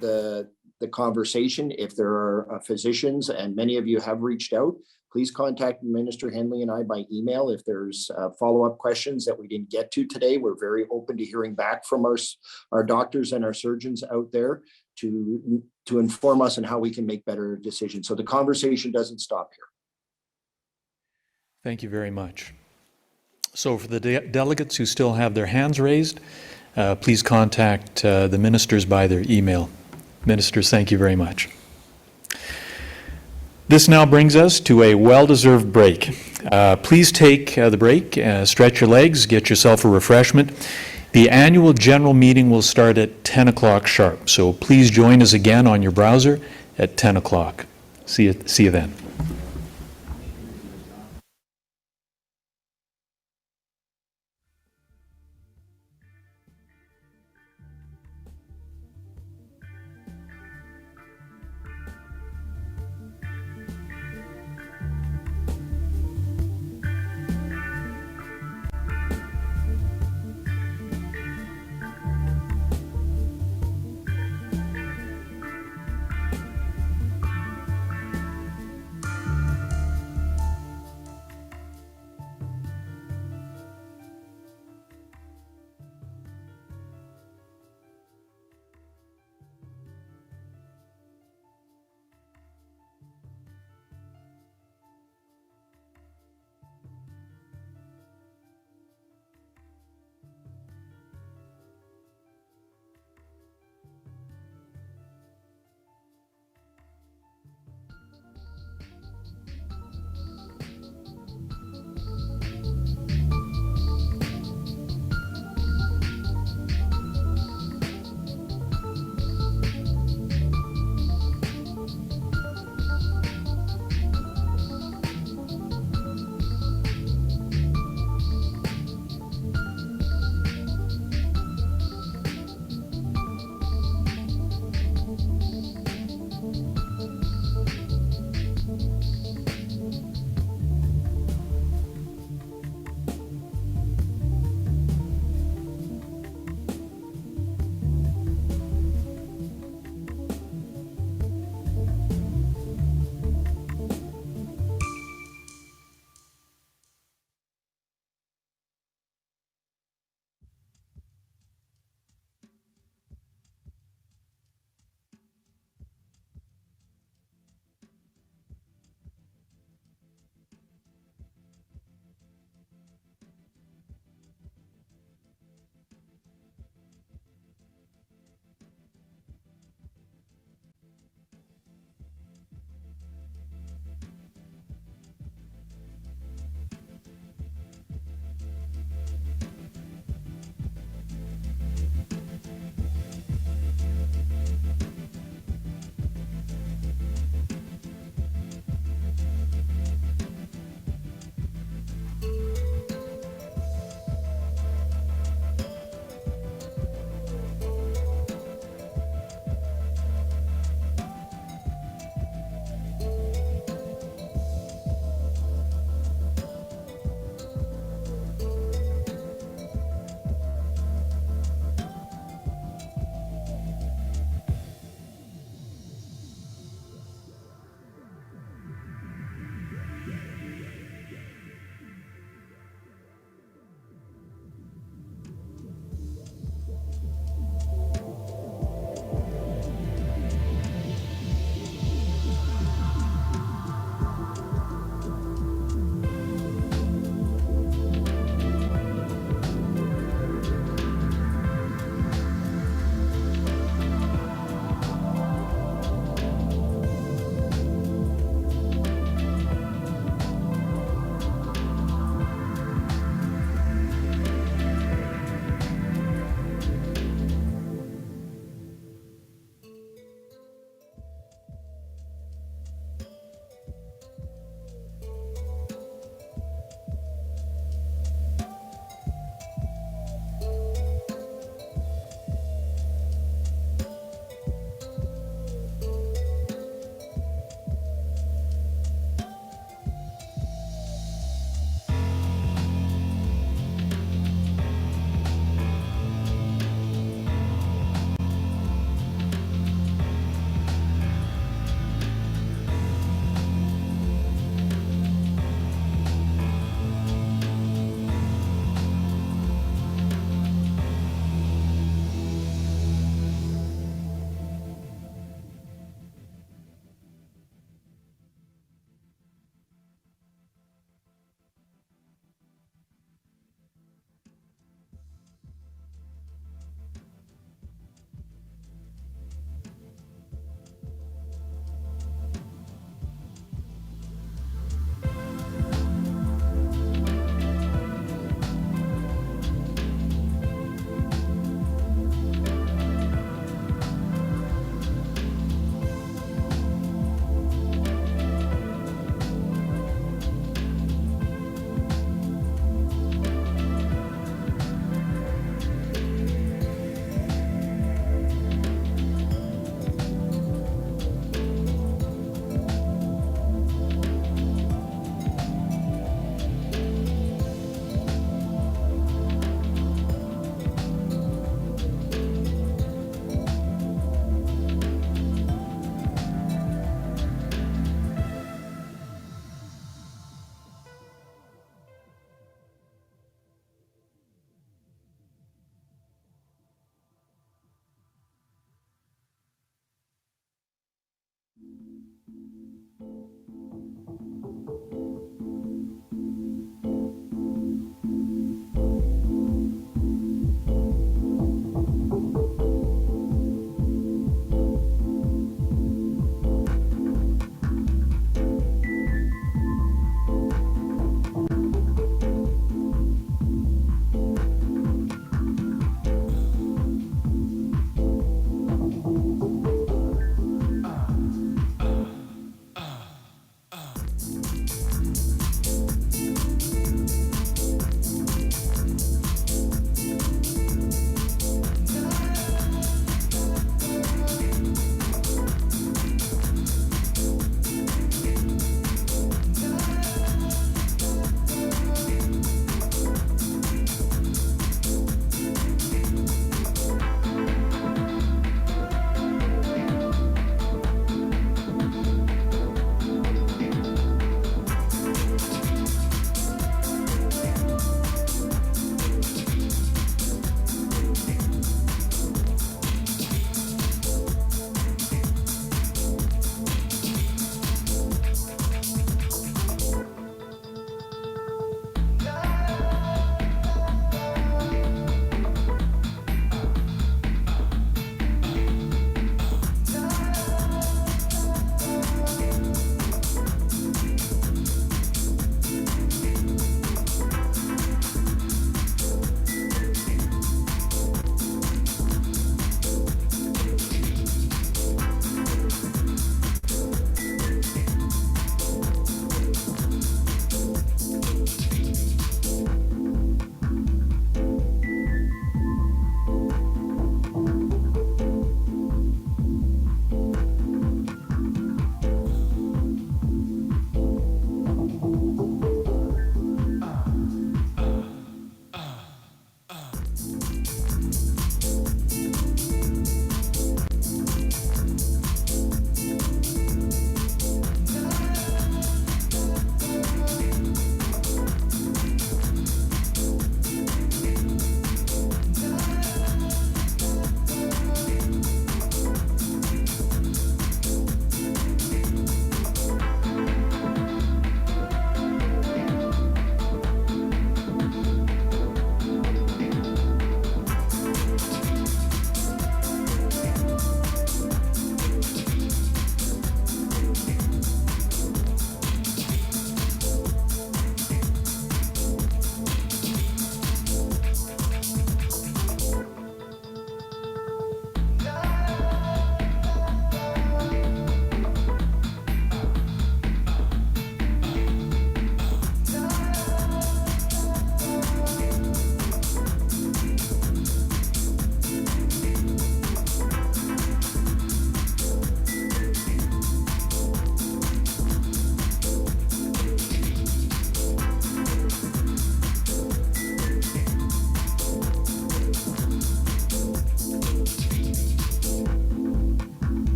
the conversation. If there are physicians, and many of you have reached out, please contact Minister Henley and I by email. If there's follow-up questions that we didn't get to today, we're very open to hearing back from our doctors and our surgeons out there to inform us on how we can make better decisions. So the conversation doesn't stop here. Thank you very much. So for the delegates who still have their hands raised, please contact the ministers by their email. Ministers, thank you very much. This now brings us to a well-deserved break. Please take the break, stretch your legs, get yourself a refreshment. The annual general meeting will start at 10 o'clock sharp, so please join us again on your browser at 10 o'clock. See you then.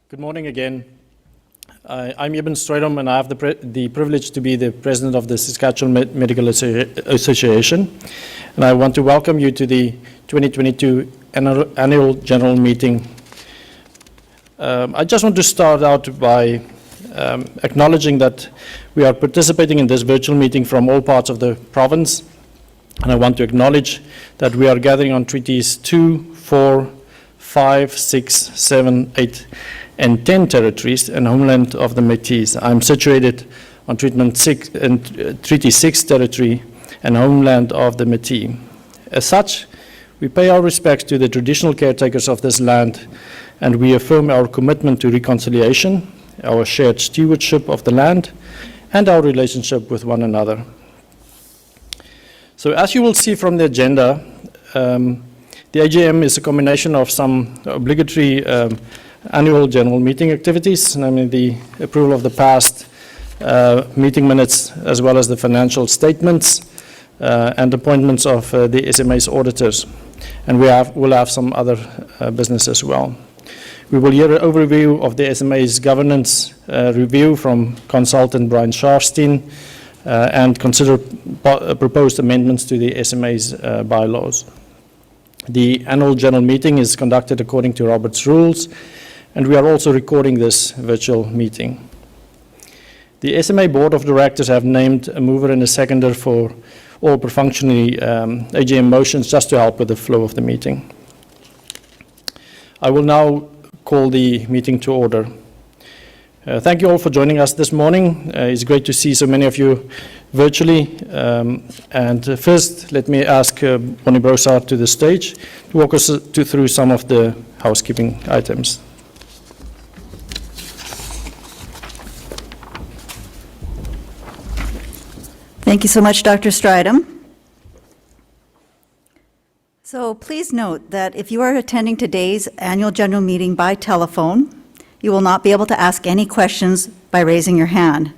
Good morning again. I'm Eben Strijdom, and I have the privilege to be the president of the Saskatchewan Medical Association. And I want to welcome you to the 2022 annual general meeting. I just want to start out by acknowledging that we are participating in this virtual meeting from all parts of the province. And I want to acknowledge that we are gathering on treaties 2, 4, 5, 6, 7, 8, and 10 territories and homeland of the Métis. I'm situated on Treaty 6 territory and homeland of the Métis. As such, we pay our respects to the traditional caretakers of this land, and we affirm our commitment to reconciliation, our shared stewardship of the land, and our relationship with one another. So as you will see from the agenda, the AGM is a combination of some obligatory annual general meeting activities, namely the approval of the past meeting minutes, as well as the financial statements and appointments of the SMA's auditors. And we'll have some other business as well. We will hear an overview of the SMA's governance review from consultant Brian Sharfstein and consider proposed amendments to the SMA's bylaws. The annual general meeting is conducted according to Robert's rules, and we are also recording this virtual meeting. The SMA Board of Directors have named a mover and a seconder for all perfunctory AGM motions just to help with the flow of the meeting. I will now call the meeting to order. Thank you all for joining us this morning. It's great to see so many of you virtually. And first, let me ask Bonnie Brossard to the stage to walk us through some of the housekeeping items. Thank you so much, Dr. Strijdom. So please note that if you are attending today's annual general meeting by telephone, you will not be able to ask any questions by raising your hand.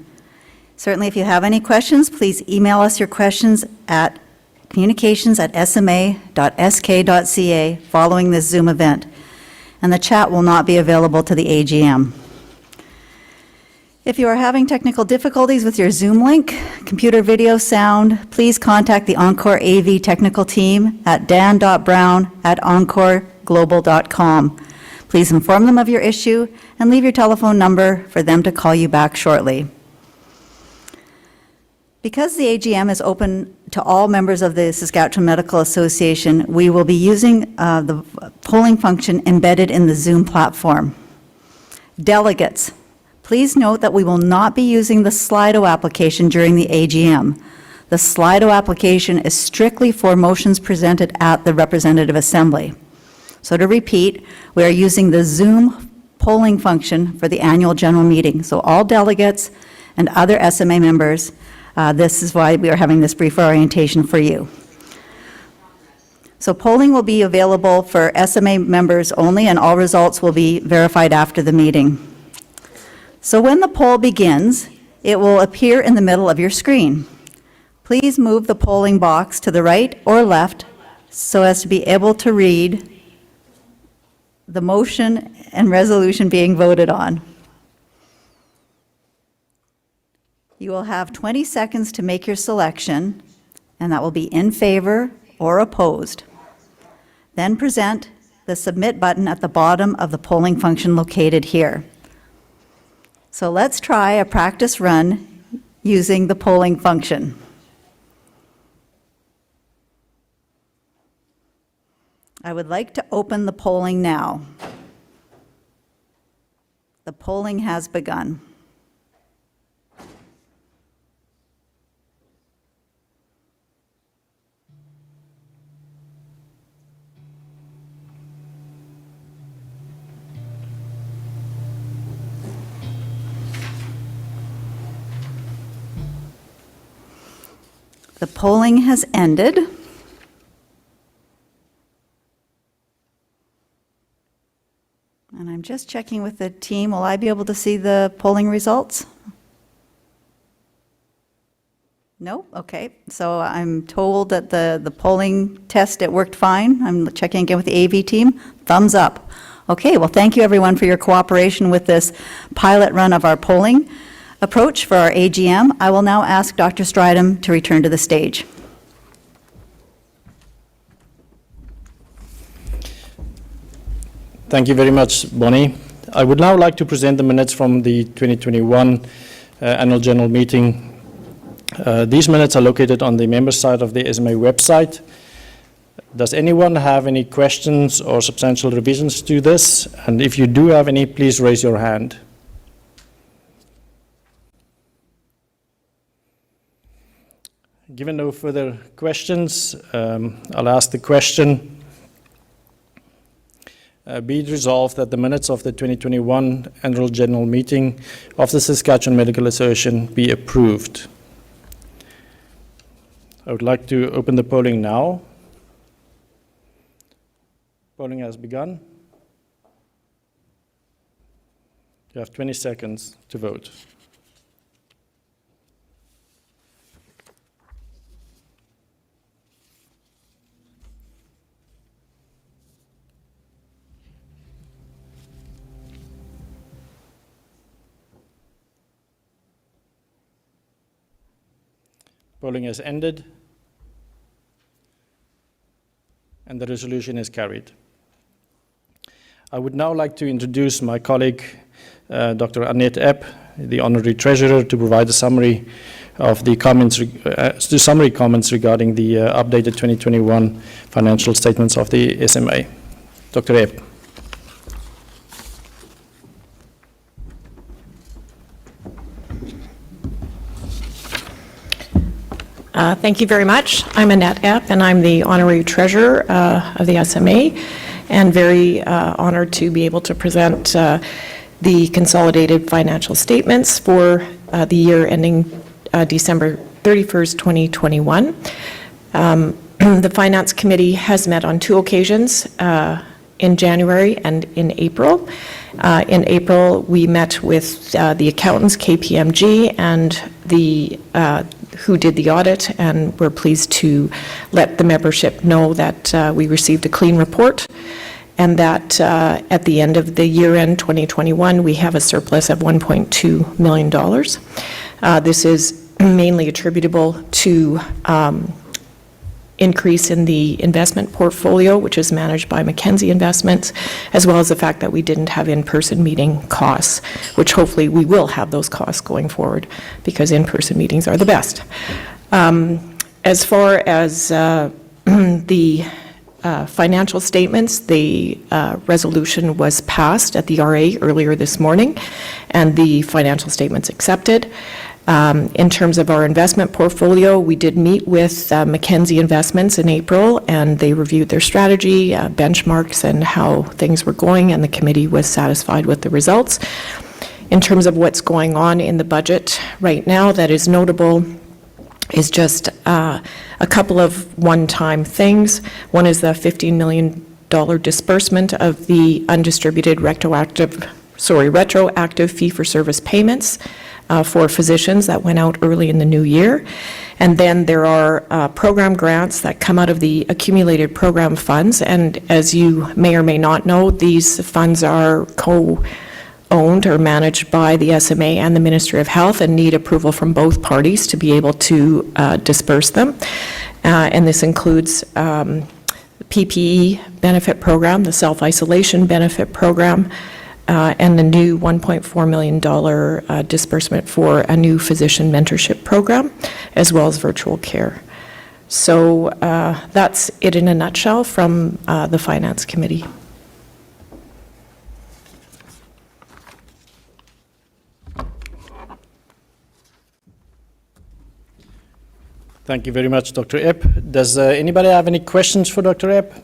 Certainly, if you have any questions, please email us your questions at communications@sma.sk.ca following this Zoom event, and the chat will not be available to the AGM. If you are having technical difficulties with your Zoom link, computer video, sound, please contact the Encore AV technical team at dan.brown@encoreglobal.com. Please inform them of your issue and leave your telephone number for them to call you back shortly. Because the AGM is open to all members of the Saskatchewan Medical Association, we will be using the polling function embedded in the Zoom platform. Delegates, please note that we will not be using the Slido application during the AGM. The Slido application is strictly for motions presented at the Representative Assembly. So to repeat, we are using the Zoom polling function for the annual general meeting. So all delegates and other SMA members, this is why we are having this brief orientation for you. So polling will be available for SMA members only, and all results will be verified after the meeting. So when the poll begins, it will appear in the middle of your screen. Please move the polling box to the right or left so as to be able to read the motion and resolution being voted on. You will have 20 seconds to make your selection, and that will be in favor or opposed. Then present the submit button at the bottom of the polling function located here. So let's try a practice run using the polling function. I would like to open the polling now. The polling has begun. The polling has ended. And I'm just checking with the team. Will I be able to see the polling results? No? Okay. So I'm told that the polling test, it worked fine. I'm checking again with the AV team. Thumbs up. Okay, well, thank you everyone for your cooperation with this pilot run of our polling approach for our AGM. I will now ask Dr. Strydom to return to the stage. Thank you very much, Bonnie. I would now like to present the minutes from the 2021 Annual General Meeting. These minutes are located on the member side of the SMA website. Does anyone have any questions or substantial revisions to this? And if you do have any, please raise your hand. Given no further questions, I'll ask the question. Be it resolved that the minutes of the 2021 Annual General Meeting of the Saskatchewan Medical Association be approved. I would like to open the polling now. Polling has begun. You have 20 seconds to vote. Polling has ended, and the resolution is carried. I would now like to introduce my colleague, Dr. Annette Epp, the Honorary Treasurer, to provide a summary of the comments, summary comments regarding the updated 2021 financial statements of the SMA. Dr. Epp. Thank you very much. I'm Annette Epp, and I'm the Honorary Treasurer of the SMA, and very honored to be able to present the consolidated financial statements for the year ending December 31st, 2021. The Finance Committee has met on 2 occasions, in January and in April. In April, we met with the accountants, KPMG, and the who did the audit, and we're pleased to let the membership know that we received a clean report, and that at the end of the year-end 2021, we have a surplus of $1.2 million. This is mainly attributable to increase in the investment portfolio, which is managed by Mackenzie Investments, as well as the fact that we didn't have in-person meeting costs, which hopefully we will have those costs going forward, because in-person meetings are the best. As far as the financial statements, the resolution was passed at the RA earlier this morning, and the financial statements accepted. In terms of our investment portfolio, we did meet with Mackenzie Investments in April, and they reviewed their strategy, benchmarks, and how things were going, and the committee was satisfied with the results. In terms of what's going on in the budget right now, that is notable is just a couple of one-time things. One is the $15 million disbursement of the undistributed retroactive fee-for-service payments for physicians that went out early in the new year. And then there are program grants that come out of the accumulated program funds. And as you may or may not know, these funds are co-owned or managed by the SMA and the Ministry of Health, and need approval from both parties to be able to disperse them. And this includes PPE benefit program, the self-isolation benefit program, and the new $1.4 million disbursement for a new physician mentorship program, as well as virtual care. So that's it in a nutshell from the Finance Committee. Thank you very much, Dr. Epp. Does anybody have any questions for Dr. Epp?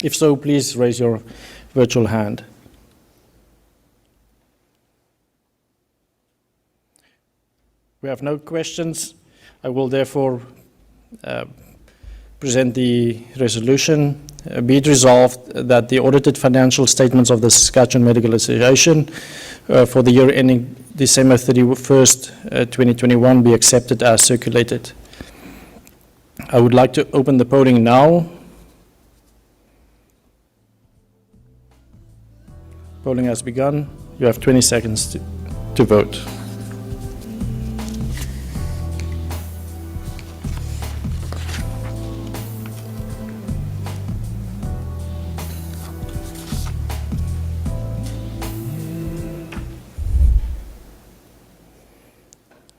If so, please raise your virtual hand. We have no questions. I will therefore present the resolution. Be it resolved that the audited financial statements of the Saskatchewan Medical Association for the year ending December 31st, 2021 be accepted as circulated. I would like to open the polling now. Polling has begun. You have 20 seconds to vote.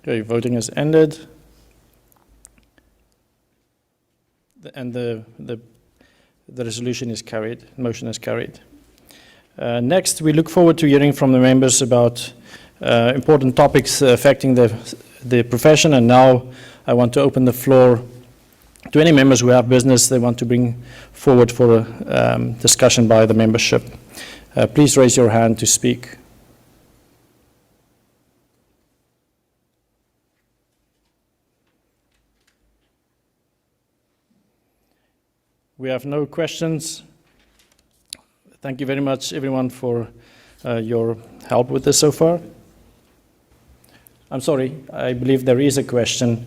Okay, voting has ended. And the resolution is carried, motion is carried. Next, we look forward to hearing from the members about important topics affecting the profession. And now I want to open the floor to any members who have business they want to bring forward for a discussion by the membership. Please raise your hand to speak. We have no questions. Thank you very much, everyone, for your help with this so far. I'm sorry, I believe there is a question.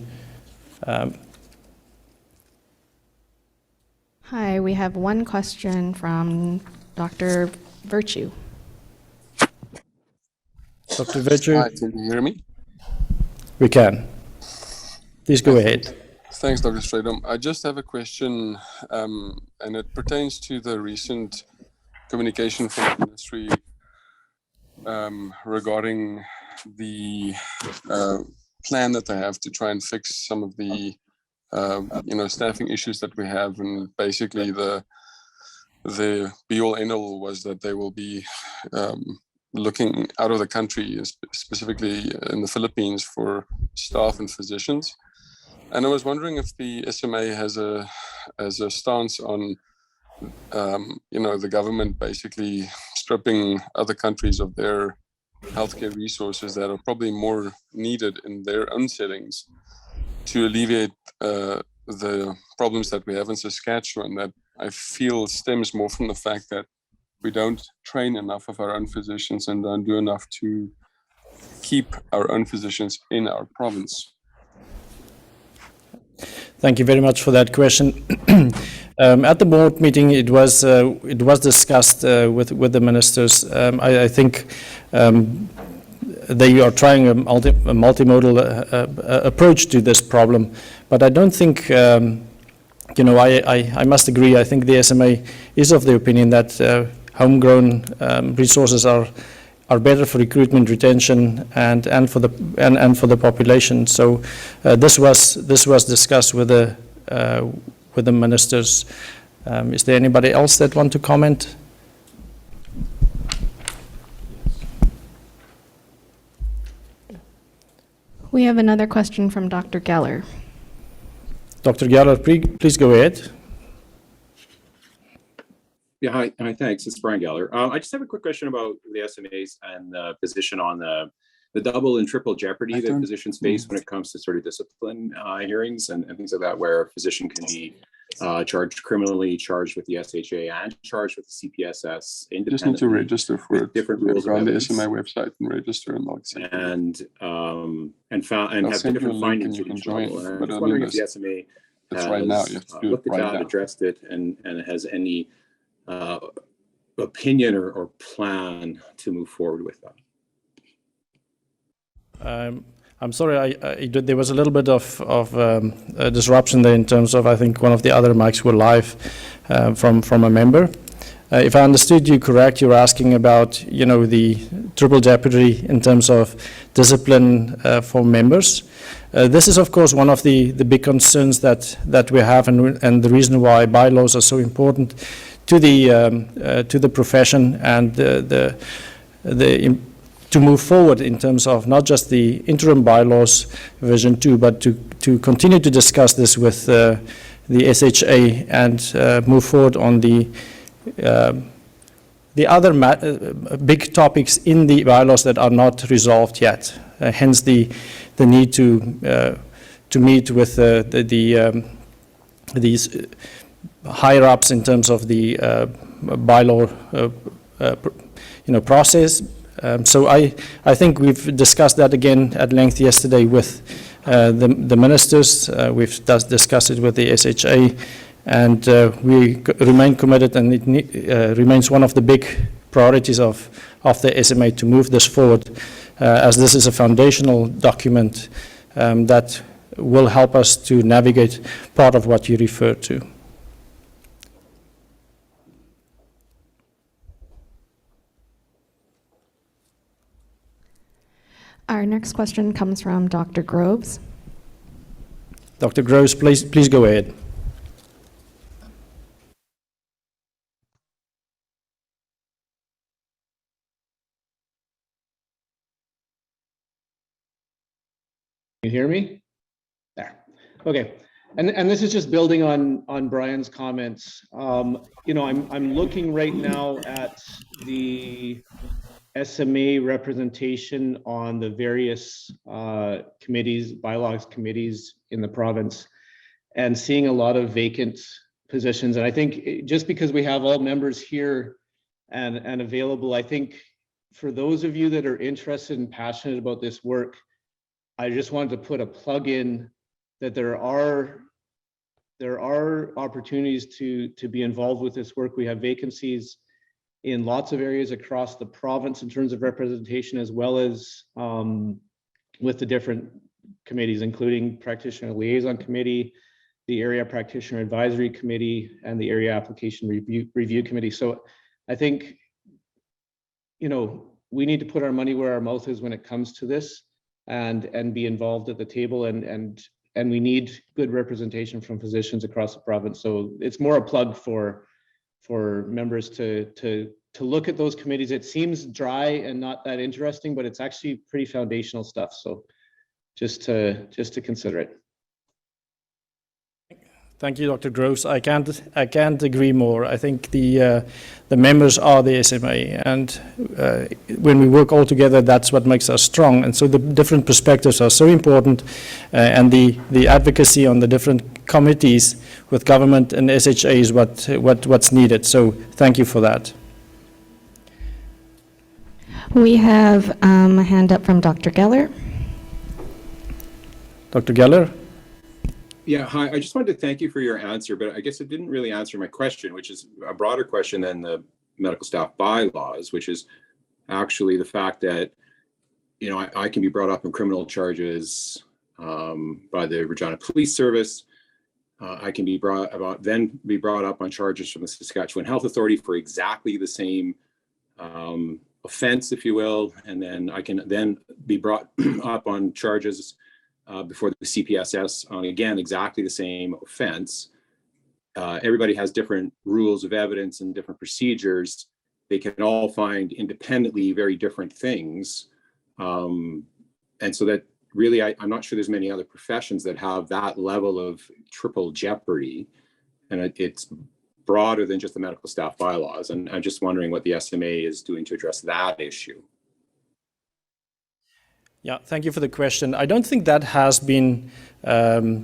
Hi, we have one question from Dr. Virtue. Dr. Virtue? Hi, can you hear me? We can. Please go ahead. Thanks, Dr. Stradom. I just have a question, and it pertains to the recent communication from the ministry regarding the plan that they have to try and fix some of the staffing issues that we have. And basically the be-all end-all was that they will be looking out of the country, specifically in the Philippines, for staff and physicians. And I was wondering if the SMA has a stance on, the government basically stripping other countries of their healthcare resources that are probably more needed in their own settings to alleviate the problems that we have in Saskatchewan, that I feel stems more from the fact that we don't train enough of our own physicians and don't do enough to keep our own physicians in our province. Thank you very much for that question. At the board meeting, it was discussed with the ministers. I think they are trying a multimodal approach to this problem, but I don't think, I must agree. I think the SMA is of the opinion that homegrown resources are better for recruitment, retention, and for the population. So this was discussed with the ministers. Is there anybody else that want to comment? We have another question from Dr. Geller. Dr. Geller, please go ahead. Yeah, hi, thanks. It's Brian Geller. I just have a quick question about the SMAs and the position on the double and triple jeopardy that physicians face when it comes to sort of discipline hearings and things like that, where a physician can be charged criminally, charged with the SHA, and charged with the CPSS independently. Just need to register for it. Different rules on the SMA website and register and log in. And have different findings you can join. And I'm just wondering if the SMA has right now. You have to do looked it at right that, now. addressed it, and has any opinion or plan to move forward with that. I'm sorry, there was a little bit of disruption there in terms of, I think one of the other mics were live from a member. If I understood you correct, you're asking about, the triple jeopardy in terms of discipline for members. This is, of course, one of the big concerns that we have, and the reason why bylaws are so important to the profession and to move forward in terms of not just the interim bylaws version 2, but to continue to discuss this with the SHA and move forward on the other big topics in the bylaws that are not resolved yet. Hence the need to meet with these higher ups in terms of the bylaw process. So I think we've discussed that again at length yesterday with the ministers. We've discussed it with the SHA, and we remain committed, and it remains one of the big priorities of the SMA to move this forward, as this is a foundational document that will help us to navigate part of what you referred to. Our next question comes from Dr. Groves. Dr. Groves, please go ahead. You hear me? There. Okay. And this is just building on Brian's comments. You know, I'm looking right now at the SMA representation on the various committees, bylaws committees in the province, and seeing a lot of vacant positions. And I think just because we have all members here and available, I think for those of you that are interested and passionate about this work, I just wanted to put a plug in that there are opportunities to be involved with this work. We have vacancies in lots of areas across the province in terms of representation, as well as with the different committees, including Practitioner Liaison Committee, the Area Practitioner Advisory Committee, and the Area Application Review Committee. So I think, you know, we need to put our money where our mouth is when it comes to this, and be involved at the table, and we need good representation from physicians across the province. So it's more a plug for members to look at those committees. It seems dry and not that interesting, but it's actually pretty foundational stuff. So just to consider it. Thank you, Dr. Groves. I can't agree more. I think the members are the SMA, and when we work all together, that's what makes us strong. And so the different perspectives are so important, and the advocacy on the different committees with government and SHA is what's needed. So thank you for that. We have a hand up from Dr. Geller. Dr. Geller? Yeah, hi. I just wanted to thank you for your answer, but I guess it didn't really answer my question, which is a broader question than the medical staff bylaws, which is actually the fact that, you know, I can be brought up in criminal charges by the Regina Police Service. I can be brought up on charges from the Saskatchewan Health Authority for exactly the same offense, if you will, and then I can then be brought up on charges before the CPSS on, again, exactly the same offense. Everybody has different rules of evidence and different procedures. They can all find independently very different things. And so that really, I'm not sure there's many other professions that have that level of triple jeopardy. And it's broader than just the medical staff bylaws. And I'm just wondering what the SMA is doing to address that issue. Yeah, thank you for the question. I don't think that has been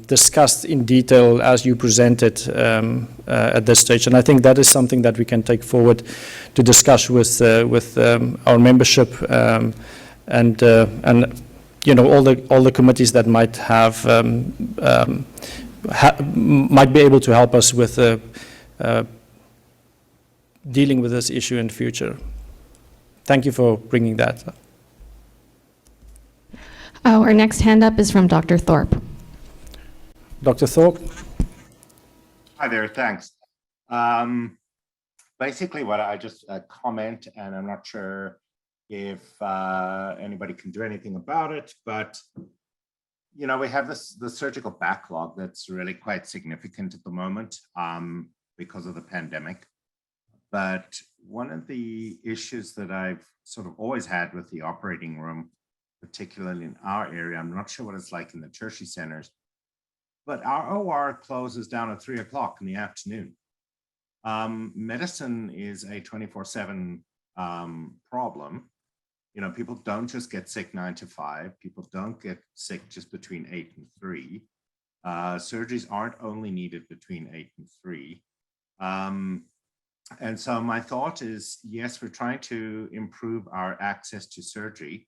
discussed in detail as you presented at this stage, and I think that is something that we can take forward to discuss with our membership and you know, all the committees that might have might be able to help us with dealing with this issue in the future. Thank you for bringing that up. Our next hand up is from Dr. Thorpe. Dr. Thorpe? Hi there, thanks. Basically what I just comment, and I'm not sure if anybody can do anything about it, but you know, we have the surgical backlog that's really quite significant at the moment because of the pandemic. But one of the issues that I've sort of always had with the operating room, particularly in our area, I'm not sure what it's like in the tertiary centers, but our OR closes down at 3 o'clock in the afternoon. Medicine is a 24/7 problem. You know, people don't just get sick 9 to 5. People don't get sick just between 8 and 3. Surgeries aren't only needed between 8 and 3. And so my thought is, yes, we're trying to improve our access to surgery.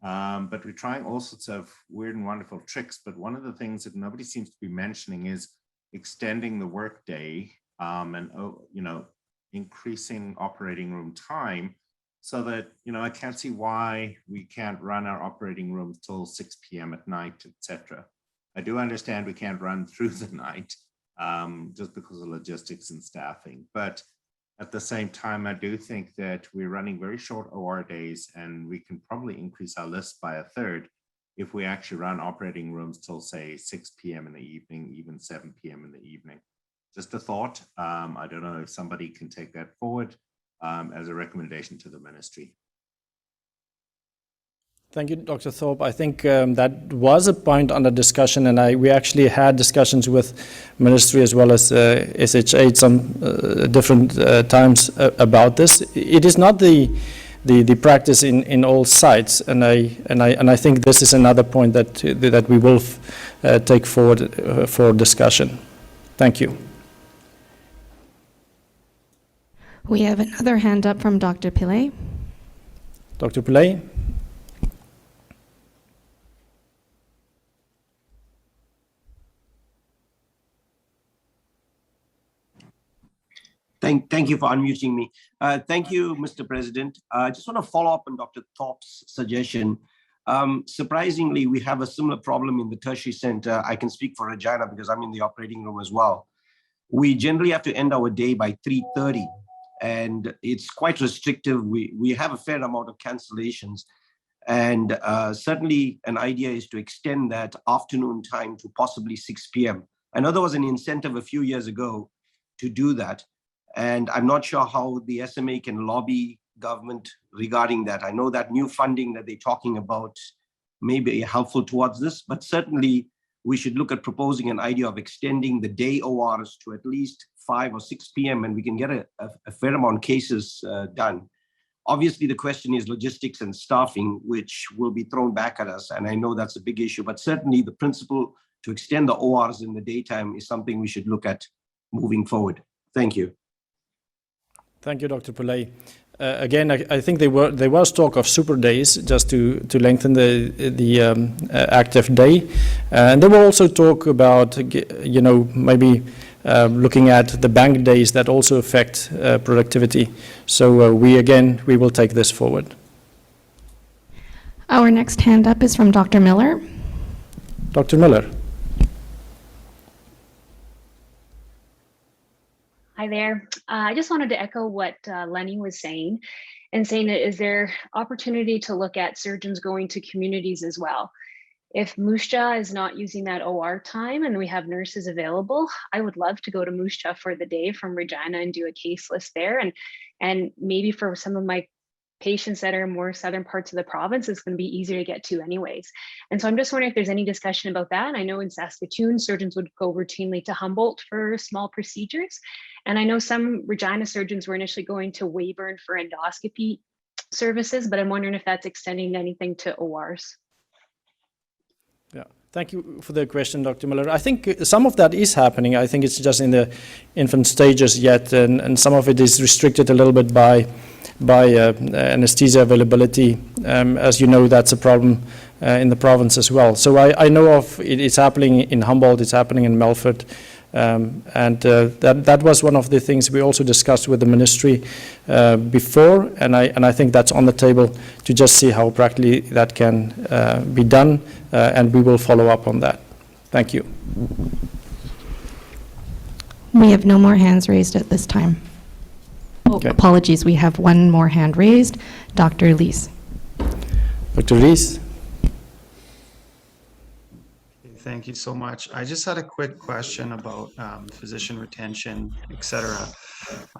But we're trying all sorts of weird and wonderful tricks. But one of the things that nobody seems to be mentioning is extending the workday and, you know, increasing operating room time so that, I can't see why we can't run our operating rooms till 6 p.m. at night, etc. I do understand we can't run through the night just because of logistics and staffing. But at the same time, I do think that we're running very short OR days, and we can probably increase our list by a third if we actually run operating rooms till, say, 6 p.m. in the evening, even 7 p.m. in the evening. Just a thought. I don't know if somebody can take that forward as a recommendation to the ministry. Thank you, Dr. Thorpe. I think that was a point under discussion, and we actually had discussions with ministry as well as SHA at some different times about this. It is not the practice in all sites, and I think this is another point that we will take forward for discussion. Thank you. We have another hand up from Dr. Pillay. Dr. Pillay. Thank you for unmuting me. Thank you, Mr. President. I just want to follow up on Dr. Thorpe's suggestion. Surprisingly, we have a similar problem in the tertiary center. I can speak for Regina because I'm in the operating room as well. We generally have to end our day by 3:30, and it's quite restrictive. We have a fair amount of cancellations, and certainly an idea is to extend that afternoon time to possibly 6 p.m. I know there was an incentive a few years ago to do that, and I'm not sure how the SMA can lobby government regarding that. I know that new funding that they're talking about may be helpful towards this, but certainly we should look at proposing an idea of extending the day ORs to at least 5 or 6 p.m. and we can get a fair amount of cases done. Obviously, the question is logistics and staffing, which will be thrown back at us. And I know that's a big issue, but certainly the principle to extend the ORs in the daytime is something we should look at moving forward. Thank you. Thank you, Dr. Pillay. Again, I think there was talk of super days just to lengthen the active day, and there were also talk about maybe looking at the bank days that also affect productivity. So we will take this forward. Our next hand up is from Dr. Miller. Dr. Miller. Hi there. I just wanted to echo what Lenny was saying and saying that is there opportunity to look at surgeons going to communities as well? If Moose Jaw is not using that OR time and we have nurses available, I would love to go to Moose Jaw for the day from Regina and do a case list there. And maybe for some of my patients that are in more southern parts of the province, it's going to be easier to get to anyways. And so I'm just wondering if there's any discussion about that. I know in Saskatoon, surgeons would go routinely to Humboldt for small procedures. And I know some Regina surgeons were initially going to Weyburn for endoscopy services, but I'm wondering if that's extending anything to ORs. Yeah, thank you for the question, Dr. Miller. I think some of that is happening. I think it's just in the infant stages yet, and some of it is restricted a little bit by anesthesia availability. As you know, that's a problem in the province as well. So I know of it's happening in Humboldt, it's happening in Melfort, and that was one of the things we also discussed with the ministry before, and I think that's on the table to just see how practically that can be done, and we will follow up on that. Thank you. We have no more hands raised at this time. Oh, okay. Apologies, we have one more hand raised. Dr. Lees. Dr. Lees. Thank you so much. I just had a quick question about physician retention, et cetera.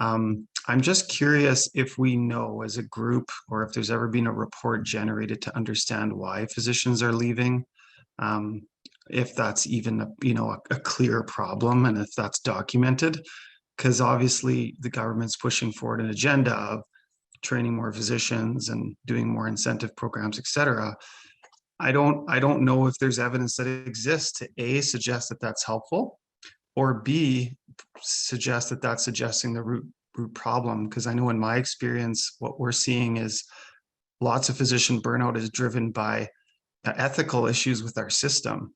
I'm just curious if we know as a group or if there's ever been a report generated to understand why physicians are leaving, if that's even a clear problem and if that's documented. Because obviously the government's pushing forward an agenda of training more physicians and doing more incentive programs, et cetera. I don't know if there's evidence that exists to A, suggest that that's helpful, or B, suggest that that's suggesting the root problem. Because I know in my experience, what we're seeing is lots of physician burnout is driven by ethical issues with our system.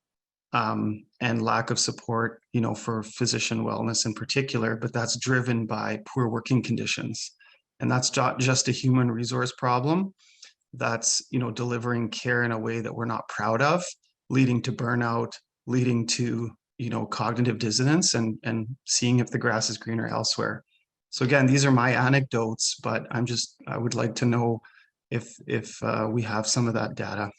and lack of support, for physician wellness in particular, but that's driven by poor working conditions. And that's not just a human resource problem. That's, delivering care in a way that we're not proud of, leading to burnout, leading to, cognitive dissonance and seeing if the grass is greener elsewhere. So again, these are my anecdotes, but I would like to know if we have some of that data.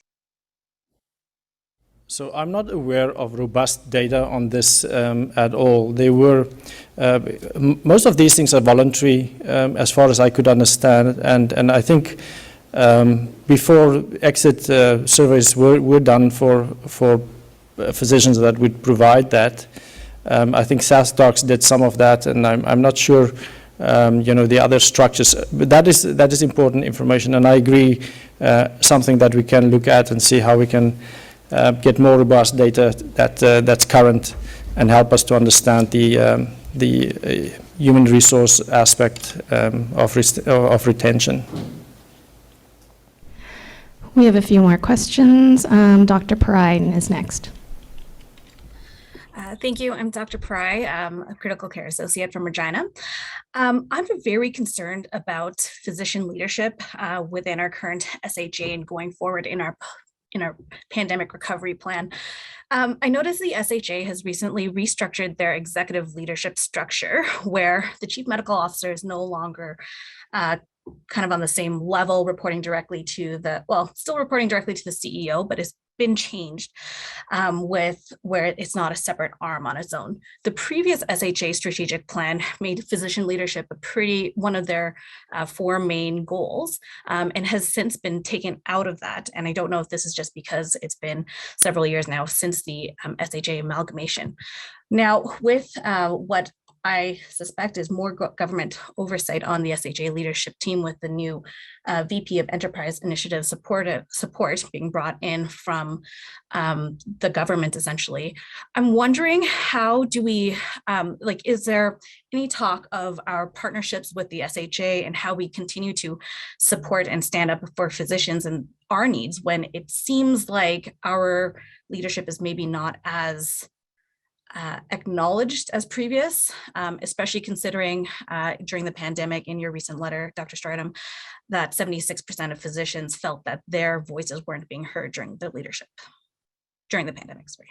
So I'm not aware of robust data on this at all. They were, most of these things are voluntary as far as I could understand. And I think before exit surveys were done for physicians that would provide that. I think SaskDocs did some of that, and I'm not sure, the other structures. But that is important information, and I agree, something that we can look at and see how we can get more robust data that's current and help us to understand the human resource aspect of retention. We have a few more questions. Dr. Parai is next. Thank you. I'm Dr. Parai, a critical care associate from Regina. I'm very concerned about physician leadership within our current SHA and going forward in our pandemic recovery plan. I noticed the SHA has recently restructured their executive leadership structure, where the chief medical officer is no longer kind of on the same level, still reporting directly to the CEO, but it's been changed with where it's not a separate arm on its own. The previous SHA strategic plan made physician leadership one of their 4 main goals, and has since been taken out of that. And I don't know if this is just because it's been several years now since the SHA amalgamation. Now, with what I suspect is more government oversight on the SHA leadership team, with the new VP of Enterprise Initiative support being brought in from the government, essentially. I'm wondering, how do we, is there any talk of our partnerships with the SHA and how we continue to support and stand up for physicians and our needs, when it seems like our leadership is maybe not as acknowledged as previous, especially considering during the pandemic, in your recent letter, Dr. Stridham, that 76% of physicians felt that their voices weren't being heard during the pandemic. Sorry.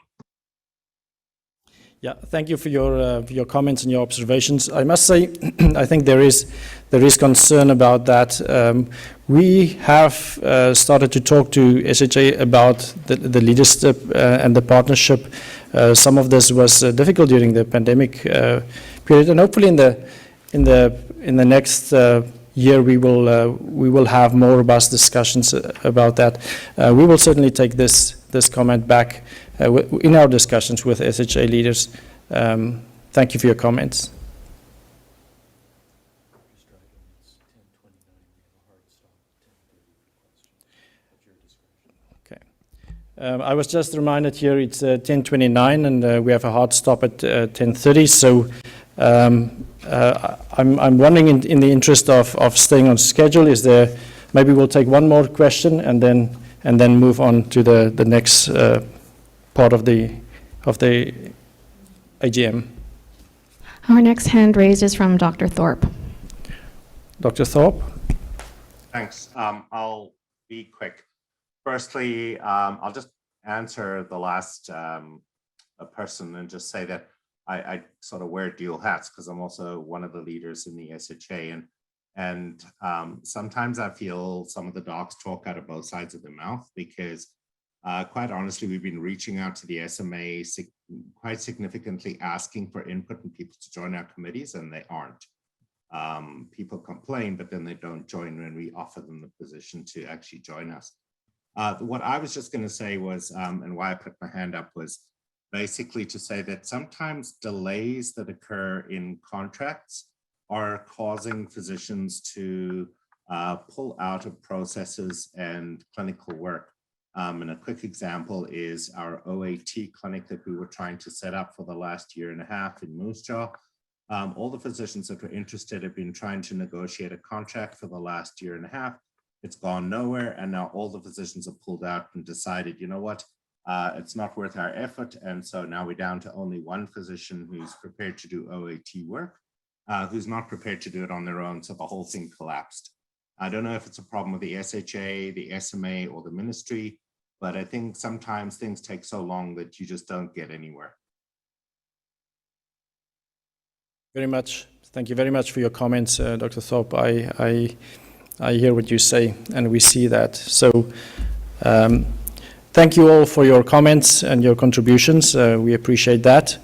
Yeah, thank you for your comments and your observations. I must say, I think there is concern about that. We have started to talk to SHA about the leadership and the partnership. Some of this was difficult during the pandemic period, and hopefully in the next year we will have more robust discussions about that. We will certainly take this comment back in our discussions with SHA leaders. Thank you for your comments. Okay. I was just reminded here it's 10:29 and we have a hard stop at 10:30. So I'm running in the interest of staying on schedule. Maybe we'll take one more question and then move on to the next part of the AGM. Our next hand raised is from Dr. Thorpe. Dr. Thorpe. Thanks. I'll be quick. Firstly, I'll just answer the last person and just say that I sort of wear dual hats because I'm also one of the leaders in the SHA, and sometimes I feel some of the docs talk out of both sides of their mouth, because quite honestly, we've been reaching out to the SMA quite significantly, asking for input and people to join our committees, and they aren't. People complain, but then they don't join when we offer them the position to actually join us. What I was just going to say was, and why I put my hand up, was basically to say that sometimes delays that occur in contracts are causing physicians to pull out of processes and clinical work. And a quick example is our OAT clinic that we were trying to set up for the last 1.5 years in Moose Jaw. All the physicians that were interested have been trying to negotiate a contract for the last 1.5 years. It's gone nowhere, and now all the physicians have pulled out and decided, you know what, It's not worth our effort. And so now we're down to only one physician who's prepared to do OAT work, who's not prepared to do it on their own. So the whole thing collapsed. I don't know if it's a problem with the SHA, the SMA, or the ministry, but I think sometimes things take so long that you just don't get anywhere. Very much. Thank you very much for your comments, Dr. Thorpe. I hear what you say, and we see that. So thank you all for your comments and your contributions. We appreciate that.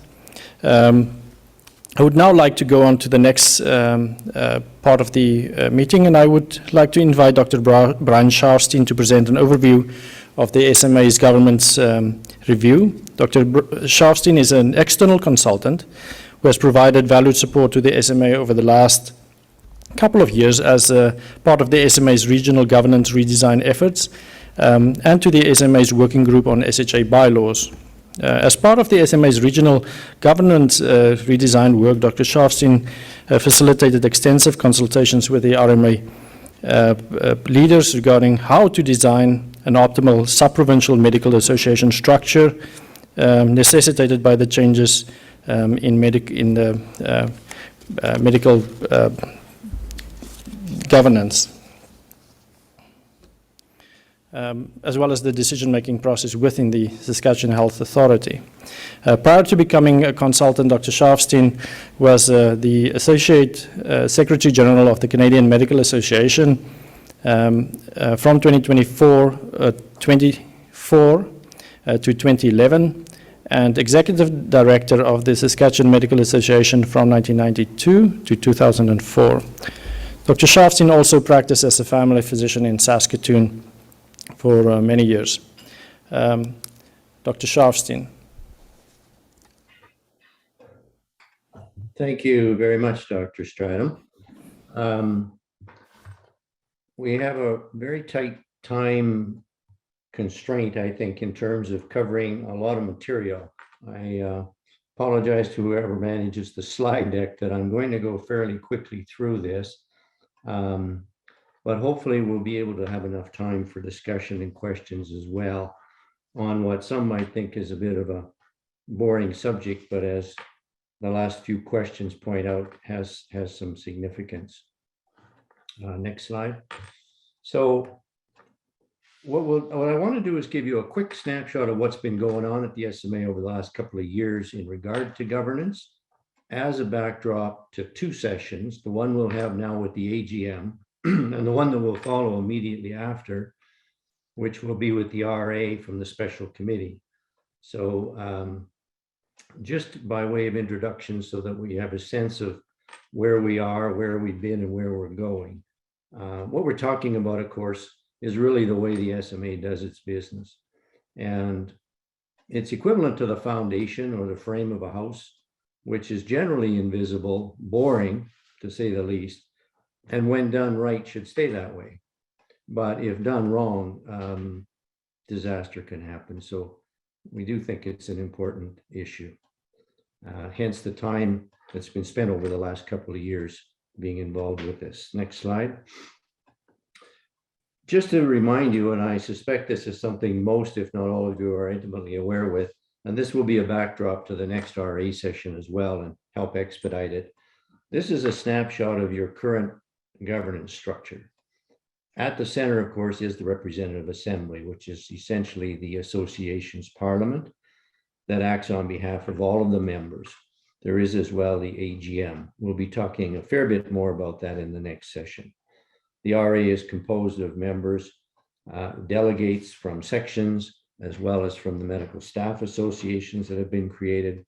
I would now like to go on to the next part of the meeting, and I would like to invite Dr. Brian Sharfstein to present an overview of the SMA's government's review. Dr. Sharfstein is an external consultant who has provided valued support to the SMA over the last couple of years as part of the SMA's regional governance redesign efforts and to the SMA's working group on SHA bylaws. As part of the SMA's regional governance redesign work, Dr. Sharfstein facilitated extensive consultations with the RMA leaders regarding how to design an optimal sub-provincial medical association structure necessitated by the changes in the medical governance, as well as the decision-making process within the Saskatchewan Health Authority. Prior to becoming a consultant, Dr. Sharfstein was the Associate Secretary General of the Canadian Medical Association from 2024 to 2011, and Executive Director of the Saskatchewan Medical Association from 1992 to 2004. Dr. Sharfstein also practiced as a family physician in Saskatoon for many years. Dr. Sharfstein. Thank you very much, Dr. Stradham. We have a very tight time constraint, I think, in terms of covering a lot of material. I apologize to whoever manages the slide deck that I'm going to go fairly quickly through this, but hopefully we'll be able to have enough time for discussion and questions as well on what some might think is a bit of a boring subject, but as the last few questions point out, has some significance. Next slide. So what I want to do is give you a quick snapshot of what's been going on at the SMA over the last couple of years in regard to governance as a backdrop to two sessions, the one we'll have now with the AGM and the one that will follow immediately after, which will be with the RA from the special committee. So just by way of introduction so that we have a sense of where we are, where we've been, and where we're going. What we're talking about, of course, is really the way the SMA does its business. And it's equivalent to the foundation or the frame of a house, which is generally invisible, boring, to say the least, and when done right should stay that way. But if done wrong, disaster can happen. So we do think it's an important issue. Hence the time that's been spent over the last couple of years being involved with this. Next slide. Just to remind you, and I suspect this is something most, if not all of you, are intimately aware with, and this will be a backdrop to the next RA session as well and help expedite it. This is a snapshot of your current governance structure. At the center, of course, is the Representative Assembly, which is essentially the association's parliament that acts on behalf of all of the members. There is as well the AGM. We'll be talking a fair bit more about that in the next session. The RA is composed of members, delegates from sections, as well as from the medical staff associations that have been created,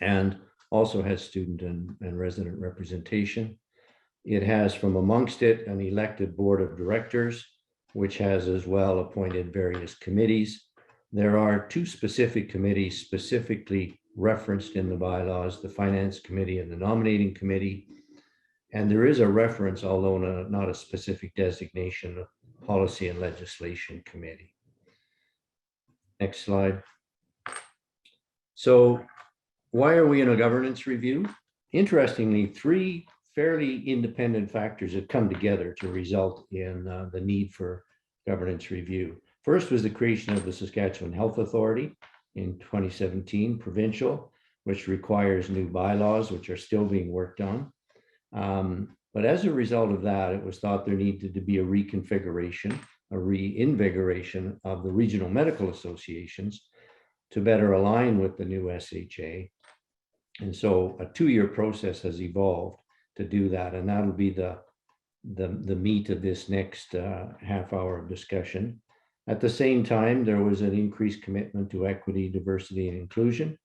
and also has student and resident representation. It has from amongst it an elected board of directors, which has as well appointed various committees. There are two specific committees specifically referenced in the bylaws, the Finance Committee and the Nominating Committee. And there is a reference, although not a specific designation, of Policy and Legislation Committee. Next slide. So why are we in a governance review? Interestingly, three fairly independent factors have come together to result in the need for governance review. First was the creation of the Saskatchewan Health Authority in 2017, provincial, which requires new bylaws, which are still being worked on. But as a result of that, it was thought there needed to be a reconfiguration, a reinvigoration of the regional medical associations to better align with the new SHA. And so a 2-year process has evolved to do that. And that'll be the meat of this next half hour of discussion. At the same time, there was an increased commitment to equity, diversity, and inclusion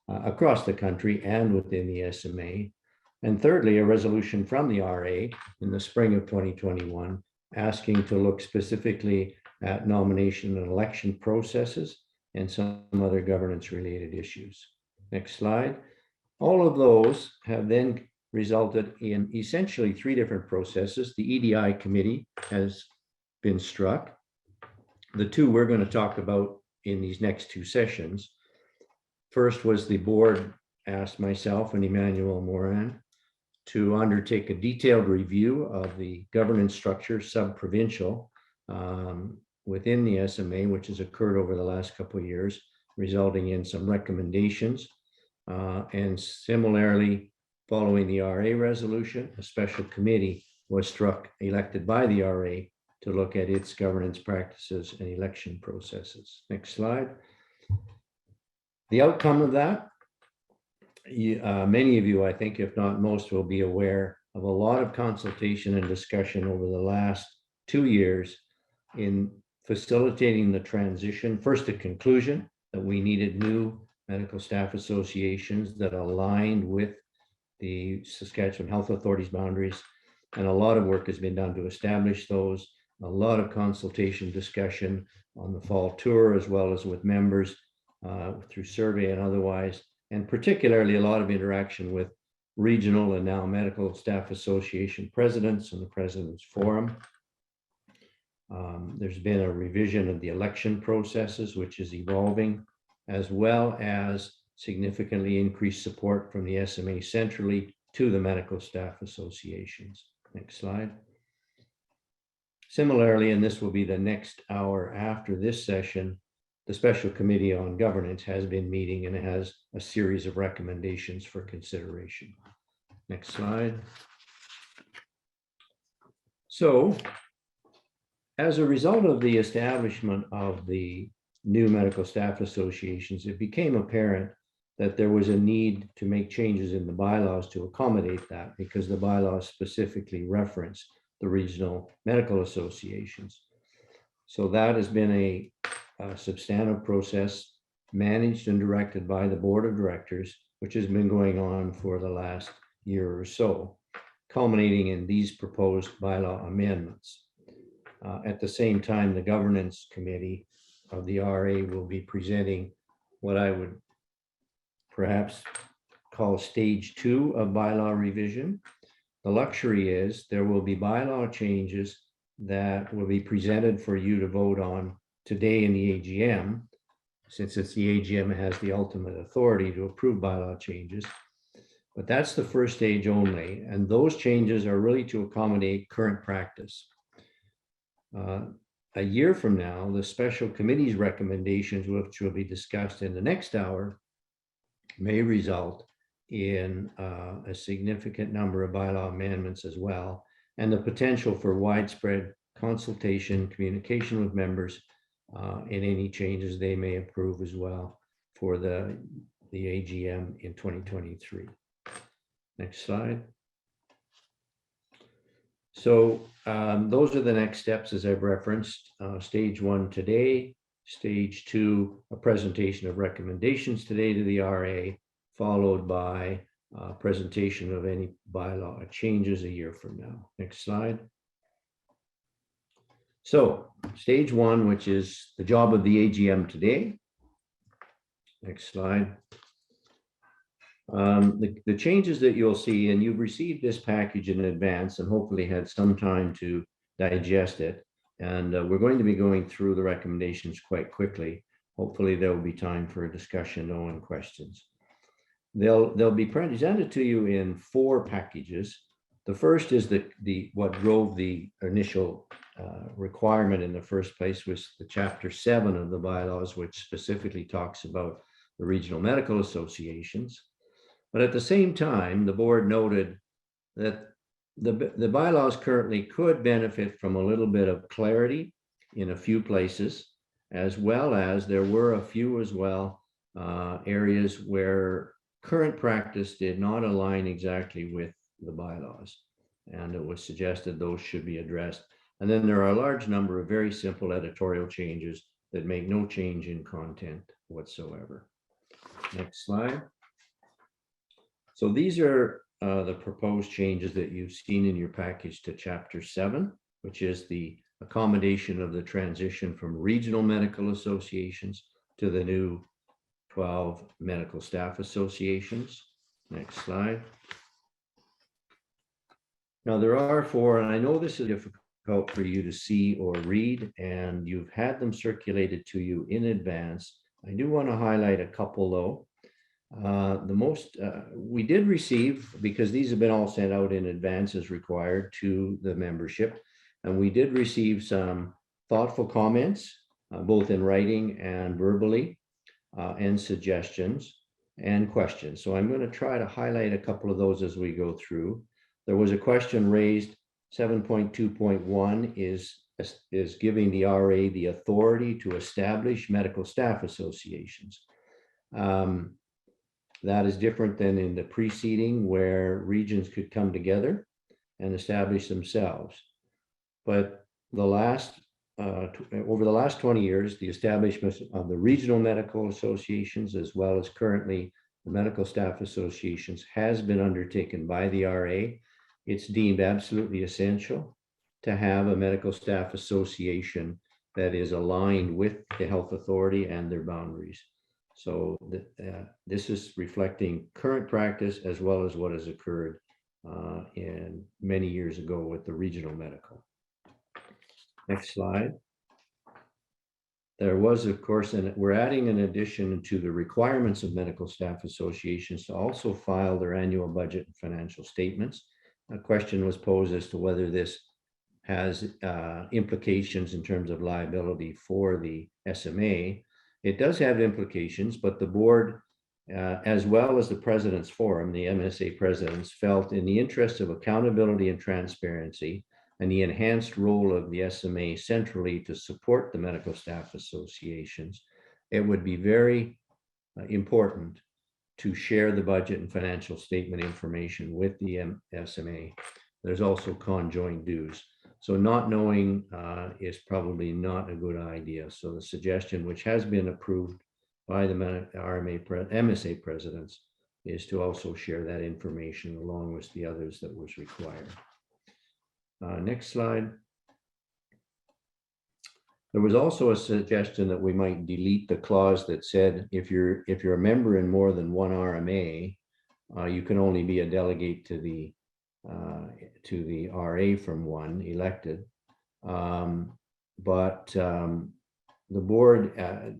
across the country and within the SMA. And thirdly, a resolution from the RA in the spring of 2021, asking to look specifically at nomination and election processes and some other governance-related issues. Next slide. All of those have then resulted in essentially 3 different processes. The EDI committee has been struck. The 2 we're going to talk about in these next 2 sessions. First was the board asked myself and Emmanuel Morin to undertake a detailed review of the governance structure sub-provincial within the SMA, which has occurred over the last couple of years, resulting in some recommendations. And similarly, following the RA resolution, a special committee was struck, elected by the RA to look at its governance practices and election processes. Next slide. The outcome of that, many of you, I think, if not most, will be aware of a lot of consultation and discussion over the last 2 years in facilitating the transition. First, the conclusion that we needed new medical staff associations that aligned with the Saskatchewan Health Authority's boundaries. And a lot of work has been done to establish those, a lot of consultation discussion on the fall tour, as well as with members through survey and otherwise, and particularly a lot of interaction with regional and now medical staff association presidents and the President's Forum. There's been a revision of the election processes, which is evolving, as well as significantly increased support from the SMA centrally to the medical staff associations. Next slide. Similarly, and this will be the next hour after this session, the Special Committee on Governance has been meeting and has a series of recommendations for consideration. Next slide. So, as a result of the establishment of the new medical staff associations, it became apparent that there was a need to make changes in the bylaws to accommodate that, because the bylaws specifically reference the regional medical associations. So that has been a substantive process managed and directed by the board of directors, which has been going on for the last year or so, culminating in these proposed bylaw amendments. At the same time, the governance committee of the RA will be presenting what I would perhaps call stage 2 of bylaw revision. The luxury is there will be bylaw changes that will be presented for you to vote on today in the AGM, since it's the AGM that has the ultimate authority to approve bylaw changes. But that's the first stage only, and those changes are really to accommodate current practice. A year from now, the special committee's recommendations, which will be discussed in the next hour, may result in a significant number of bylaw amendments as well, and the potential for widespread consultation, communication with members, in any changes they may approve as well for the AGM in 2023. Next slide. So those are the next steps, as I've referenced. Stage 1 today, stage 2, a presentation of recommendations today to the RA, followed by presentation of any bylaw changes a year from now. Next slide. So stage 1, which is the job of the AGM today. Next slide. The changes that you'll see, and you've received this package in advance and hopefully had some time to digest it. And we're going to be going through the recommendations quite quickly. Hopefully there will be time for a discussion on questions. They'll be presented to you in 4 packages. The first is what drove the initial requirement in the first place was the Chapter 7 of the bylaws, which specifically talks about the regional medical associations. But at the same time, the board noted that the bylaws currently could benefit from a little bit of clarity in a few places, as well as there were a few as well areas where current practice did not align exactly with the bylaws. And it was suggested those should be addressed. And then there are a large number of very simple editorial changes that make no change in content whatsoever. Next slide. So these are the proposed changes that you've seen in your package to Chapter 7, which is the accommodation of the transition from regional medical associations to the new 12 medical staff associations. Next slide. Now there are 4, and I know this is difficult for you to see or read, and you've had them circulated to you in advance. I do want to highlight a couple though. The most we did receive, because these have been all sent out in advance as required to the membership, and we did receive some thoughtful comments, both in writing and verbally, and suggestions and questions. So I'm going to try to highlight a couple of those as we go through. There was a question raised, 7.2.1 is giving the RA the authority to establish medical staff associations. That is different than in the preceding, where regions could come together and establish themselves. But over the last 20 years, the establishment of the regional medical associations, as well as currently the medical staff associations, has been undertaken by the RA. It's deemed absolutely essential to have a medical staff association that is aligned with the health authority and their boundaries. So this is reflecting current practice as well as what has occurred in many years ago with the regional medical. Next slide. There was, of course, and we're adding an addition to the requirements of medical staff associations to also file their annual budget and financial statements. A question was posed as to whether this has implications in terms of liability for the SMA. It does have implications, but the board, as well as the President's Forum, the MSA presidents, felt in the interest of accountability and transparency and the enhanced role of the SMA centrally to support the medical staff associations, it would be very important to share the budget and financial statement information with the SMA. There's also conjoint dues. So not knowing is probably not a good idea. So the suggestion, which has been approved by the MSA presidents, is to also share that information along with the others that was required. Next slide. There was also a suggestion that we might delete the clause that said if you're a member in more than one RMA, you can only be a delegate to the RA from one elected. But the board,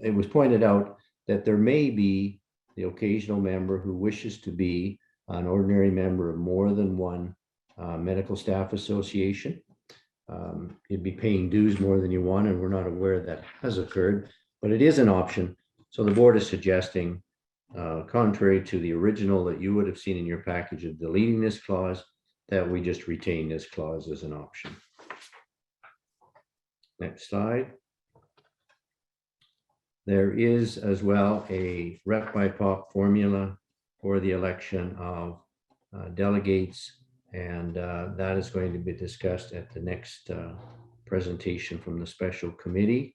it was pointed out that there may be the occasional member who wishes to be an ordinary member of more than one medical staff association. You'd be paying dues more than you want, and we're not aware that has occurred, but it is an option. So the board is suggesting, contrary to the original that you would have seen in your package of deleting this clause, that we just retain this clause as an option. Next slide. There is as well a rep by pop formula for the election of delegates, and that is going to be discussed at the next presentation from the special committee.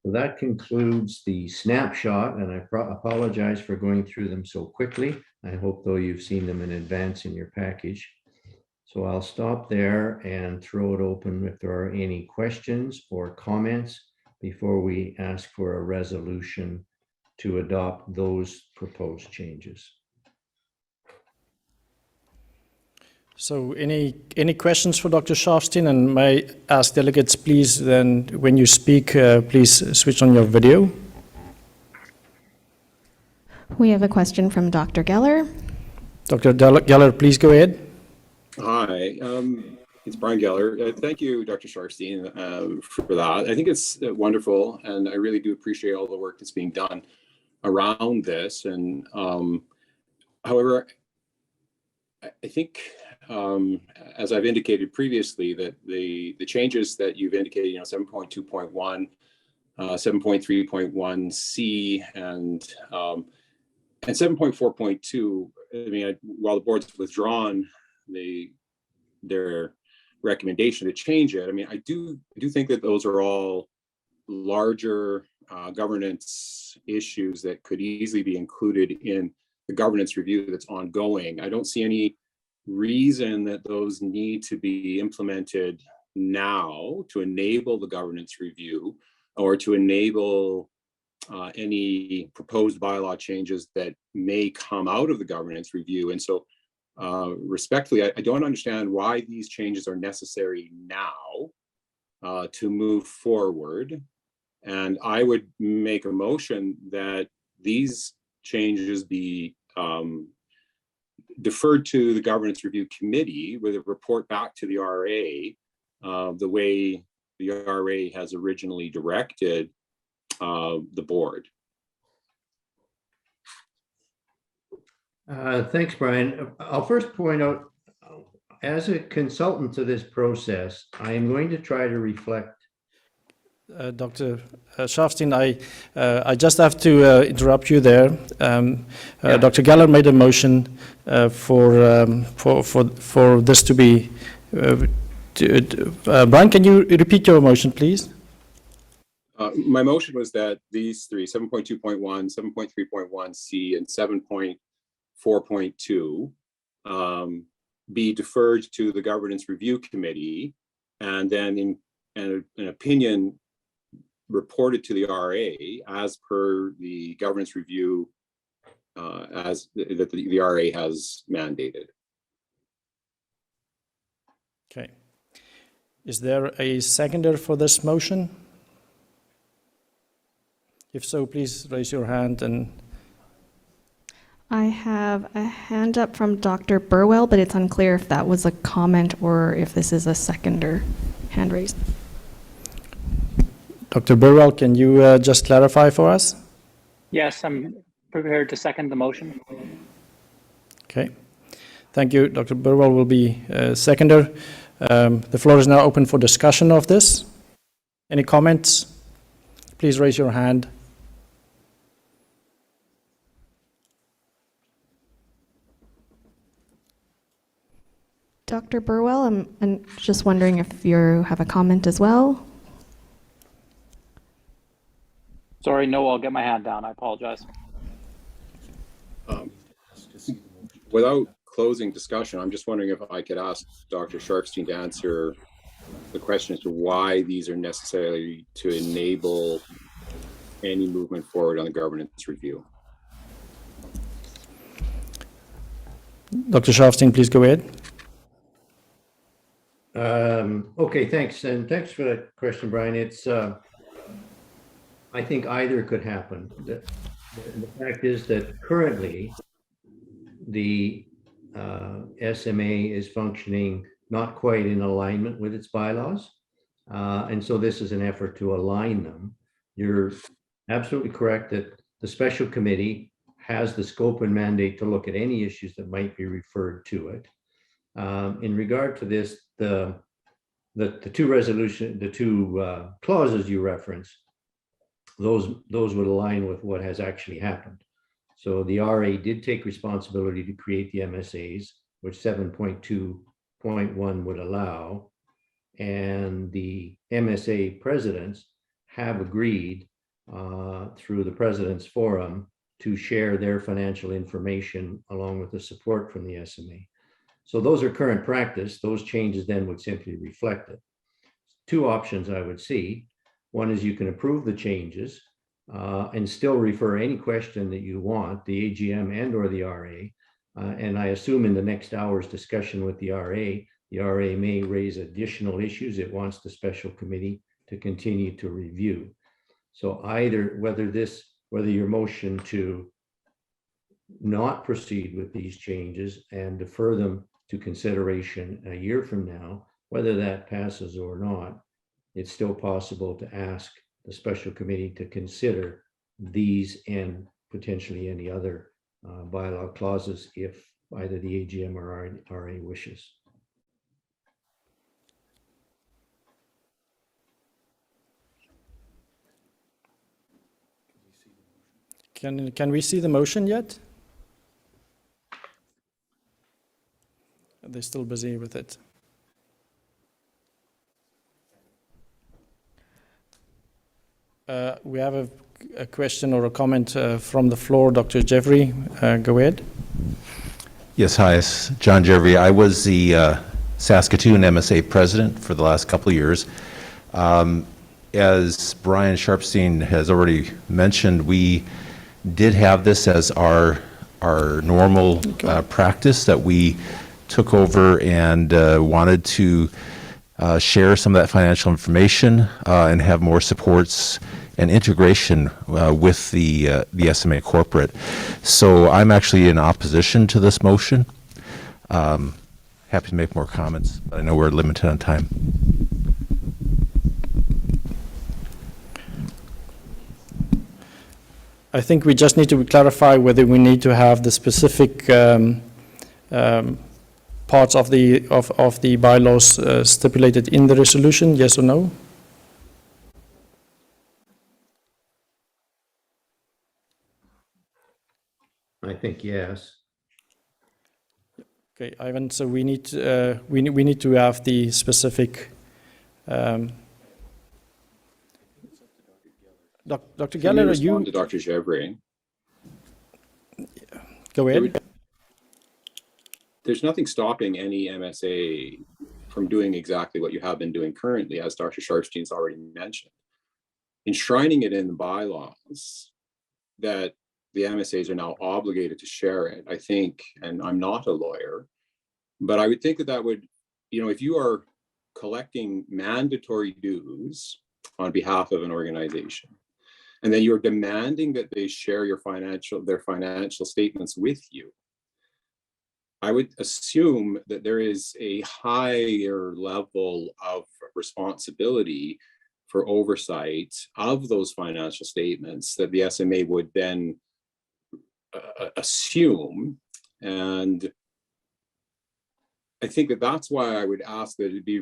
So that concludes the snapshot, and I apologize for going through them so quickly. I hope, though, you've seen them in advance in your package. So I'll stop there and throw it open if there are any questions or comments before we ask for a resolution to adopt those proposed changes. So any questions for Dr. Sharfstein? And may I ask delegates, please, then when you speak, please switch on your video. We have a question from Dr. Geller. Dr. Geller, please go ahead. Hi. It's Brian Geller. Thank you, Dr. Sharfstein, for that. I think it's wonderful, and I really do appreciate all the work that's being done around this. And however, I think, as I've indicated previously, that the changes that you've indicated, 7.2.1, 7.3.1C, and 7.4.2. I mean, while the board's withdrawn their recommendation to change it, I mean, I do think that those are all larger governance issues that could easily be included in the governance review that's ongoing. I don't see any reason that those need to be implemented now to enable the governance review or to enable any proposed bylaw changes that may come out of the governance review. And so respectfully, I don't understand why these changes are necessary now to move forward. And I would make a motion that these changes be deferred to the Governance Review Committee with a report back to the RA the way the RA has originally directed the board. Thanks, Brian. I'll first point out, as a consultant to this process, I am going to try to reflect. Dr. Sharfstein, I just have to interrupt you there. Dr. Geller made a motion for this to be. Brian, can you repeat your motion, please? My motion was that these three, 7.2.1, 7.3.1C, and 7.4.2 be deferred to the Governance Review Committee, and then an opinion reported to the RA as per the Governance Review as that the RA has mandated. Okay. Is there a seconder for this motion? If so, please raise your hand. And I have a hand up from Dr. Burwell, but it's unclear if that was a comment or if this is a seconder hand raised. Dr. Burwell, can you just clarify for us? Yes, I'm prepared to second the motion. Okay. Thank you. Dr. Burwell will be seconder. The floor is now open for discussion of this. Any comments? Please raise your hand. Dr. Burwell, I'm just wondering if you have a comment as well. Sorry, no, I'll get my hand down. I apologize. Without closing discussion, I'm just wondering if I could ask Dr. Sharfstein to answer the question as to why these are necessary to enable any movement forward on the governance review. Dr. Sharfstein, please go ahead. Okay, thanks. And thanks for that question, Brian. It's, I think either could happen. The fact is that currently the SMA is functioning not quite in alignment with its bylaws. And so this is an effort to align them. You're absolutely correct that the special committee has the scope and mandate to look at any issues that might be referred to it. In regard to this, the two clauses you referenced, those would align with what has actually happened. So the RA did take responsibility to create the MSAs, which 7.2.1 would allow, and the MSA presidents have agreed through the President's Forum to share their financial information along with the support from the SMA. So those are current practice. Those changes then would simply reflect it. Two options I would see. One is you can approve the changes and still refer any question that you want, the AGM and or the RA. And I assume in the next hour's discussion with the RA may raise additional issues it wants the special committee to continue to review. So either whether your motion to not proceed with these changes and defer them to consideration a year from now, whether that passes or not, it's still possible to ask the special committee to consider these and potentially any other bylaw clauses if either the AGM or RA wishes. Can we see the motion yet? They're still busy with it. We have a question or a comment from the floor. Dr. Jeffrey, go ahead. Yes, hi, it's John Jeffrey. I was the Saskatoon MSA president for the last couple of years. As Brian Sharpstein has already mentioned, we did have this as our normal practice that we took over and wanted to share some of that financial information and have more supports and integration with the SMA corporate. So I'm actually in opposition to this motion. Happy to make more comments, but I know we're limited on time. I think we just need to clarify whether we need to have the specific parts of the bylaws stipulated in the resolution, yes or no? I think yes. Okay, Ivan. So we need to have the specific. Dr. Geller, are you? To Dr. Jeffrey. Go ahead. There's nothing stopping any MSA from doing exactly what you have been doing currently, as Dr. Sharpstein's already mentioned. Enshrining it in the bylaws that the MSAs are now obligated to share it, I think, and I'm not a lawyer, but I would think that would, if you are collecting mandatory dues on behalf of an organization, and then you're demanding that they share their financial statements with you, I would assume that there is a higher level of responsibility for oversight of those financial statements that the SMA would then assume. And I think that that's why I would ask that it be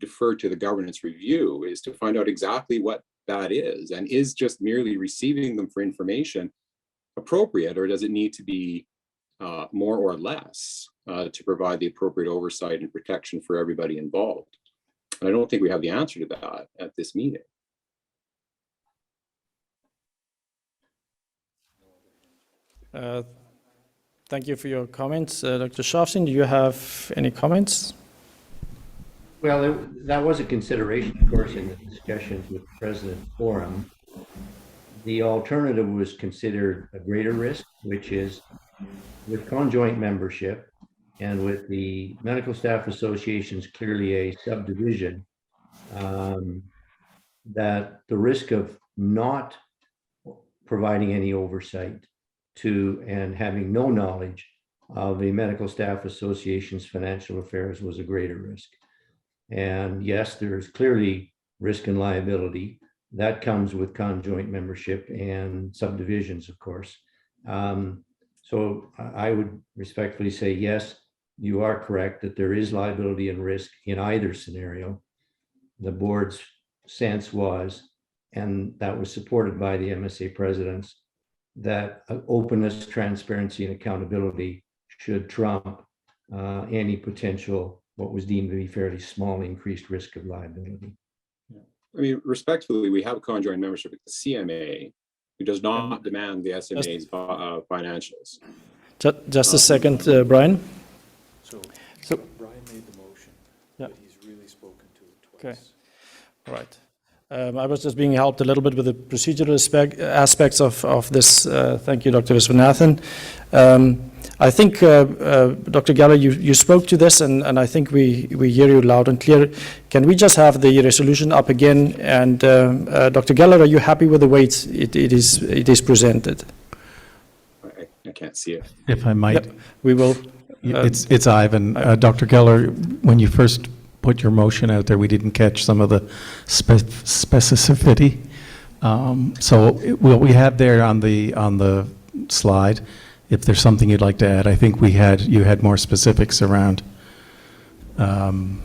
deferred to the governance review, is to find out exactly what that is, and is just merely receiving them for information appropriate, or does it need to be more or less to provide the appropriate oversight and protection for everybody involved? And I don't think we have the answer to that at this meeting. Thank you for your comments. Dr. Sharpstein, do you have any comments? Well, that was a consideration, of course, in the discussions with President Forum. The alternative was considered a greater risk, which is with conjoint membership and with the Medical Staff Associations clearly a subdivision, that the risk of not providing any oversight to and having no knowledge of a Medical Staff Association's financial affairs was a greater risk. And yes, there's clearly risk and liability that comes with conjoint membership and subdivisions, of course. So I would respectfully say, yes, you are correct that there is liability and risk in either scenario. The board's sense was, and that was supported by the MSA presidents, that openness, transparency, and accountability should trump any potential, what was deemed to be fairly small, increased risk of liability. I mean, respectfully, we have a conjoint membership with the CMA, who does not demand the SMA's financials. Just a second, Brian. So Brian made the motion, but he's really spoken to it twice. Okay, all right. I was just being helped a little bit with the procedural aspects of this. Thank you, Dr. Viswanathan. I think, Dr. Geller, you spoke to this, and I think we hear you loud and clear. Can we just have the resolution up again? And Dr. Geller, are you happy with the way it is presented? I can't see it. If I might. Yep, we will. It's Ivan. Dr. Geller, when you first put your motion out there. We didn't catch some of the specificity. So what we have there on the slide, if there's something you'd like to add, I think you had more specifics around the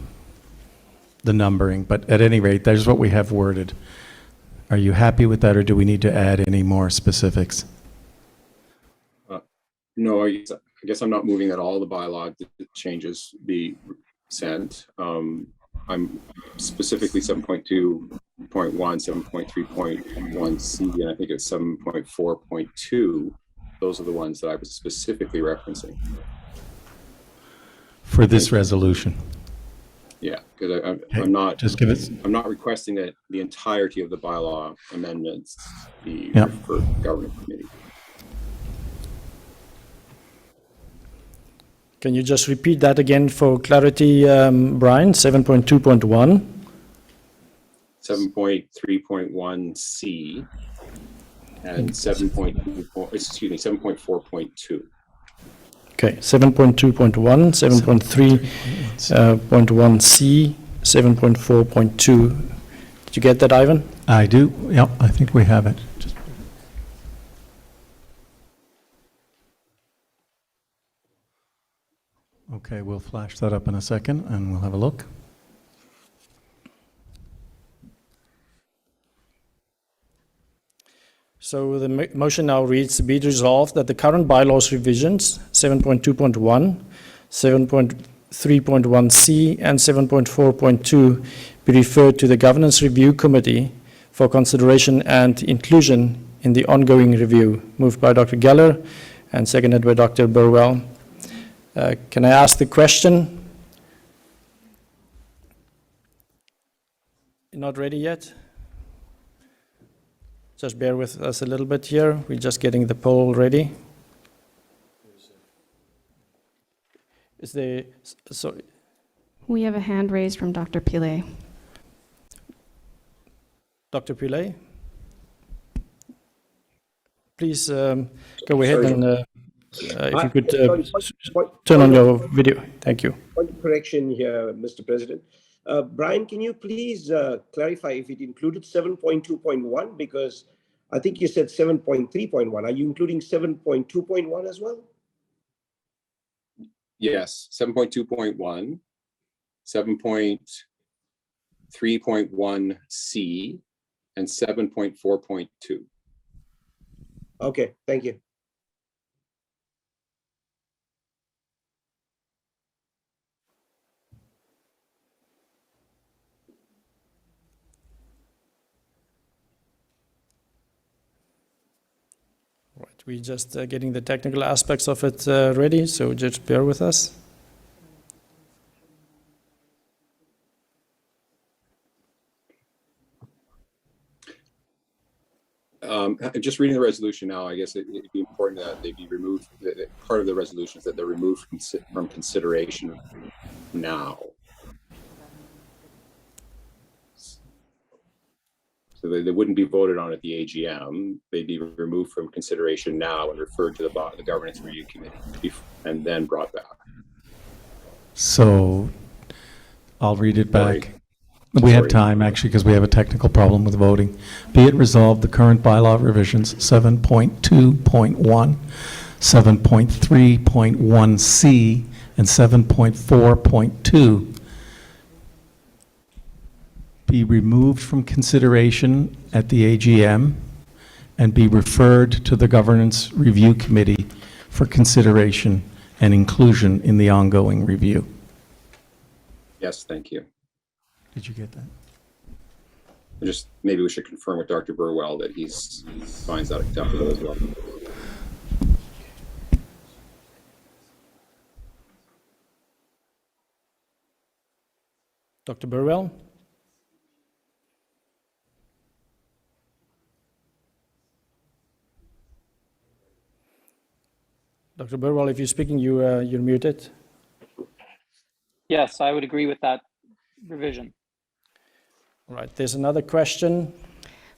numbering, but at any rate, there's what we have worded. Are you happy with that, or do we need to add any more specifics? No, I guess I'm not moving that all the bylaw changes be sent. I'm specifically 7.2.1, 7.3.1C, and I think it's 7.4.2. Those are the ones that I was specifically referencing. For this resolution? Yeah, because I'm not just give it. I'm not requesting that the entirety of the bylaw amendments be Yeah. for governance committee. Can you just repeat that again for clarity, Brian? 7.2.1. 7.3.1C and 7.4.2. Okay, 7.2.1, 7.3.1C, 7.4.2. Did you get that, Ivan? I do. Yep, I think we have it. Okay, we'll flash that up in a second and we'll have a look. So the motion now reads, be it resolved that the current bylaws revisions, 7.2.1, 7.3.1C, and 7.4.2 be referred to the Governance Review Committee for consideration and inclusion in the ongoing review. Moved by Dr. Geller and seconded by Dr. Burwell. Can I ask the question? You're not ready yet? Just bear with us a little bit here. We're just getting the poll ready. Is there, sorry. We have a hand raised from Dr. Pillay. Dr. Pillay? Please go ahead and if you could turn on your video. Thank you. Point of correction here, Mr. President. Brian, can you please clarify if it included 7.2.1? Because I think you said 7.3.1. Are you including 7.2.1 as well? Yes, 7.2.1, 7.3.1C, and 7.4.2. Okay, thank you. Right, we're just getting the technical aspects of it ready, so just bear with us. Just reading the resolution now, I guess it'd be important that they be removed. Part of the resolution is that they're removed from consideration now. So they wouldn't be voted on at the AGM. They'd be removed from consideration now and referred to the Governance Review Committee and then brought back. So I'll read it back. Sorry. We have time, actually, because we have a technical problem with voting. Be it resolved, the current bylaw revisions, 7.2.1, 7.3.1C, and 7.4.2 be removed from consideration at the AGM and be referred to the Governance Review Committee for consideration and inclusion in the ongoing review. Yes, thank you. Did you get that? Just maybe we should confirm with Dr. Burwell that he finds that acceptable as well. Dr. Burwell? Dr. Burwell, if you're speaking, you're muted. Yes, I would agree with that revision. All right, there's another question.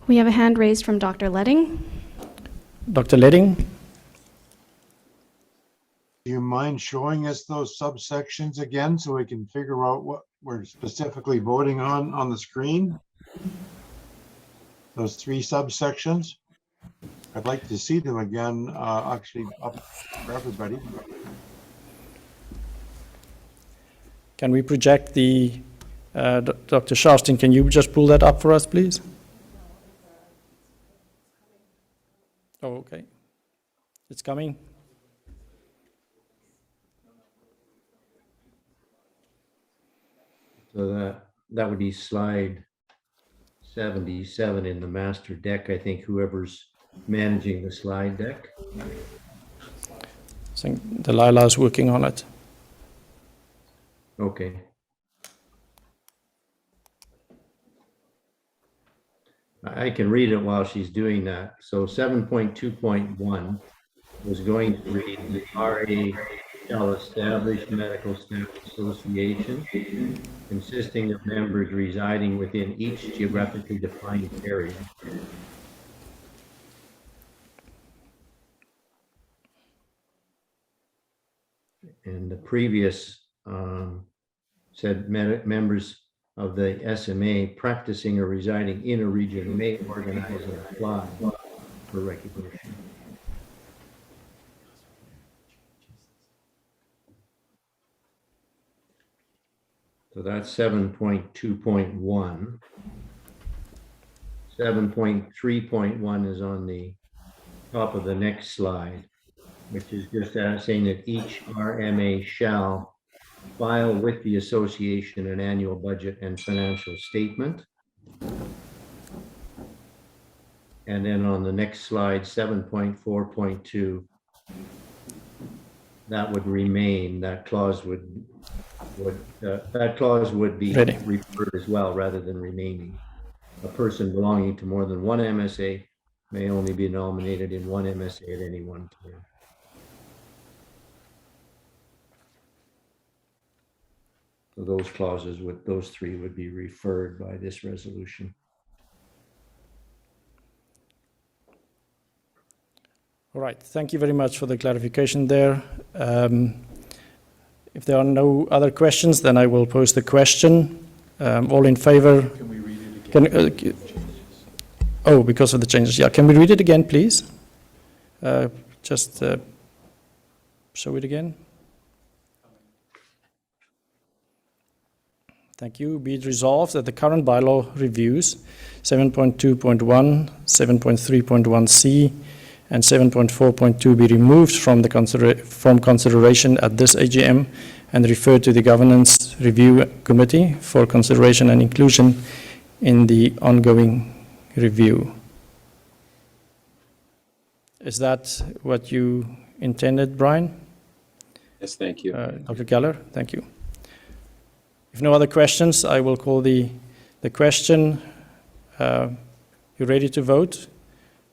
We have a hand raised from Dr. Letting. Dr. Letting? Do you mind showing us those subsections again so we can figure out we're specifically voting on the screen? Those three subsections? I'd like to see them again, actually up for everybody. Can we project the, Dr. Shostin, can you just pull that up for us, please? Oh, okay. It's coming. So that would be slide 77 in the master deck. I think whoever's managing the slide deck. I think Delilah's working on it. Okay. I can read it while she's doing that. So 7.2.1 was going to read the RA shall establish medical staff association consisting of members residing within each geographically defined area. And the previous said members of the SMA practicing or residing in a region may organize and apply for recognition. So that's 7.2.1. 7.3.1 is on the top of the next slide, which is just saying that each RMA shall file with the association an annual budget and financial statement. And then on the next slide, 7.4.2, that would remain, that clause would be referred as well rather than remaining. A person belonging to more than one MSA may only be nominated in one MSA at any one time. So those clauses those three would be referred by this resolution. All right, thank you very much for the clarification there. If there are no other questions, then I will pose the question. All in favor? Can we read it again? Oh, because of the changes. Yeah, can we read it again, please? Just show it again. Thank you. Be it resolved that the current bylaw reviews 7.2.1, 7.3.1c, and 7.4.2 be removed from consideration at this AGM and referred to the Governance Review Committee for consideration and inclusion in the ongoing review. Is that what you intended, Brian? Yes, thank you. Dr. Geller, thank you. If no other questions, I will call the question. You ready to vote?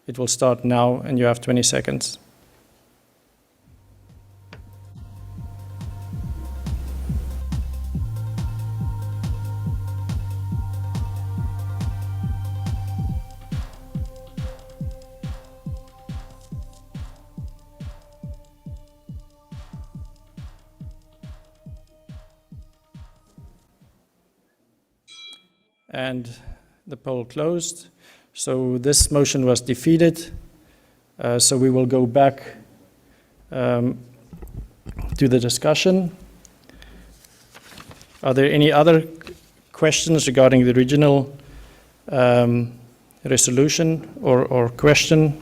It will start now, and you have 20 seconds. And the poll closed. So this motion was defeated. So we will go back to the discussion. Are there any other questions regarding the original resolution or question?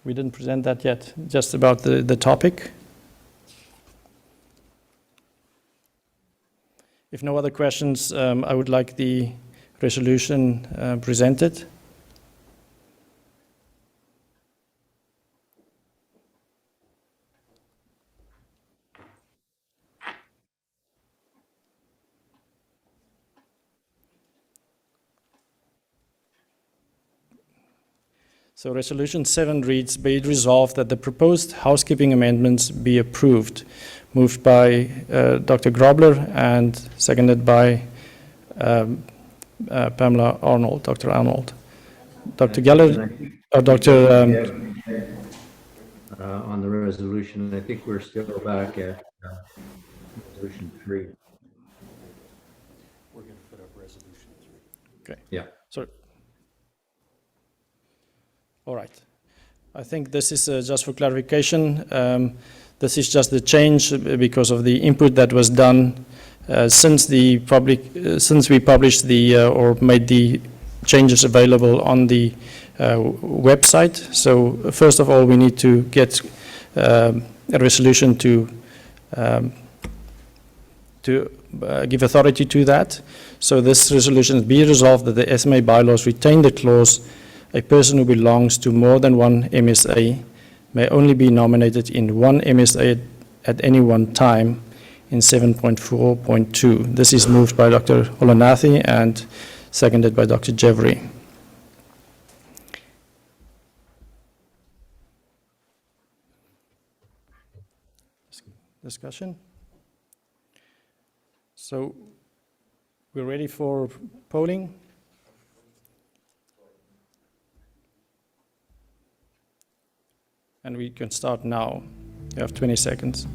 We didn't present that yet, just about the topic. If no other questions, I would like the resolution presented. So Resolution 7 reads, be it resolved that the proposed housekeeping amendments be approved. Moved by Dr. Grobler and seconded by Pamela Arnold, Dr. Arnold. Dr. Geller, or Dr. On the resolution, I think we're still back at resolution 3. Okay. Yeah. Sorry. All right. I think this is just for clarification. This is just the change because of the input that was done since we published or made the changes available on the website. So first of all, we need to get a resolution to give authority to that. So this resolution be resolved that the SMA bylaws retain the clause, a person who belongs to more than one MSA may only be nominated in one MSA at any one time in 7.4.2. This is moved by Dr. Olonathi and seconded by Dr. Jevry. Discussion? So we're ready for polling. And we can start now. You have 20 seconds.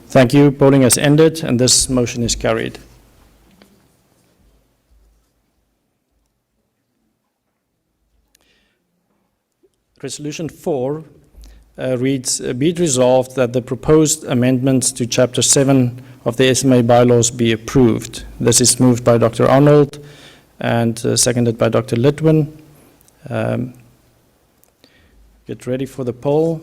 Thank you. Polling has ended, and this motion is carried. Resolution 4 reads, be it resolved that the proposed amendments to Chapter 7 of the SMA bylaws be approved. This is moved by Dr. Arnold and seconded by Dr. Litwin. Get ready for the poll.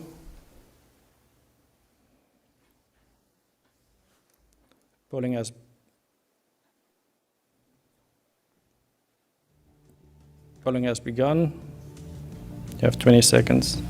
Polling has begun. You have 20 seconds.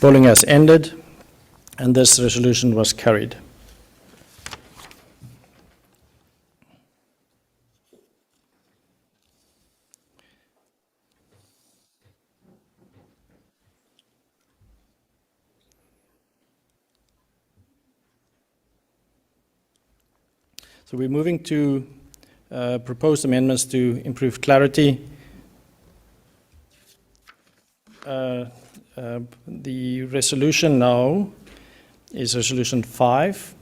Polling has ended, and this resolution was carried. So we're moving to proposed amendments to improve clarity. The resolution now is Resolution 5.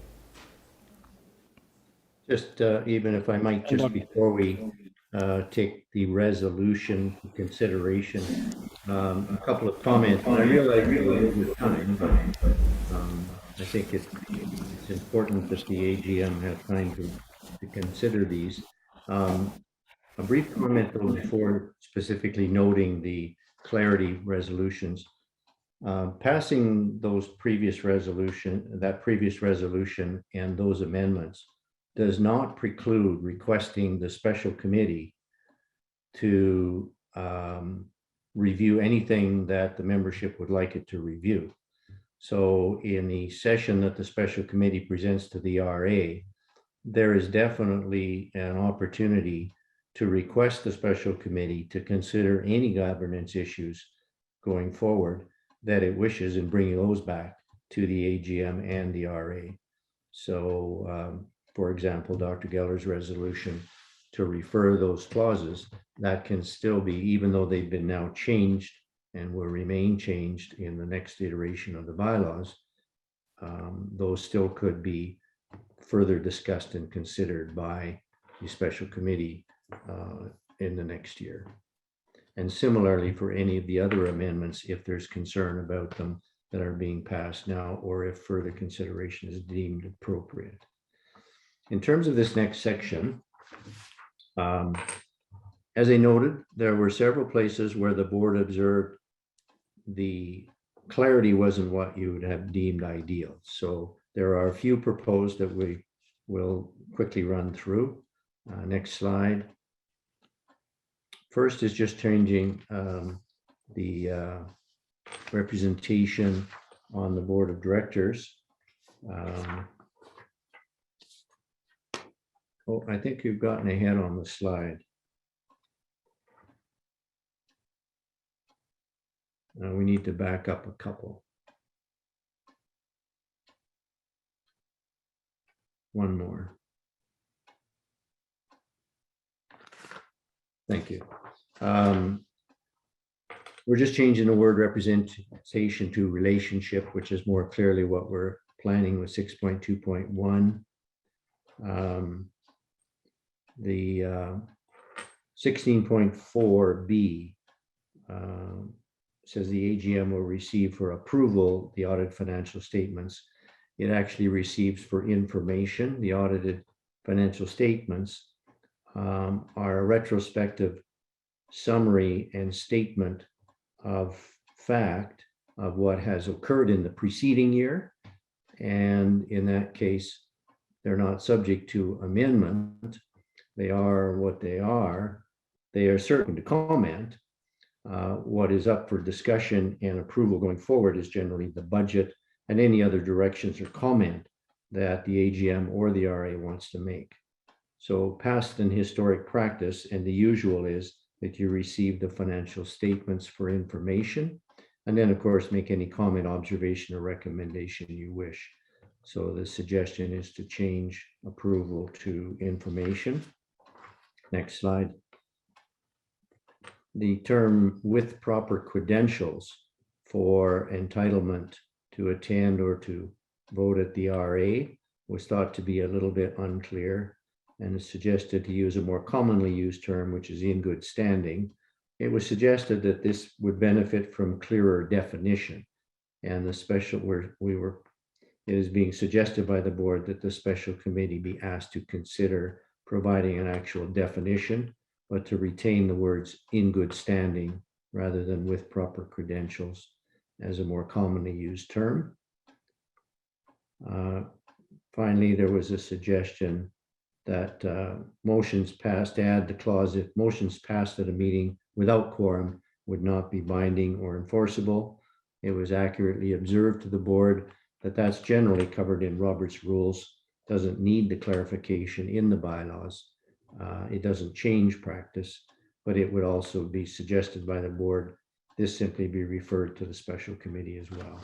Just even if I might, just before we take the resolution into consideration, a couple of comments. And I realize we're over time, but I think it's important that the AGM have time to consider these. A brief comment though before specifically noting the clarity resolutions. Passing those previous resolution and those amendments does not preclude requesting the special committee to review anything that the membership would like it to review. So in the session that the special committee presents to the RA, there is definitely an opportunity to request the special committee to consider any governance issues going forward that it wishes and bringing those back to the AGM and the RA. So, for example, Dr. Geller's resolution to refer those clauses, that can still be, even though they've been now changed and will remain changed in the next iteration of the bylaws, those still could be further discussed and considered by the special committee in the next year. And similarly for any of the other amendments, if there's concern about them that are being passed now, or if further consideration is deemed appropriate. In terms of this next section, as I noted, there were several places where the board observed the clarity wasn't what you would have deemed ideal. So there are a few proposed that we will quickly run through. Next slide. First is just changing the representation on the board of directors. Oh, I think you've gotten ahead on the slide. We need to back up a couple. One more. Thank you. We're just changing the word representation to relationship, which is more clearly what we're planning with 6.2.1. The 16.4B says the AGM will receive for approval the audited financial statements. It actually receives for information. The audited financial statements are a retrospective summary and statement of fact of what has occurred in the preceding year. And in that case, they're not subject to amendment. They are what they are. They are certain to comment. What is up for discussion and approval going forward is generally the budget and any other directions or comment that the AGM or the RA wants to make. So past and historic practice and the usual is that you receive the financial statements for information, and then of course make any comment, observation, or recommendation you wish. So the suggestion is to change approval to information. Next slide. The term with proper credentials for entitlement to attend or to vote at the RA was thought to be a little bit unclear, and is suggested to use a more commonly used term, which is in good standing. It was suggested that this would benefit from clearer definition, and the special it is being suggested by the board that the special committee be asked to consider providing an actual definition, but to retain the words in good standing rather than with proper credentials as a more commonly used term. Finally, there was a suggestion that motions passed, add the clause, if motions passed at a meeting without quorum would not be binding or enforceable. It was accurately observed to the board that that's generally covered in Robert's rules, doesn't need the clarification in the bylaws. It doesn't change practice, but it would also be suggested by the board, this simply be referred to the special committee as well.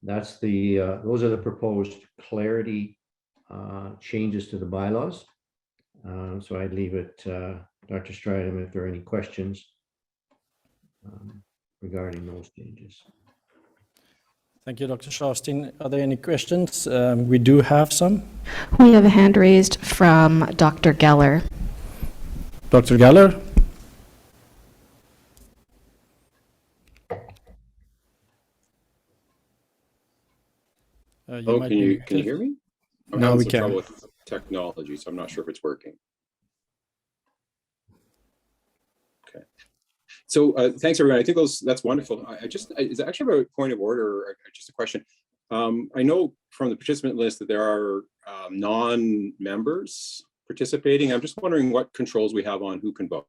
That's the, those are the proposed clarity changes to the bylaws. So I'd leave it, Dr. Strydom, if there are any questions regarding those changes. Thank you, Dr. Sharfstein. Are there any questions? We do have some. We have a hand raised from Dr. Geller. Dr. Geller? Oh, can you hear me? I'm No, having we some can't. trouble with technology, so I'm not sure if it's working. Okay. So thanks, everyone. I think that's wonderful. It's actually about point of order, or just a question. I know from the participant list that there are non-members participating. I'm just wondering what controls we have on who can vote.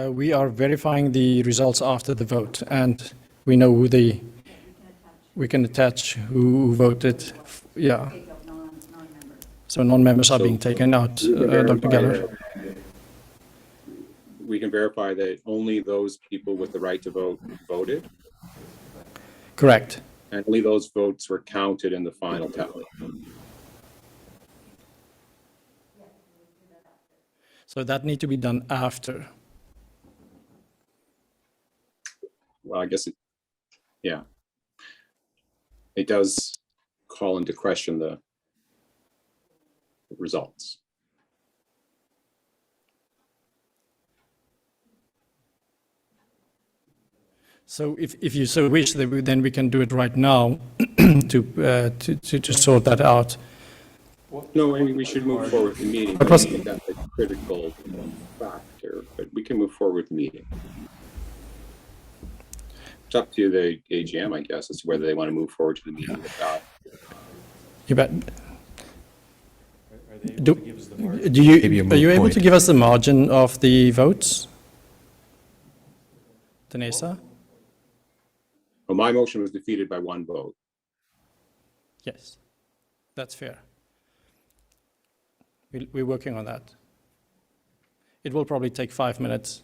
We are verifying the results after the vote, and we know who we can attach who voted. Yeah. So non-members are being taken out, Dr. Geller. We can verify that only those people with the right to vote voted, Correct. and only those votes were counted in the final tally. So that need to be done after. Well, I guess yeah, it does call into question the results. So if you so wish, then we can do it right now to sort that out. No, I mean, we should move forward with the meeting. What was- I think that's a critical factor, but we can move forward with the meeting. It's up to the AGM, I guess, as to whether they want to move forward to the meeting with that. You bet. Are you able to give us the margin of the votes? Danesa? Well, my motion was defeated by 1 vote. Yes, that's fair. We're working on that. It will probably take 5 minutes.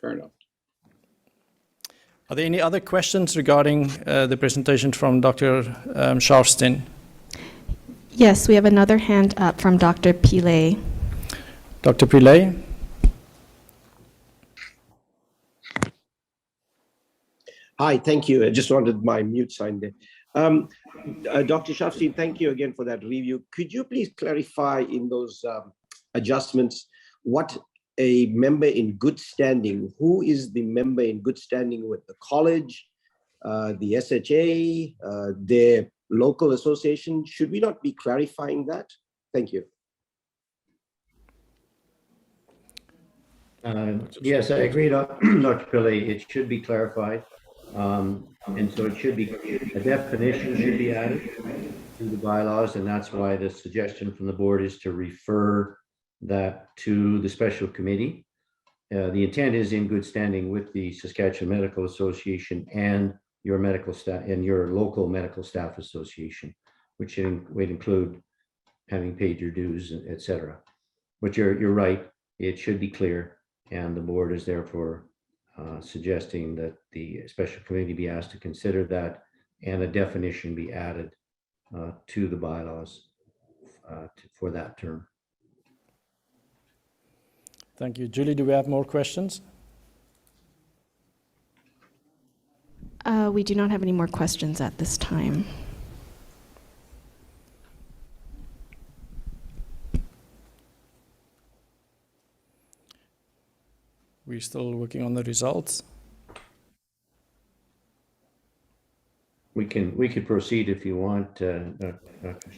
Fair enough. Are there any other questions regarding the presentation from Dr. Sharfstein? Yes, we have another hand up from Dr. Pillay. Dr. Pillay? Hi, thank you. I just wanted my mute sign there. Dr. Sharfstein, thank you again for that review. Could you please clarify in those adjustments what a member in good standing, who is the member in good standing with the college, the SHA, their local association? Should we not be clarifying that? Thank you. Yes, I agree, Dr. Pillay. It should be clarified. And so it should be, a definition should be added to the bylaws, and that's why the suggestion from the board is to refer that to the special committee. The intent is in good standing with the Saskatchewan Medical Association and your medical staff and your local medical staff association, which would include having paid your dues, etc. But you're right, it should be clear, and the board is therefore suggesting that the special committee be asked to consider that and a definition be added to the bylaws for that term. Thank you. Julie, do we have more questions? We do not have any more questions at this time. We're still working on the results. We could proceed if you want, Dr.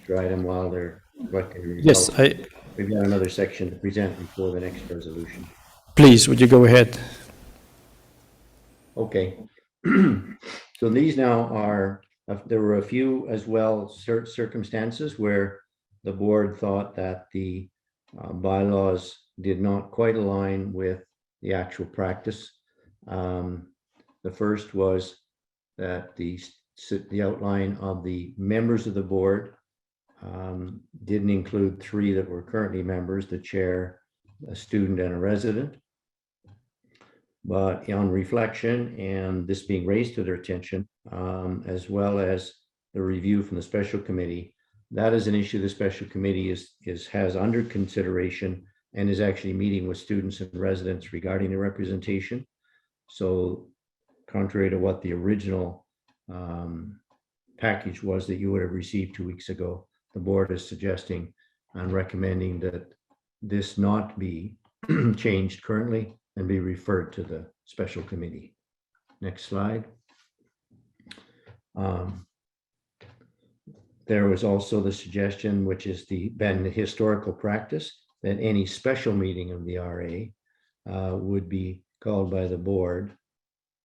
Strydom, while they're collecting the Yes, results. We've got another section to present before the next resolution. Please, would you go ahead? Okay. So these now are, there were a few as well circumstances where the board thought that the bylaws did not quite align with the actual practice. The first was that the outline of the members of the board didn't include 3 that were currently members, the chair, a student, and a resident. But on reflection, and this being raised to their attention, as well as the review from the special committee, that is an issue the special committee has under consideration and is actually meeting with students and residents regarding the representation. So contrary to what the original package was that you would have received 2 weeks ago, the board is suggesting and recommending that this not be changed currently and be referred to the special committee. Next slide. There was also the suggestion, which has been the historical practice, that any special meeting of the RA would be called by the board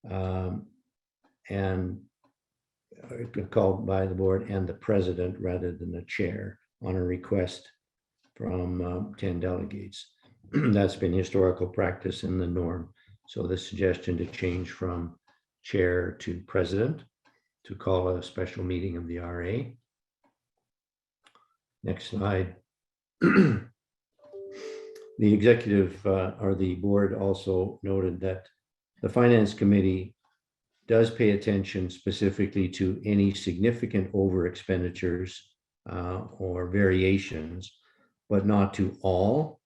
and called by the board and the president rather than the chair on a request from 10 delegates. That's been historical practice and the norm. So the suggestion to change from chair to president to call a special meeting of the RA. Next slide. The executive or the board also noted that the finance committee does pay attention specifically to any significant over expenditures or variations, but not to all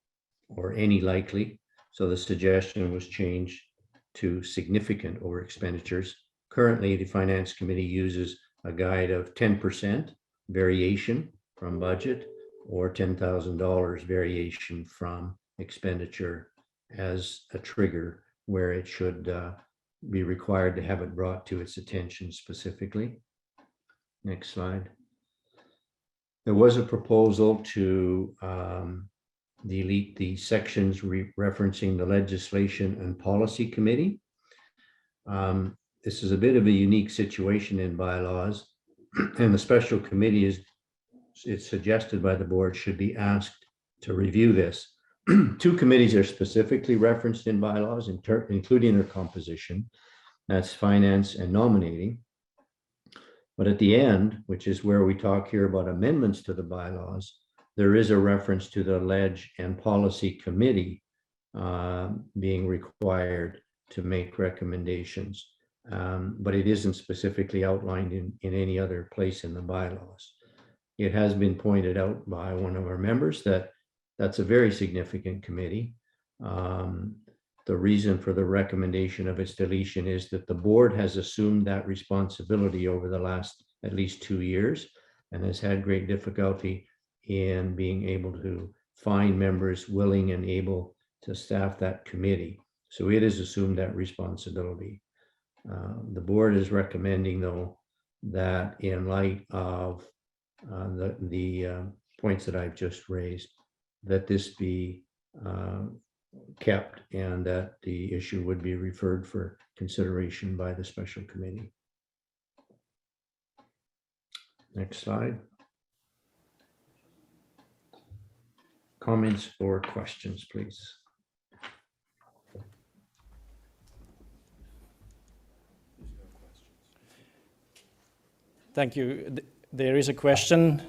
or any likely. So the suggestion was changed to significant over expenditures. Currently, the finance committee uses a guide of 10% variation from budget or $10,000 variation from expenditure as a trigger where it should be required to have it brought to its attention specifically. Next slide. There was a proposal to delete the sections referencing the Legislation and Policy Committee. This is a bit of a unique situation in bylaws, and the special committee is it's suggested by the board, should be asked to review this. Two committees are specifically referenced in bylaws, including their composition. That's finance and nominating. But at the end, which is where we talk here about amendments to the bylaws, there is a reference to the Ledge and Policy Committee being required to make recommendations. But it isn't specifically outlined in any other place in the bylaws. It has been pointed out by one of our members that that's a very significant committee. The reason for the recommendation of its deletion is that the board has assumed that responsibility over the last at least 2 years and has had great difficulty in being able to find members willing and able to staff that committee. So it has assumed that responsibility. The board is recommending, though, that in light of the points that I've just raised, that this be kept and that the issue would be referred for consideration by the special committee. Next slide. Comments or questions, please? Thank you. There is a question.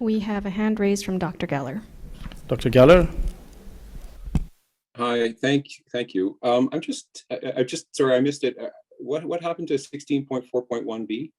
We have a hand raised from Dr. Geller. Dr. Geller? Hi, thank you. I'm just sorry, I missed it. What happened to 16.4.1B?